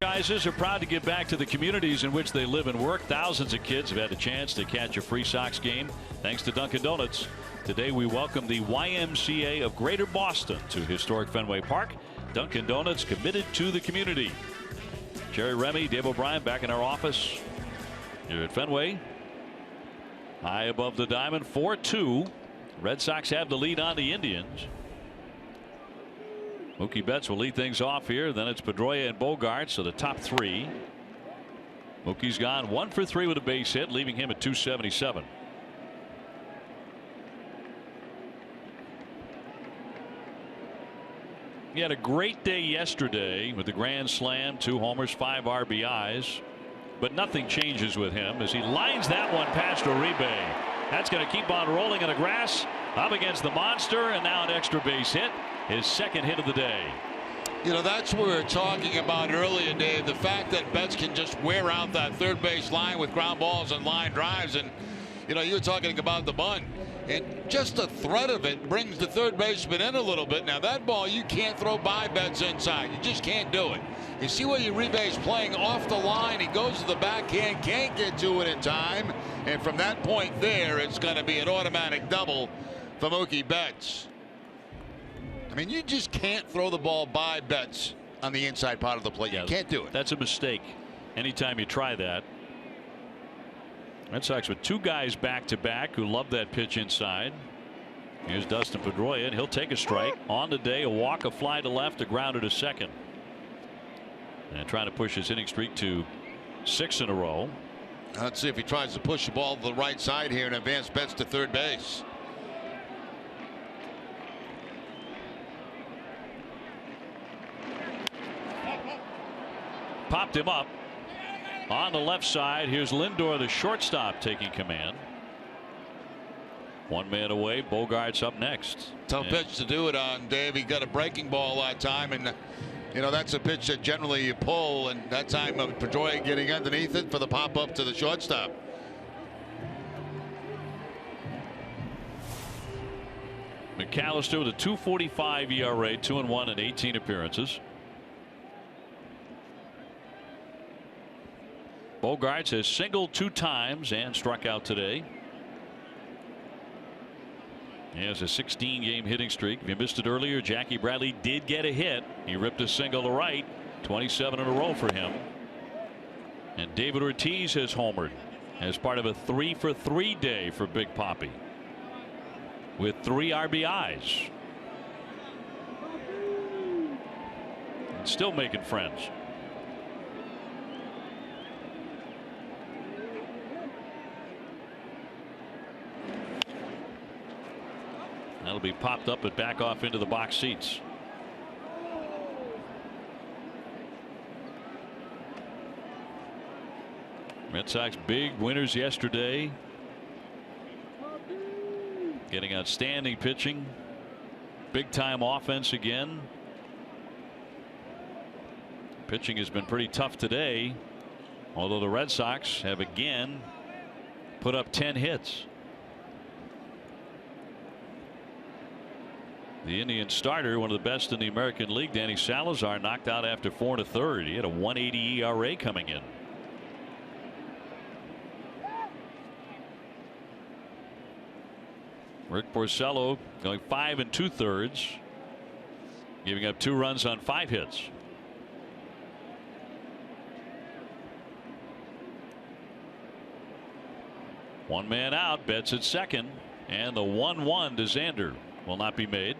Franchises are proud to give back to the communities in which they live and work. Thousands of kids have had a chance to catch a free Sox game thanks to Dunkin' Donuts. Today we welcome the YMCA of Greater Boston to historic Fenway Park. Dunkin' Donuts committed to the community. Jerry Remy, Dave O'Brien back in our office here at Fenway. High above the diamond, 4-2. Red Sox have the lead on the Indians. Mookie Betts will lead things off here. Then it's Pedroia and Bogaerts, so the top 3. Mookie's gone 1 for 3 with a base hit, leaving him at 277. He had a great day yesterday with the grand slam, 2 homers, 5 RBIs, but nothing changes with him as he lines that one past Uribe. That's going to keep on rolling in the grass up against the monster, and now an extra base hit. His second hit of the day. You know, that's what we were talking about earlier, Dave. The fact that Betts can just wear out that third base line with ground balls and line drives. And, you know, you were talking about the bunt. And just the threat of it brings the third baseman in a little bit. Now, that ball you can't throw by Betts inside. You just can't do it. You see where Uribe is playing off the line. He goes to the backhand, can't get to it in time. And from that point there, it's going to be an automatic double for Mookie Betts. I mean, you just can't throw the ball by Betts on the inside part of the plate. You can't do it. That's a mistake anytime you try that. Red Sox with 2 guys back to back who love that pitch inside. Here's Dustin Pedroia, and he'll take a strike. On the day, a walk, a fly to left, a grounder to second. And trying to push his inning streak to 6 in a row. Let's see if he tries to push the ball to the right side here and advance Betts to third base. Popped him up. On the left side, here's Lindor, the shortstop, taking command. One man away. Bogaerts up next. Tough pitch to do it on, Dave. He got a breaking ball that time, and you know that's a pitch that generally you pull, and that time Pedroia getting underneath it for the pop up to the shortstop. McAllister with a 2.45 ERA, 2-1 in 18 appearances. Bogaerts has singled 2 times and struck out today. He has a 16-game hitting streak. If you missed it earlier, Jackie Bradley did get a hit. He ripped a single to right. 27 in a row for him. And David Ortiz has homered as part of a 3-for-3 day for Big Papi with 3 RBIs. And still making friends. That'll be popped up and back off into the box seats. Red Sox big winners yesterday. Getting outstanding pitching. Big time offense again. Pitching has been pretty tough today, although the Red Sox have again put up 10 hits. The Indian starter, one of the best in the American League, Danny Salazar, knocked out after 4 1/3. He had a 1.80 ERA coming in. Rick Porcello going 5 2/3, giving up 2 runs on 5 hits. One man out, Betts at second, and the 1-1 to Xander will not be made.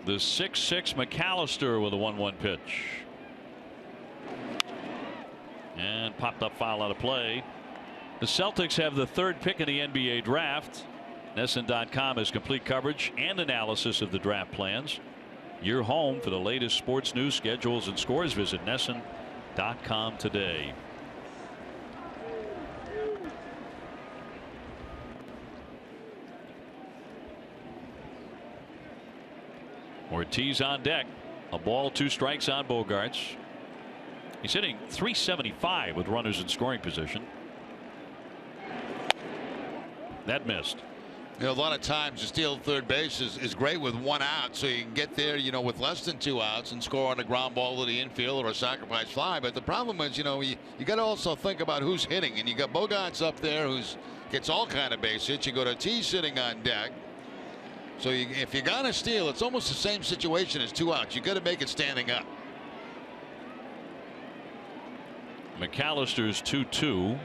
The 6-6 McAllister with a 1-1 pitch. And popped up foul out of play. The Celtics have the 3rd pick in the NBA draft. NESN.com has complete coverage and analysis of the draft plans. Your home for the latest sports news, schedules, and scores. Visit NESN.com today. Ortiz on deck. A ball, 2 strikes on Bogaerts. He's hitting .375 with runners in scoring position. That missed. You know, a lot of times to steal third base is great with 1 out, so you can get there, you know, with less than 2 outs and score on a ground ball to the infield or a sacrifice fly. But the problem is, you know, you got to also think about who's hitting, and you got Bogaerts up there who's gets all kind of base hits. You got Ortiz sitting on deck. So if you're gonna steal, it's almost the same situation as 2 outs. You got to make it standing up. McAllister's 2-2.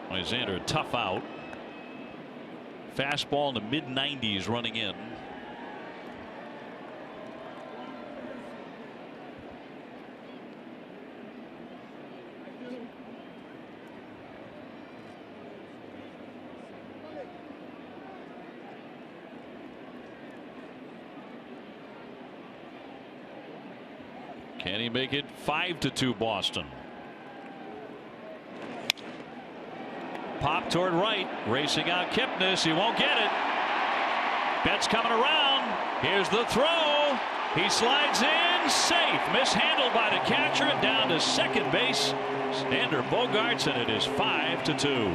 Alexander, a tough out. Fastball in the mid-90s running in. Can he make it 5-2 Boston? Pop toward right, racing out Kipnis. He won't get it. Betts coming around. Here's the throw. He slides in, safe. Mishandled by the catcher and down to second base. Xander Bogaerts, and it is 5-2.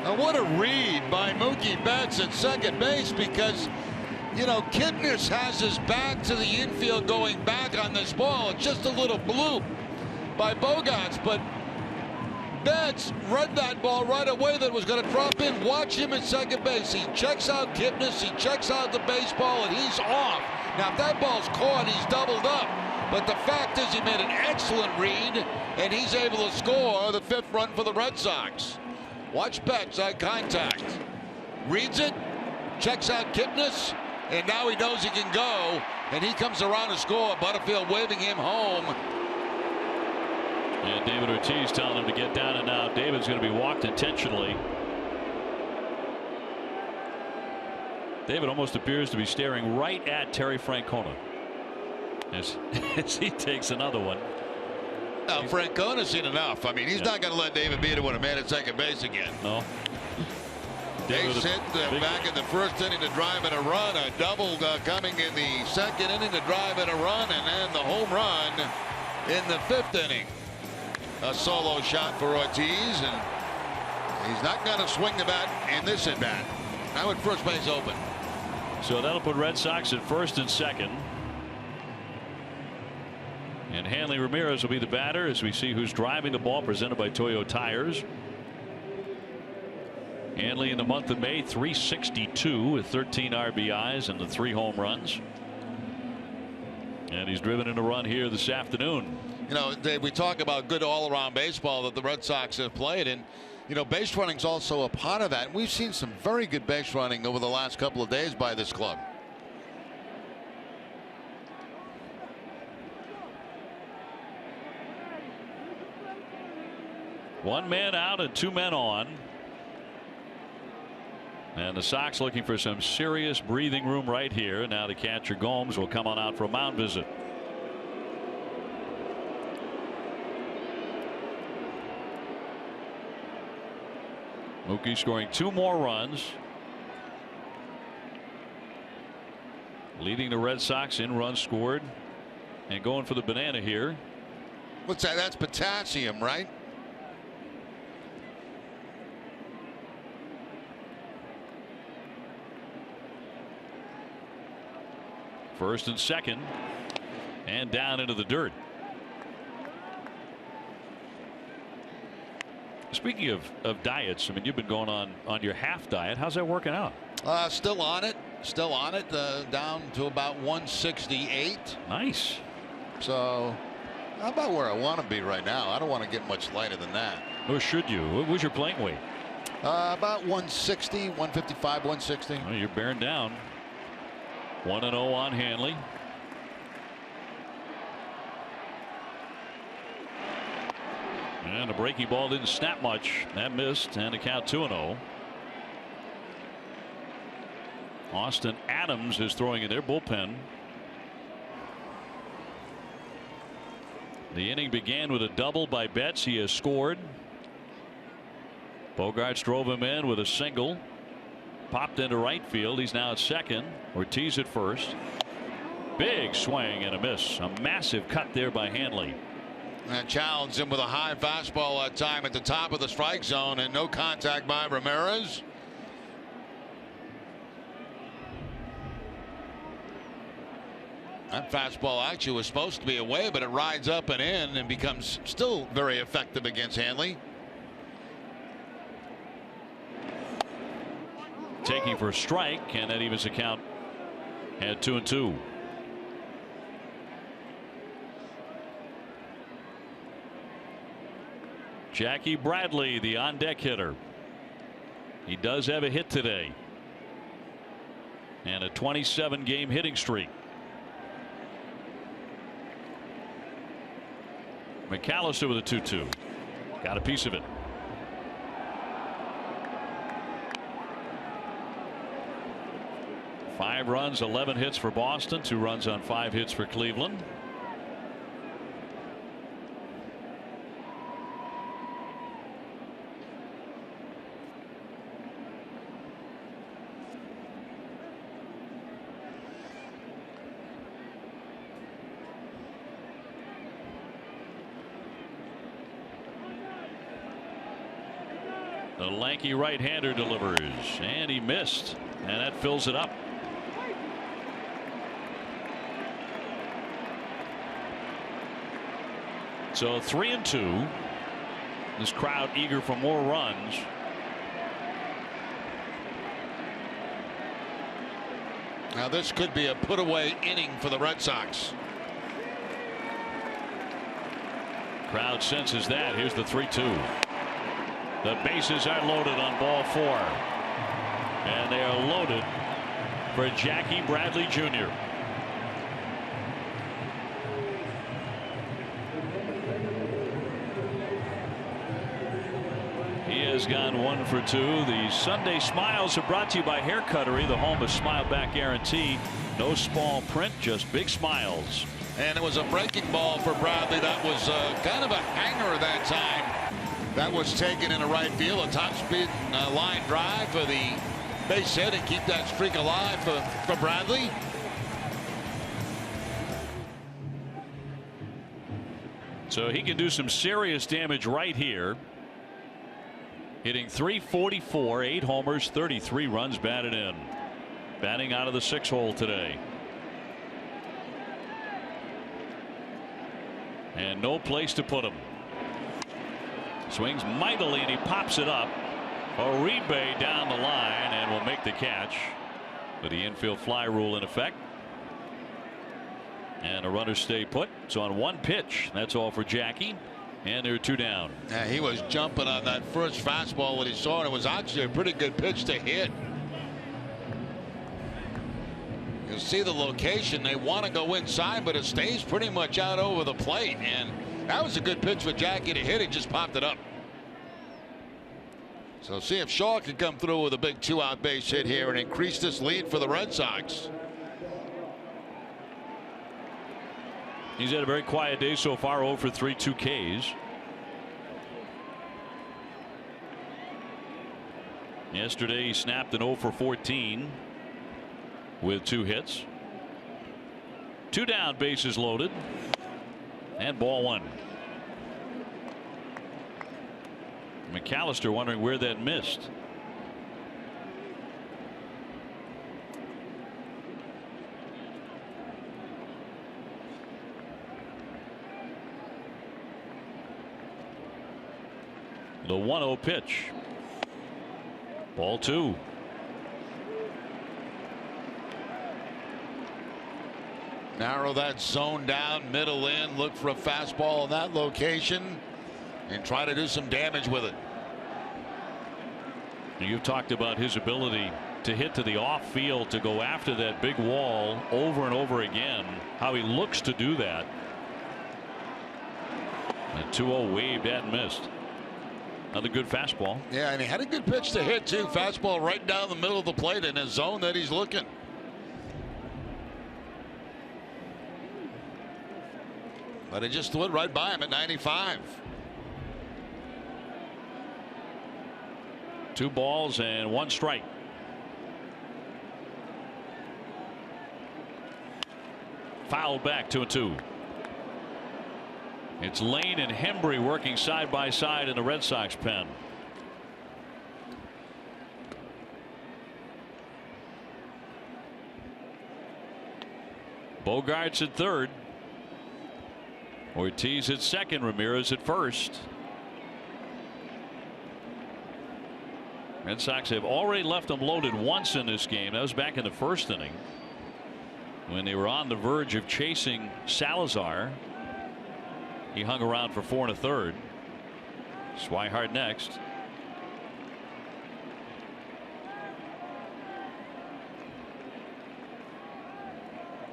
Now what a read by Mookie Betts at second base, because you know, Kipnis has his back to the infield going back on this ball. It's just a little bloop by Bogaerts, but Betts read that ball right away that was going to drop in. Watch him at second base. He checks out Kipnis, he checks out the baseball, and he's off. Now, if that ball's caught, he's doubled up. But the fact is he made an excellent read, and he's able to score the 5th run for the Red Sox. Watch Betts, eye contact. Reads it, checks out Kipnis, and now he knows he can go, and he comes around to score. Butterfield waving him home. And David Ortiz telling him to get down, and now David's going to be walked intentionally. David almost appears to be staring right at Terry Francona as he takes another one. Now, Francona's seen enough. I mean, he's not going to let David beat it with a man at second base again. No. Ace hit back in the first inning to drive in a run. A double coming in the second inning to drive in a run, and then the home run in the fifth inning. A solo shot for Ortiz, and he's not going to swing the bat in this at bat. Now at first base open. So that'll put Red Sox at first and second. And Hanley Ramirez will be the batter as we see who's driving the ball, presented by Toyo Tires. Hanley in the month of May, 362 with 13 RBIs and the 3 home runs. And he's driven in a run here this afternoon. You know, Dave, we talk about good all-around baseball that the Red Sox have played, and you know, base running's also a part of that. We've seen some very good base running over the last couple of days by this club. One man out and 2 men on. And the Sox looking for some serious breathing room right here. Now the catcher Gomes will come on out for a mound visit. Mookie scoring 2 more runs, leading the Red Sox in runs scored, and going for the banana here. What's that? That's potassium, right? First and second, and down into the dirt. Speaking of diets, I mean, you've been going on your half diet. How's that working out? Still on it. Down to about 168. Nice. So about where I want to be right now. I don't want to get much lighter than that. Or should you? What was your playing weight? About 160, 155, 160. Well, you're bearing down. 1-0 on Hanley. And a breaking ball didn't snap much. That missed, and a count 2-0. Austin Adams is throwing in their bullpen. The inning began with a double by Betts. He has scored. Bogarts drove him in with a single. Popped into right field. He's now at second. Ortiz at first. Big swing and a miss. A massive cut there by Hanley. And challenged him with a high fastball that time at the top of the strike zone, and no contact by Ramirez. That fastball actually was supposed to be away, but it rides up and in and becomes still very effective against Hanley. Taking for a strike, and that evens the count at 2-2. Jackie Bradley, the on-deck hitter. He does have a hit today. And a 27-game hitting streak. McAllister with a 2-2. Got a piece of it. Five runs, 11 hits for Boston. 2 runs on 5 hits for Cleveland. The lanky right-hander delivers, and he missed, and that fills it up. So 3-2. This crowd eager for more runs. Now this could be a put-away inning for the Red Sox. Crowd senses that. Here's the 3-2. The bases are loaded on ball 4. And they are loaded for Jackie Bradley Jr. He has gone 1 for 2. The Sunday Smiles are brought to you by Hair Cuttery, the home of Smile Back Guarantee. No small print, just big smiles. And it was a breaking ball for Bradley. That was kind of a hanger that time. That was taken into right field. A top speed line drive for the base hit and keep that streak alive for Bradley. So he can do some serious damage right here. Hitting .344, 8 homers, 33 runs batted in. Batting out of the 6-hole today. And no place to put him. Swings mightily and he pops it up. Uribe down the line and will make the catch with the infield fly rule in effect. And a runner stay put. So on 1 pitch, that's all for Jackie. And there are 2 down. Yeah, he was jumping on that first fastball when he saw it. It was actually a pretty good pitch to hit. You'll see the location. They want to go inside, but it stays pretty much out over the plate. And that was a good pitch for Jackie to hit. He just popped it up. So see if Shaw can come through with a big 2-out base hit here and increase this lead for the Red Sox. He's had a very quiet day so far. 0 for 3, 2 Ks. Yesterday he snapped an 0 for 14 with 2 hits. 2 down, bases loaded, and ball 1. McAllister wondering where that missed. The 1-0 pitch. Ball 2. Narrow that zone down, middle in, look for a fastball in that location and try to do some damage with it. You've talked about his ability to hit to the off field, to go after that big wall over and over again, how he looks to do that. A 2-0 waved and missed. Another good fastball. Yeah, and he had a good pitch to hit too. Fastball right down the middle of the plate in his zone that he's looking. But it just went right by him at 95. 2 balls and 1 strike. Fouled back, 2-2. It's Lane and Hembree working side by side in the Red Sox pen. Bogarts at third. Ortiz at second. Ramirez at first. Red Sox have already left them loaded once in this game. That was back in the 1st inning when they were on the verge of chasing Salazar. He hung around for 4 1/3. Swihart next.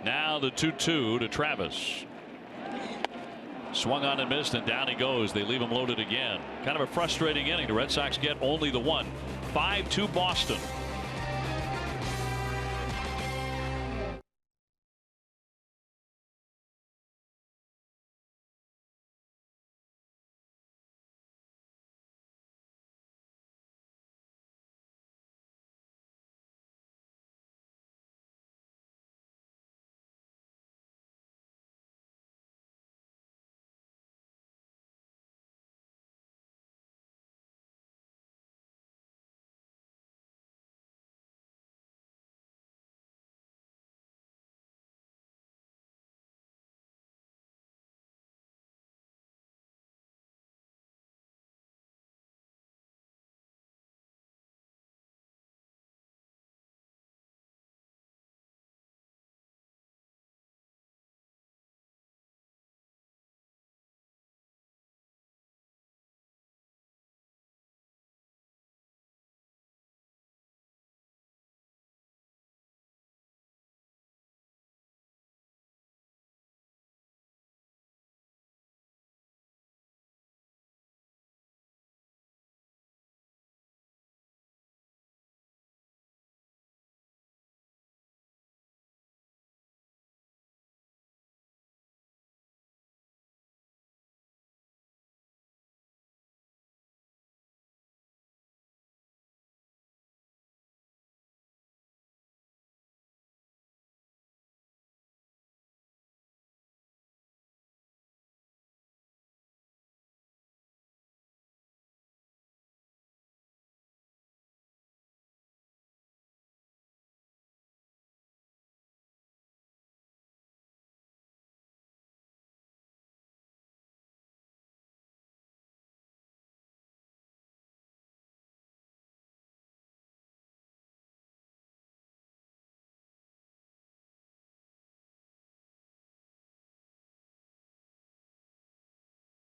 Now the 2-2 to Travis. Swung on and missed, and down he goes. They leave him loaded again. Kind of a frustrating inning. The Red Sox get only the 1. 5-2 Boston.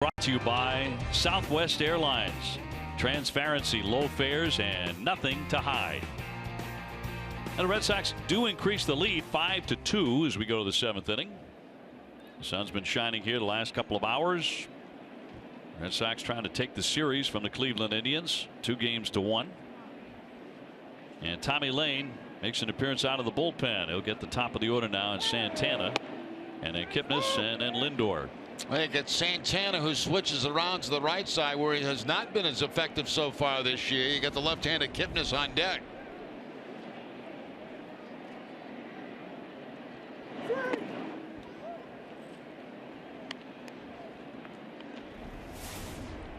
Brought to you by Southwest Airlines. Transparency, low fares, and nothing to hide. And the Red Sox do increase the lead 5-2 as we go to the 7th inning. The sun's been shining here the last couple of hours. Red Sox trying to take the series from the Cleveland Indians 2-1. And Tommy Lane makes an appearance out of the bullpen. He'll get the top of the order now in Santana, and then Kipnis, and then Lindor. Well, you get Santana, who switches around to the right side where he has not been as effective so far this year. You got the left-handed Kipnis on deck.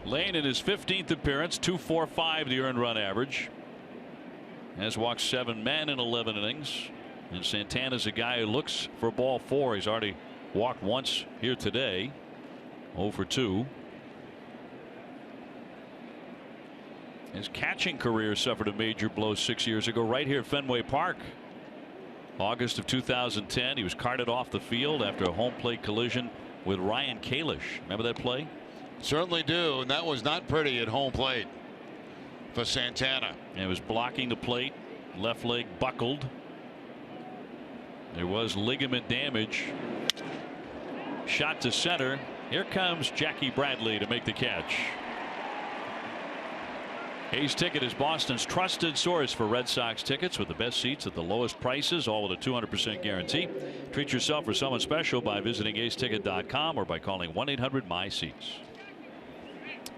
Lane in his 15th appearance, 2.45 the earned run average. Has walked 7 men in 11 innings. And Santana's a guy who looks for ball 4. He's already walked once here today. 0 for 2. His catching career suffered a major blow 6 years ago right here at Fenway Park. August of 2010, he was carted off the field after a home plate collision with Ryan Kalish. Remember that play? Certainly do, and that was not pretty at home plate for Santana. And it was blocking the plate, left leg buckled. There was ligament damage. Shot to center. Here comes Jackie Bradley to make the catch. A's Ticket is Boston's trusted source for Red Sox tickets with the best seats at the lowest prices, all with a 200% guarantee. Treat yourself or someone special by visiting aceticket.com or by calling 1-800-MY-SEATS.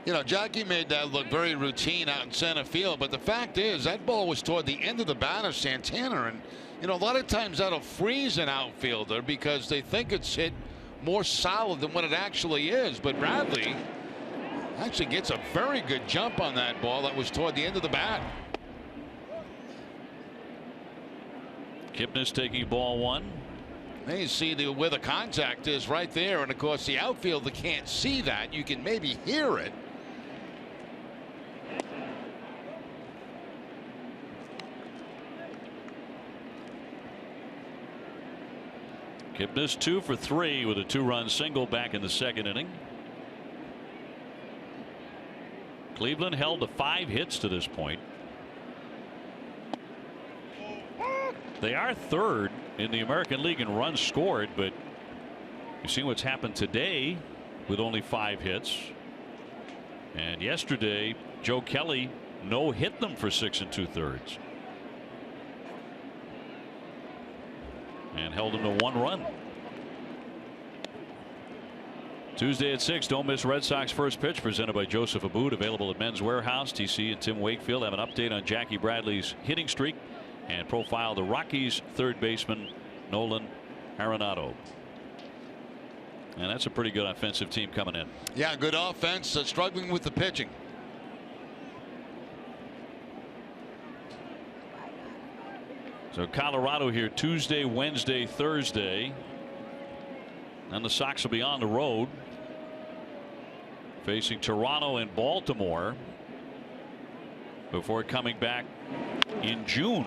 You know, Jackie made that look very routine out in center field, but the fact is that ball was toward the end of the bat of Santana, and you know, a lot of times that'll freeze an outfielder because they think it's hit more solid than what it actually is. But Bradley actually gets a very good jump on that ball that was toward the end of the bat. Kipnis taking ball 1. There you see where the contact is right there, and of course the outfielder can't see that. You can maybe hear it. Kipnis 2 for 3 with a 2-run single back in the 2nd inning. Cleveland held to 5 hits to this point. They are 3rd in the American League in runs scored, but you see what's happened today with only 5 hits. And yesterday, Joe Kelly no-hit them for 6 2/3. And held them to 1 run. Tuesday at 6, don't miss Red Sox first pitch, presented by Joseph Abboud, available at Men's Warehouse. TC and Tim Wakefield have an update on Jackie Bradley's hitting streak and profile the Rockies' third baseman Nolan Arenado. And that's a pretty good offensive team coming in. Yeah, good offense, struggling with the pitching. So Colorado here Tuesday, Wednesday, Thursday. And the Sox will be on the road facing Toronto and Baltimore before coming back in June.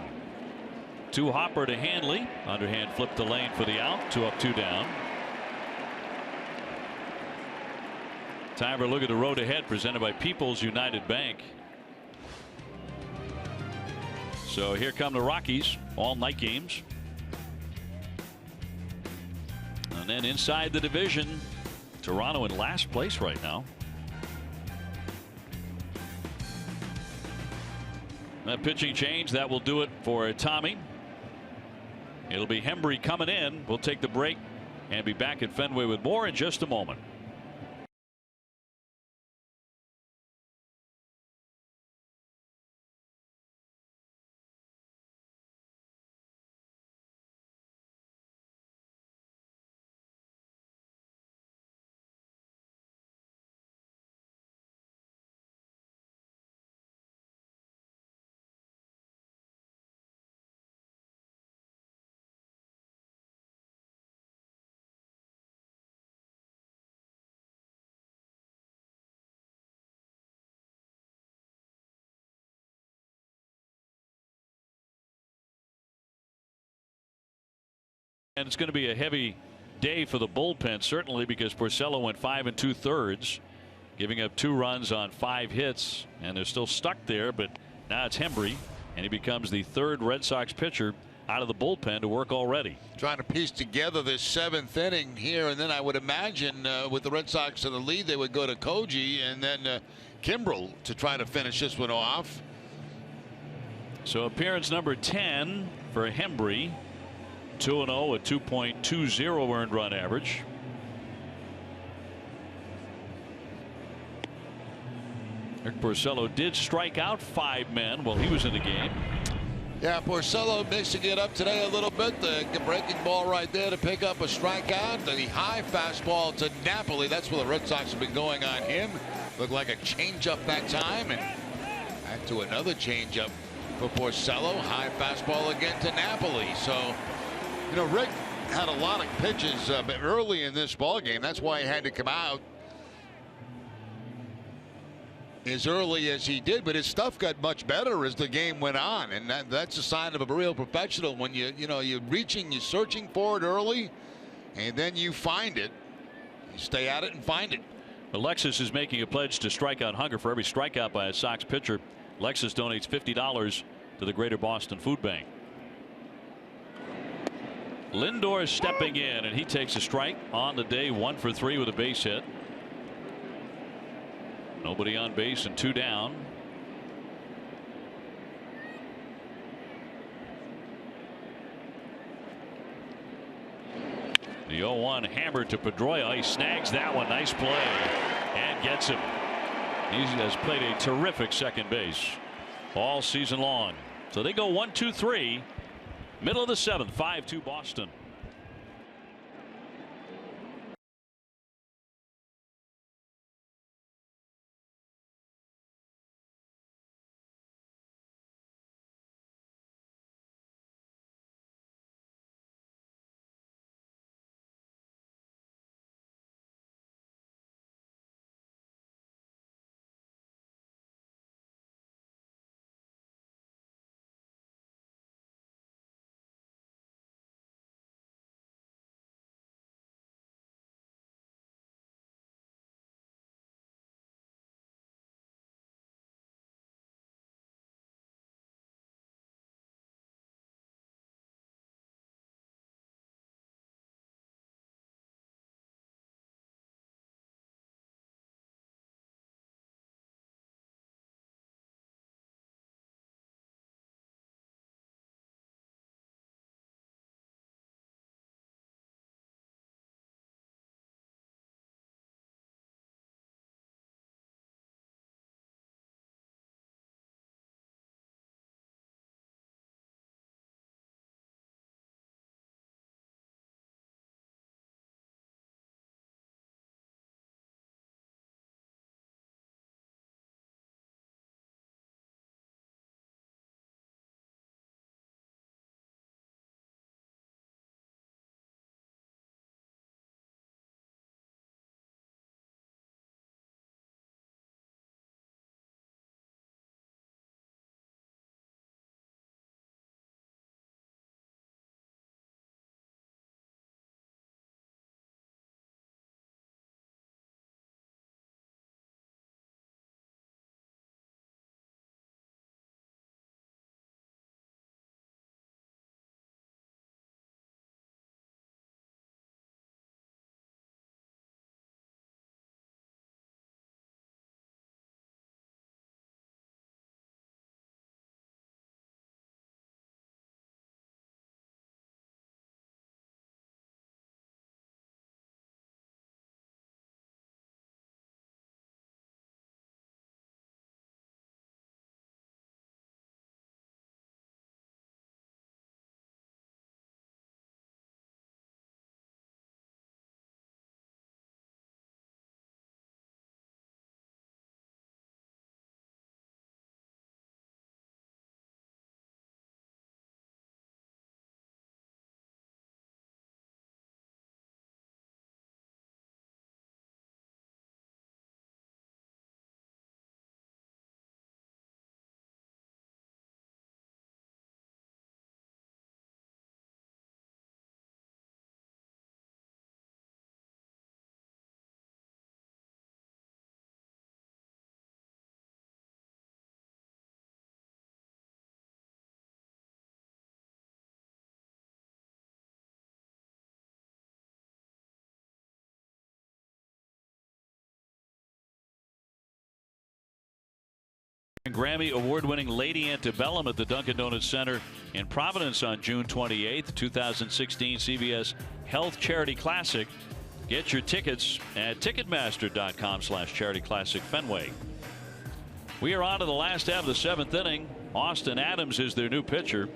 2 Hopper to Hanley. Underhand flip to Lane for the out. 2 up, 2 down. Time for a look at the road ahead, presented by People's United Bank. So here come the Rockies, all night games. And then inside the division, Toronto in last place right now. That pitching change, that will do it for Tommy. It'll be Hembree coming in. We'll take the break and be back at Fenway with more in just a moment. And it's going to be a heavy day for the bullpen, certainly, because Porcello went 5 2/3. giving up 2 runs on 5 hits, and they're still stuck there. But now it's Hembree, and he becomes the 3rd Red Sox pitcher out of the bullpen to work already. Trying to piece together this 7th inning here, and then I would imagine with the Red Sox in the lead, they would go to Koji and then Kimbrel to try to finish this one off. So appearance number 10 for Hembree. 2-0 at 2.20 earned run average. Rick Porcello did strike out 5 men while he was in the game. Yeah, Porcello mixing it up today a little bit. The breaking ball right there to pick up a strikeout. The high fastball to Napoli. That's where the Red Sox have been going on him. Looked like a changeup that time, and back to another changeup for Porcello. High fastball again to Napoli. So, you know, Rick had a lot of pitches early in this ball game. That's why he had to come out as early as he did, but his stuff got much better as the game went on, and that's a sign of a real professional. When you're reaching, you're searching for it early, and then you find it. You stay at it and find it. Alexis is making a pledge to strikeout hunger. For every strikeout by a Sox pitcher, Alexis donates $50 to the Greater Boston Food Bank. Lindor is stepping in, and he takes a strike on the day, 1 for 3 with a base hit. Nobody on base and 2 down. The 0-1 hammered to Pedroia. He snags that one. Nice play and gets him. He has played a terrific second base all season long. So they go 1-2-3. Middle of the 7th, 5-2 Boston. Grammy award-winning Lady Antebellum at the Dunkin' Donuts Center in Providence on June 28th. 2016 CBS Health Charity Classic. Get your tickets at Ticketmaster.com/Charity Classic Fenway. We are on to the last half of the 7th inning. Austin Adams is their new pitcher.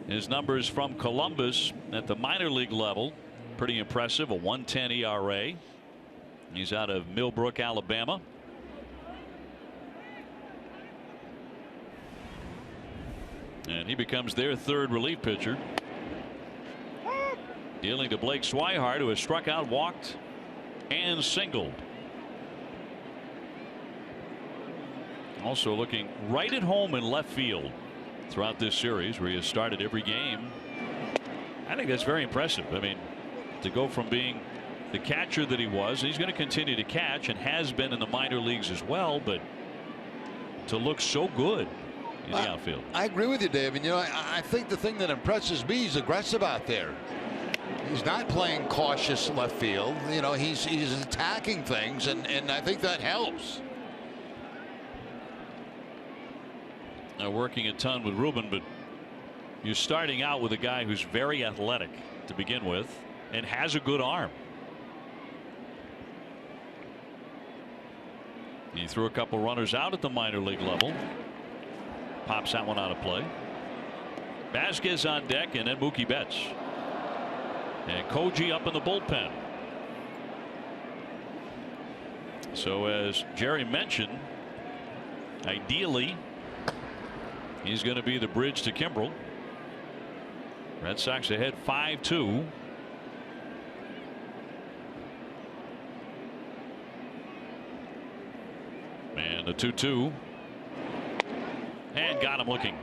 His numbers from Columbus at the minor league level, pretty impressive. A 1.10 ERA. He's out of Millbrook, Alabama. And he becomes their third relief pitcher. Dealing to Blake Swihart, who has struck out, walked, and singled. Also looking right at home in left field throughout this series, where he has started every game. I think that's very impressive. I mean, to go from being the catcher that he was, he's going to continue to catch and has been in the minor leagues as well, but to look so good in the outfield. I agree with you, Dave. And, you know, I think the thing that impresses me, he's aggressive out there. He's not playing cautious left field. You know, he's attacking things, and I think that helps. Working a ton with Ruben, but you're starting out with a guy who's very athletic to begin with and has a good arm. He threw a couple runners out at the minor league level. Pops that one out of play. Vasquez on deck, and then Mookie Betts. And Koji up in the bullpen. So as Jerry mentioned, ideally he's going to be the bridge to Kimbrel. Red Sox ahead 5-2. And the 2-2. And got him looking.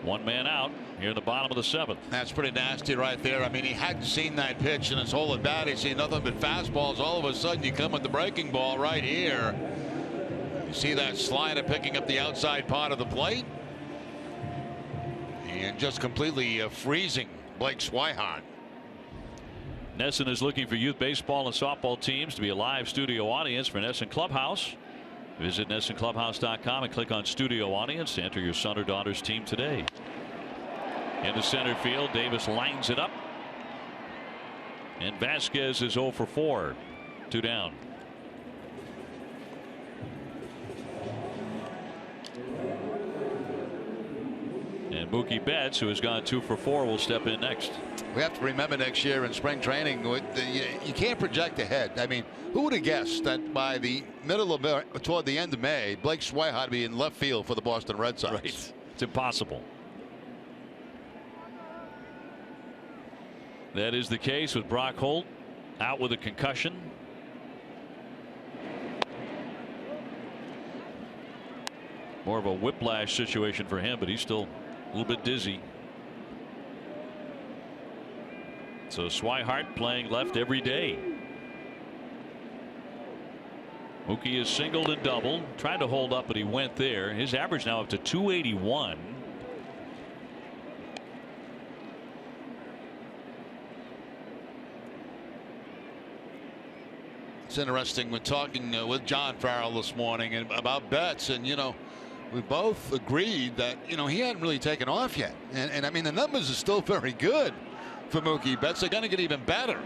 One man out here in the bottom of the 7th. That's pretty nasty right there. I mean, he hadn't seen that pitch in his whole at bat. He's seen nothing but fastballs. All of a sudden you come with the breaking ball right here. You see that slider picking up the outside part of the plate and just completely freezing Blake Swihart. NESN is looking for youth baseball and softball teams to be a live studio audience for NESN Clubhouse. Visit NESNClubhouse.com and click on studio audience to enter your son or daughter's team today. In the center field, Davis lines it up, and Vasquez is 0 for 4. 2 down. And Mookie Betts, who has gone 2 for 4, will step in next. We have to remember next year in spring training, you can't project ahead. I mean, who would have guessed that by the middle of toward the end of May, Blake Swihart would be in left field for the Boston Red Sox? Right. It's impossible. That is the case with Brock Holt out with a concussion. More of a whiplash situation for him, but he's still a little bit dizzy. So Swihart playing left every day. Mookie is singled and doubled. Tried to hold up, but he went there. His average now up to 281. It's interesting. We're talking with John Farrell this morning about Betts, and you know, we both agreed that he hadn't really taken off yet, and I mean the numbers are still very good for Mookie Betts. They're going to get even better.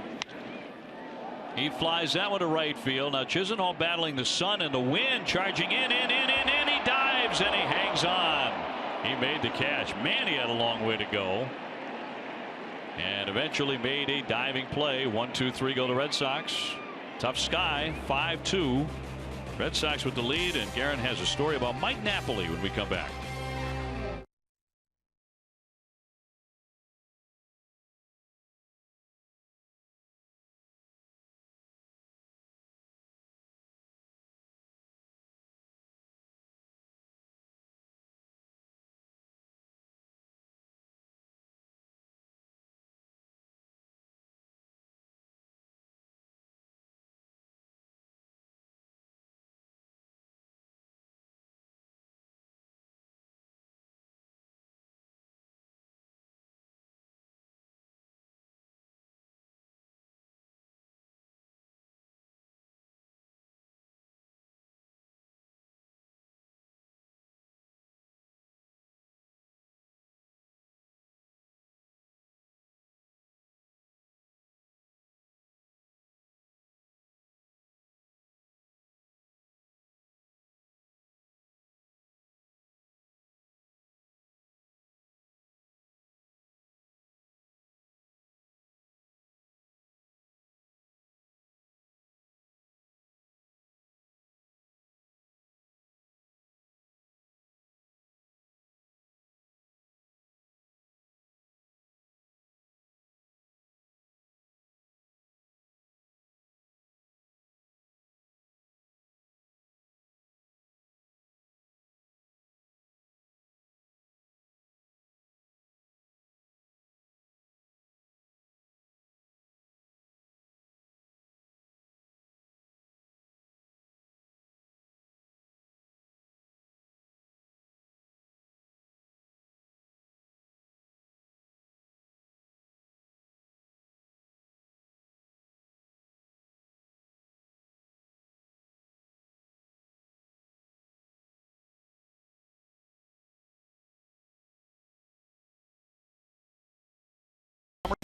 He flies that one to right field. Now Chisenhall battling the sun and the wind, charging in. He dives and he hangs on. He made the catch. Man, he had a long way to go, and eventually made a diving play. 1-2-3 go to Red Sox. Tough Sky 5-2. Red Sox with the lead, and Garen has a story about Mike Napoli when we come back.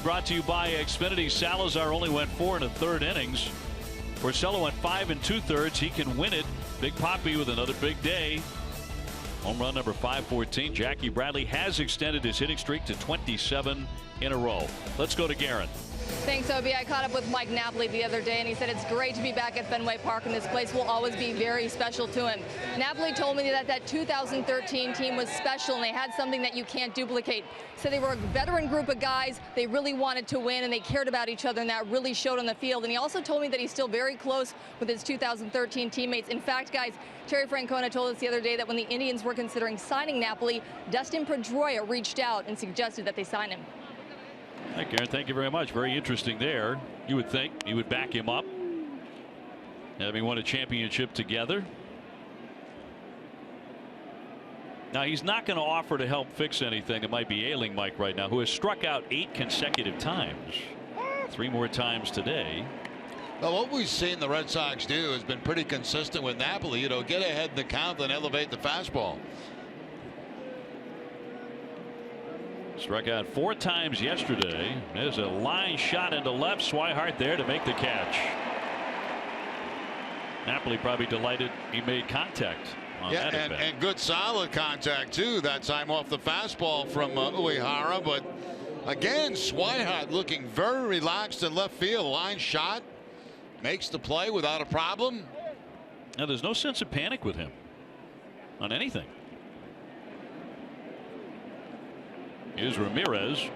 brought to you by Xfinity. Salazar only went 4 1/3 innings. Porcello went 5 2/3. He can win it. Big Poppy with another big day. Home run number 514. Jackie Bradley has extended his hitting streak to 27 in a row. Let's go to Garen. Thanks, Obi. I caught up with Mike Napoli the other day, and he said it's great to be back at Fenway Park, and this place will always be very special to him. Napoli told me that 2013 team was special, and they had something that you can't duplicate. So they were a veteran group of guys. They really wanted to win, and they cared about each other, and that really showed on the field. And he also told me that he's still very close with his 2013 teammates. In fact, guys, Terry Francona told us the other day that when the Indians were considering signing Napoli, Dustin Pedroia reached out and suggested that they sign him. Hi, Karen. Thank you very much. Very interesting there. You would think he would back him up, having won a championship together. Now, he's not going to offer to help fix anything that might be ailing Mike right now, who has struck out 8 consecutive times. 3 more times today. Well, what we've seen the Red Sox do has been pretty consistent with Napoli. You know, get ahead in the count and elevate the fastball. Struck out 4 times yesterday. There's a line shot into left. Swihart there to make the catch. Napoli probably delighted he made contact on that and good solid contact too that time off the fastball from Uehara. But again, Swihart looking very relaxed in left field. Line shot makes the play without a problem. Now there's no sense of panic with him on anything. Here's Ramirez.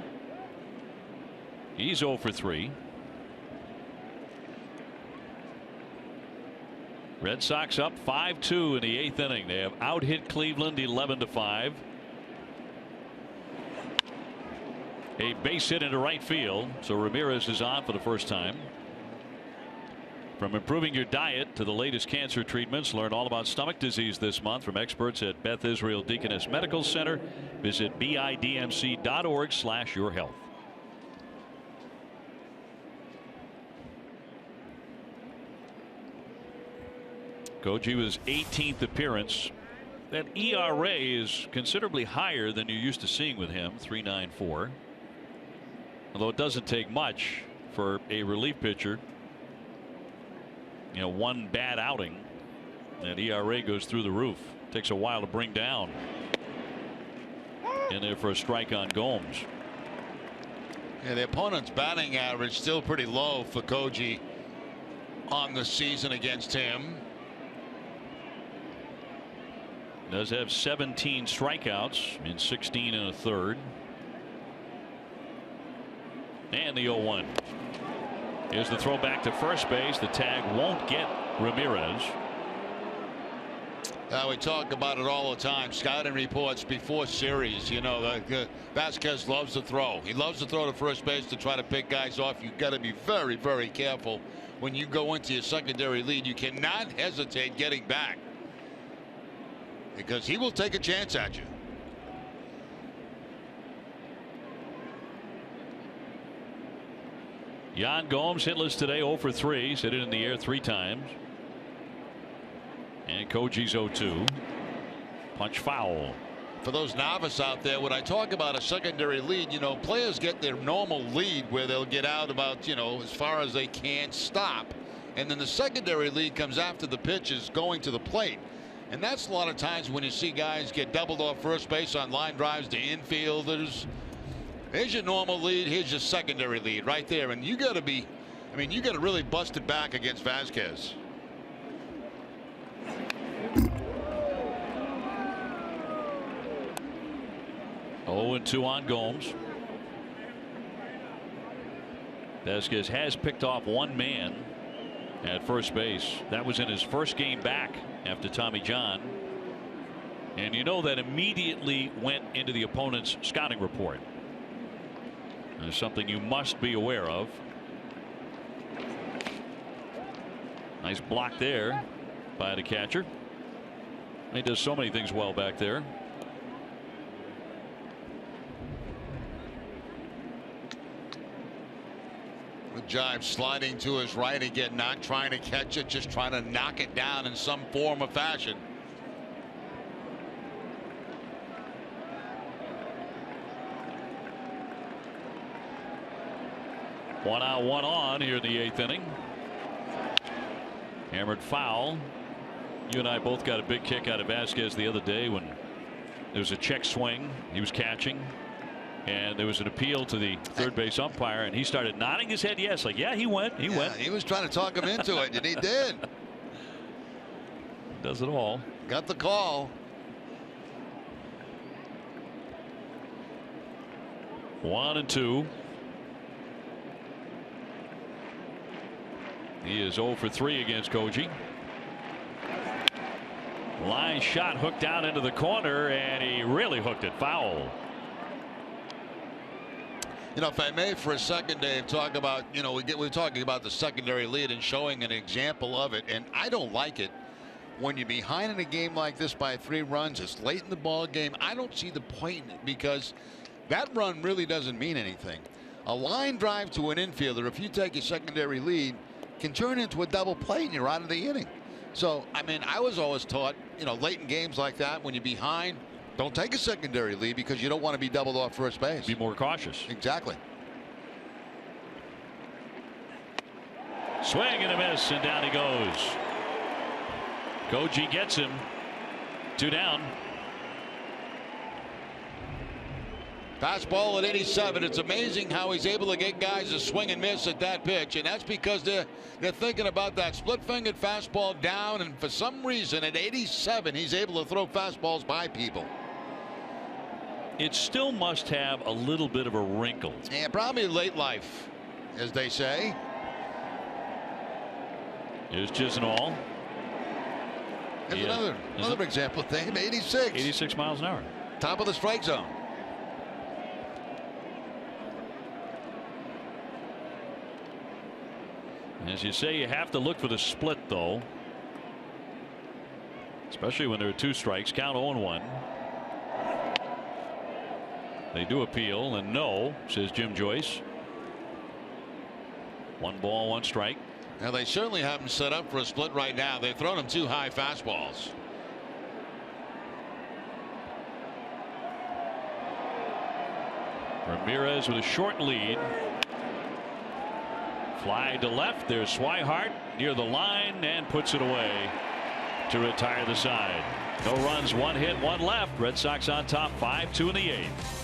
He's 0 for 3. Red Sox up 5-2 in the 8th inning. They have out hit Cleveland 11-5. A base hit into right field, so Ramirez is on for the first time. From improving your diet to the latest cancer treatments, learn all about stomach disease this month from experts at Beth Israel Deaconess Medical Center. Visit bidmc.org/yourhealth. Koji was 18th appearance. That ERA is considerably higher than you're used to seeing with him, 3.94. Although it doesn't take much for a relief pitcher. You know, one bad outing, and ERA goes through the roof. Takes a while to bring down. In there for a strike on Gomes. Yeah, the opponent's batting average still pretty low for Koji on the season against him. Does have 17 strikeouts in 16 1/3. And the 0-1. Here's the throw back to first base. The tag won't get Ramirez. We talk about it all the time. Scouting reports before series. You know, Vasquez loves to throw. He loves to throw to first base to try to pick guys off. You've got to be very, very careful when you go into your secondary lead. You cannot hesitate getting back, because he will take a chance at you. Yan Gomes hitless today, 0 for 3. He's hit it in the air 3 times. And Koji's 0-2. Punch foul. For those novice out there, when I talk about a secondary lead, you know, players get their normal lead where they'll get out about, you know, as far as they can stop. And then the secondary lead comes after the pitch is going to the plate. And that's a lot of times when you see guys get doubled off first base on line drives to infielders. Here's your normal lead. Here's your secondary lead right there. And you got to be, I mean, you got to really bust it back against Vasquez. Oh, and 2 on Gomes. Vasquez has picked off 1 man at first base. That was in his first game back after Tommy John. And you know that immediately went into the opponent's scouting report. There's something you must be aware of. Nice block there by the catcher. He does so many things well back there. Jive sliding to his right again, not trying to catch it, just trying to knock it down in some form or fashion. 1 out, 1 on here in the 8th inning. Hammered foul. You and I both got a big kick out of Vasquez the other day when there was a check swing. He was catching, and there was an appeal to the third base umpire, and he started nodding his head yes, like, yeah, he went. He went. He was trying to talk him into it, and he did. Does it all. Got the call. 1-2. He is 0 for 3 against Koji. Line shot hooked out into the corner, and he really hooked it foul. You know, if I may for a second, Dave, talk about, you know, we're talking about the secondary lead and showing an example of it, and I don't like it when you're behind in a game like this by 3 runs. It's late in the ball game. I don't see the point in it because that run really doesn't mean anything. A line drive to an infielder, if you take a secondary lead, can turn into a double play and you're out of the inning. So, I mean, I was always taught, you know, late in games like that, when you're behind, don't take a secondary lead because you don't want to be doubled off first base. Be more cautious. Exactly. Swing and a miss, and down he goes. Koji gets him. 2 down. Fastball at 87. It's amazing how he's able to get guys to swing and miss at that pitch, and that's because they're thinking about that split-fingered fastball down, and for some reason at 87 he's able to throw fastballs by people. It still must have a little bit of a wrinkle. Yeah, probably late life, as they say. Here's Chisenhall. There's another example. 86. 86 miles an hour. Top of the strike zone. As you say, you have to look for the split, though, especially when there are 2 strikes. Count 0-1. They do appeal, and no, says Jim Joyce. 1 ball, 1 strike. Now they certainly have him set up for a split right now. They've thrown him 2 high fastballs. Ramirez with a short lead. Fly to left. There's Swihart near the line and puts it away to retire the side. No runs, 1 hit, 1 left. Red Sox on top, 5-2 in the 8th.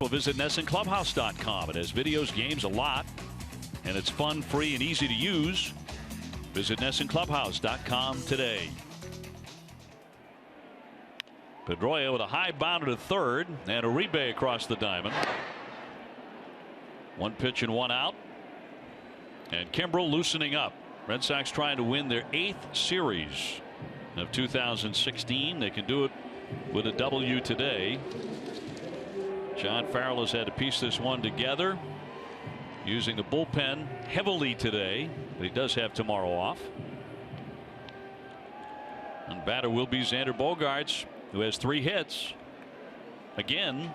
We'll visit NESSONClubhouse.com. It has videos, games, a lot, and it's fun, free, and easy to use. Visit NESSONClubhouse.com today. Pedroia with a high bounder to third and Uribe across the diamond. 1 pitch and 1 out. And Kimbrel loosening up. Red Sox trying to win their 8th series of 2016. They can do it with a W today. John Farrell has had to piece this one together using the bullpen heavily today, but he does have tomorrow off. And batter will be Xander Bogaerts, who has 3 hits. Again,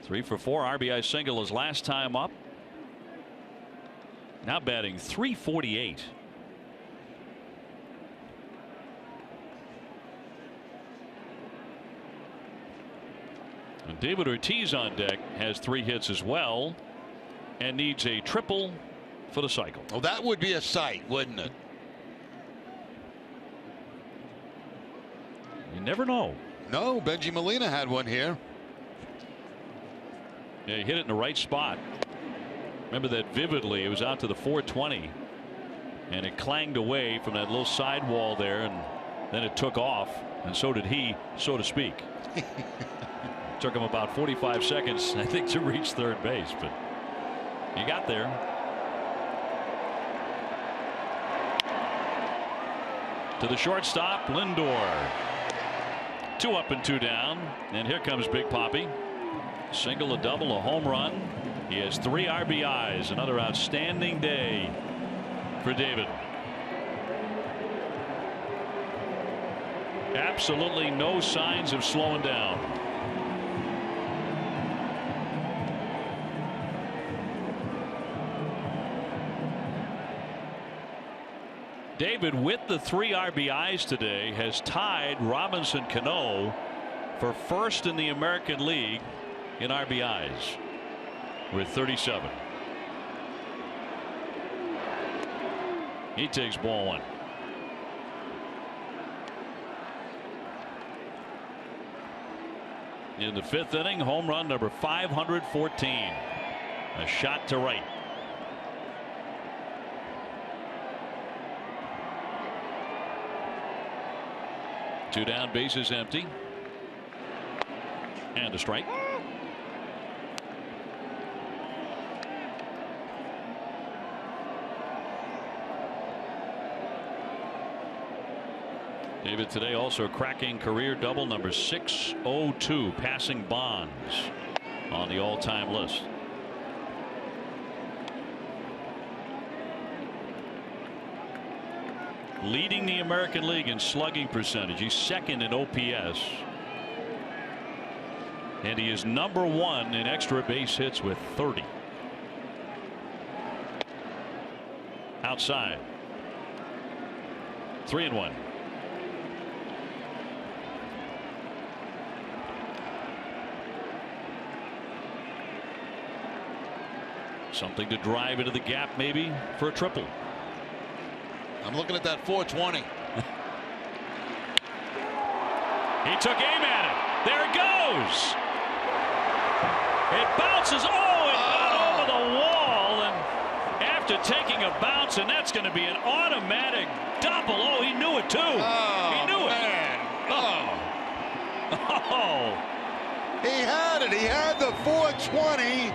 3 for 4 RBI single his last time up. Now batting .348. And David Ortiz on deck has 3 hits as well and needs a triple for the cycle. Well, that would be a sight, wouldn't it? You never know. No, Benji Molina had one here. Yeah, he hit it in the right spot. Remember that vividly. It was out to the 420 and it clanged away from that little sidewall there, and then it took off, and so did he, so to speak. Took him about 45 seconds, I think, to reach third base, but he got there. To the shortstop, Lindor. 2 up and 2 down, and here comes Big Papi. Single, a double, a home run. He has 3 RBIs. Another outstanding day for David. Absolutely no signs of slowing down. David, with the 3 RBIs today, has tied Robinson Cano for first in the American League in RBIs with 37. He takes ball 1. In the 5th inning, home run number 514. A shot to right. Two down, bases empty. And a strike. David today also cracking career double number 602, passing Bonds on the all-time list. Leading the American League in slugging percentage. He's 2nd in OPS. And he is number 1 in extra base hits with 30. Outside. 3-1. Something to drive into the gap maybe for a triple. I'm looking at that 420. He took aim at it. There it goes. It bounces. Oh, it got over the wall. And after taking a bounce, and that's going to be an automatic double. Oh, he knew it too. Oh, he knew man. it. Oh. He had it. He had the 420.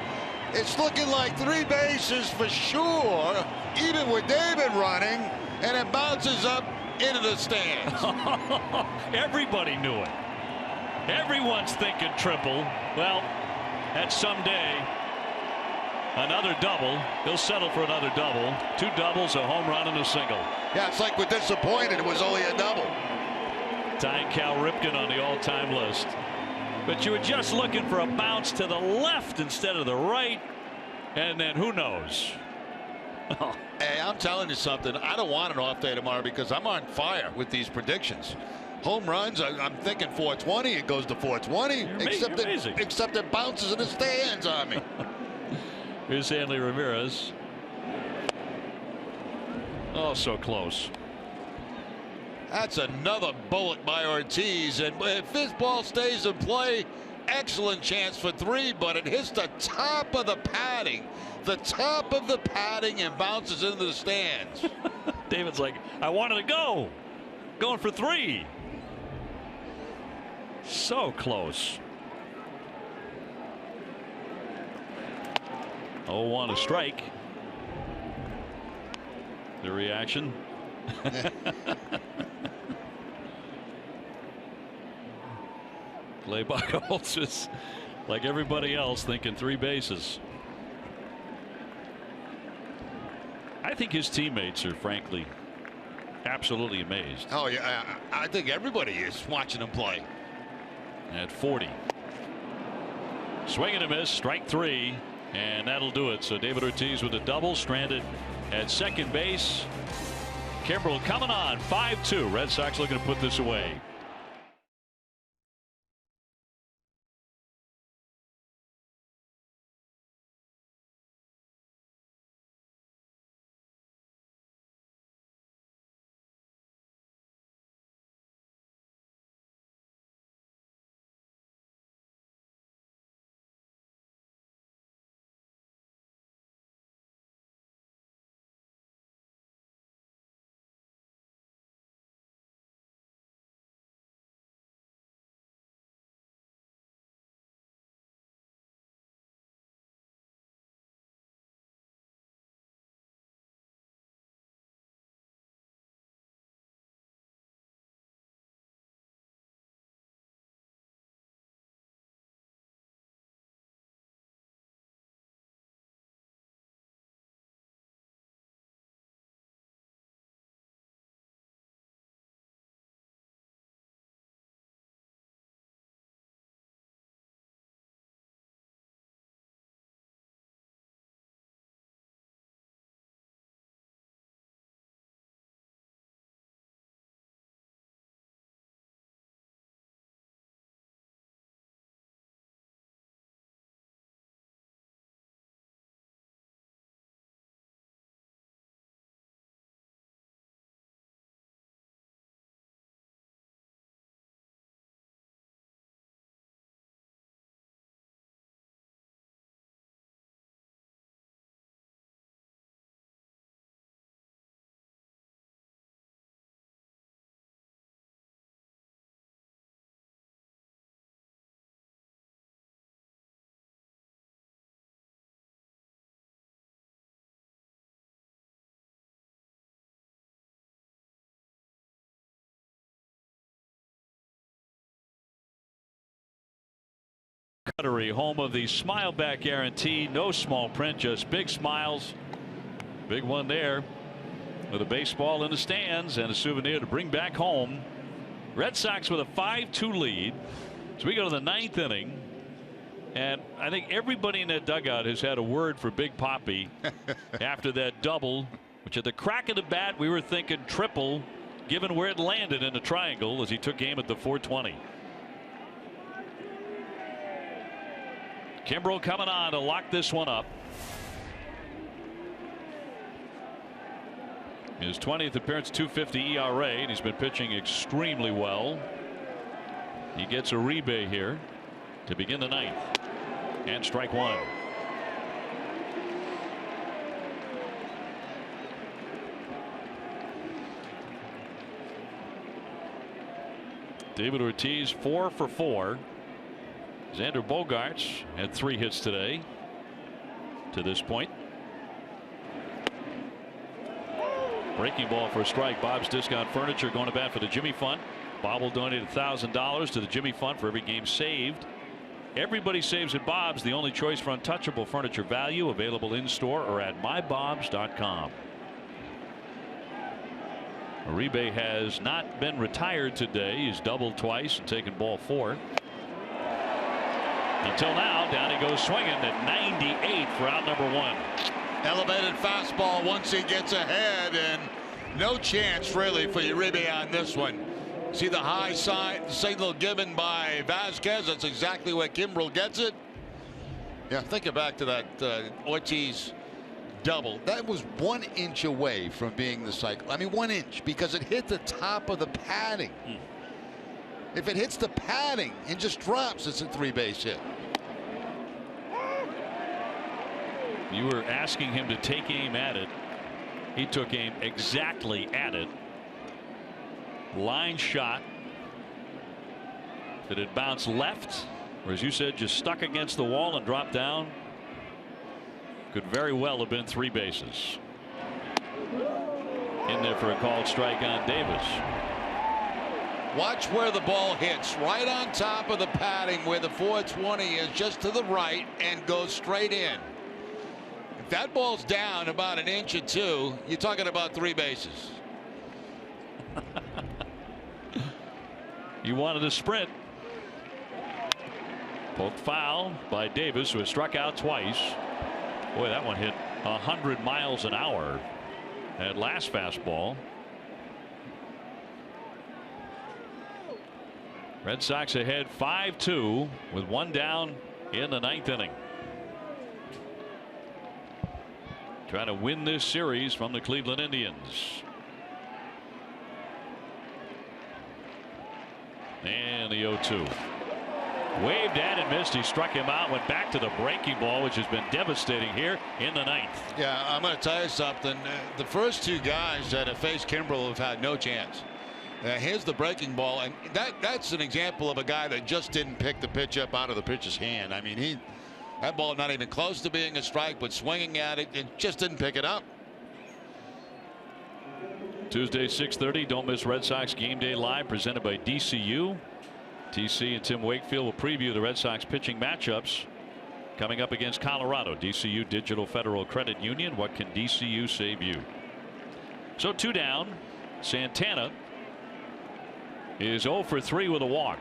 It's looking like 3 bases for sure, even with David running, and it bounces up into the stands. Everybody knew it. Everyone's thinking triple. Well, that's someday another double. He'll settle for another double. 2 doubles, a home run, and a single. Yeah, it's like we're disappointed it was only a double. Tying Cal Ripken on the all-time list. But you were just looking for a bounce to the left instead of the right, and then who knows? Hey, I'm telling you something. I don't want an off day tomorrow because I'm on fire with these predictions. Home runs, I'm thinking 420. It goes to 420. Except it bounces in the stands on me. Here's Hanley Ramirez. Oh, so close. That's another bullet by Ortiz, and if this ball stays in play, excellent chance for 3, but it hits the top of the padding. The top of the padding and bounces into the stands. David's like, I wanted to go. Going for 3. So close. 0-1 a strike. The reaction. Kleibach holds this like everybody else, thinking 3 bases. I think his teammates are frankly absolutely amazed. Oh yeah, I think everybody is watching him play. At 40. Swing and a miss, strike 3, and that'll do it. So David Ortiz with a double, stranded at second base. Kimbrel coming on, 5-2. Red Sox looking to put this away. Cuttery, home of the Smile Back Guarantee. No small print, just big smiles. Big one there with a baseball in the stands and a souvenir to bring back home. Red Sox with a 5-2 lead. So we go to the 9th inning. And I think everybody in that dugout has had a word for Big Papi after that double, which at the crack of the bat we were thinking triple, given where it landed in the triangle as he took aim at the 420. Kimbrel coming on to lock this one up. His 20th appearance, 2.50 ERA, and he's been pitching extremely well. He gets Uribe here to begin the 9th. And strike 1. David Ortiz 4 for 4. Xander Bogaerts had 3 hits today to this point. Breaking ball for a strike. Bob's Discount Furniture going to bat for the Jimmy Fund. Bob will donate $1,000 to the Jimmy Fund for every game saved. Everybody saves at Bob's, the only choice for untouchable furniture value, available in store or at mybobs.com. Uribe has not been retired today. He's doubled twice and taken ball 4. Until now, down he goes swinging at 98 for out number 1. Elevated fastball once he gets ahead, and no chance really for Uribe on this one. See the high side signal given by Vasquez. That's exactly where Kimbrel gets it. Yeah, think back to that Ortiz double. That was 1 inch away from being the cycle. I mean, 1 inch, because it hit the top of the padding. If it hits the padding and just drops, it's a 3-base hit. You were asking him to take aim at it. He took aim exactly at it. Line shot. Did it bounce left, or as you said, just stuck against the wall and dropped down? Could very well have been 3 bases. In there for a called strike on Davis. Watch where the ball hits, right on top of the padding where the 420 is, just to the right, and goes straight in. If that ball's down about an inch or 2, you're talking about 3 bases. You wanted a sprint. Poked foul by Davis, who has struck out twice. Boy, that one hit 100 miles an hour. That last fastball. Red Sox ahead 5-2 with 1 down in the 9th inning. Trying to win this series from the Cleveland Indians. And the 0-2. Waved at and missed. He struck him out, went back to the breaking ball, which has been devastating here in the 9th. Yeah, I'm going to tell you something. The first 2 guys that have faced Kimbrel have had no chance. Here's the breaking ball, and that's an example of a guy that just didn't pick the pitch up out of the pitcher's hand. I mean, that ball not even close to being a strike, but swinging at it, just didn't pick it up. Tuesday, 6:30. Don't miss Red Sox Game Day Live, presented by DCU. TC and Tim Wakefield will preview the Red Sox pitching matchups coming up against Colorado. DCU Digital Federal Credit Union. What can DCU save you? So 2 down. Santana is 0 for 3 with a walk.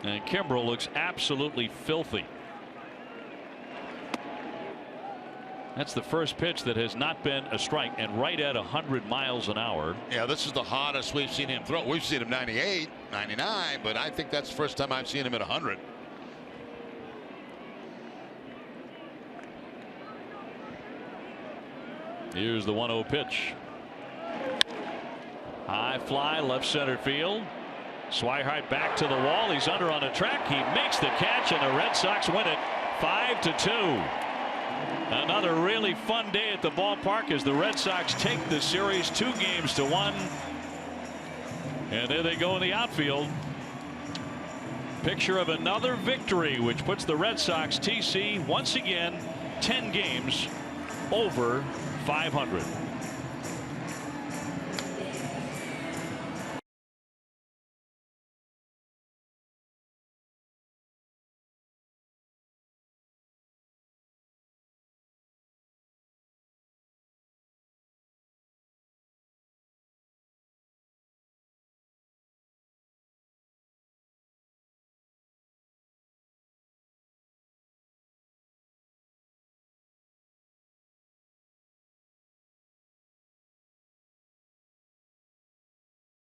And Kimbrel looks absolutely filthy. That's the first pitch that has not been a strike, and right at 100 miles an hour. Yeah, this is the hottest we've seen him throw. We've seen him 98, 99, but I think that's the first time I've seen him at 100. Here's the 1-0 pitch. High fly, left center field. Swihart back to the wall. He's under on the track. He makes the catch, and the Red Sox win it 5-2. Another really fun day at the ballpark as the Red Sox take the series 2-1. And there they go in the outfield. Picture of another victory, which puts the Red Sox, TC, once again 10 games over 500.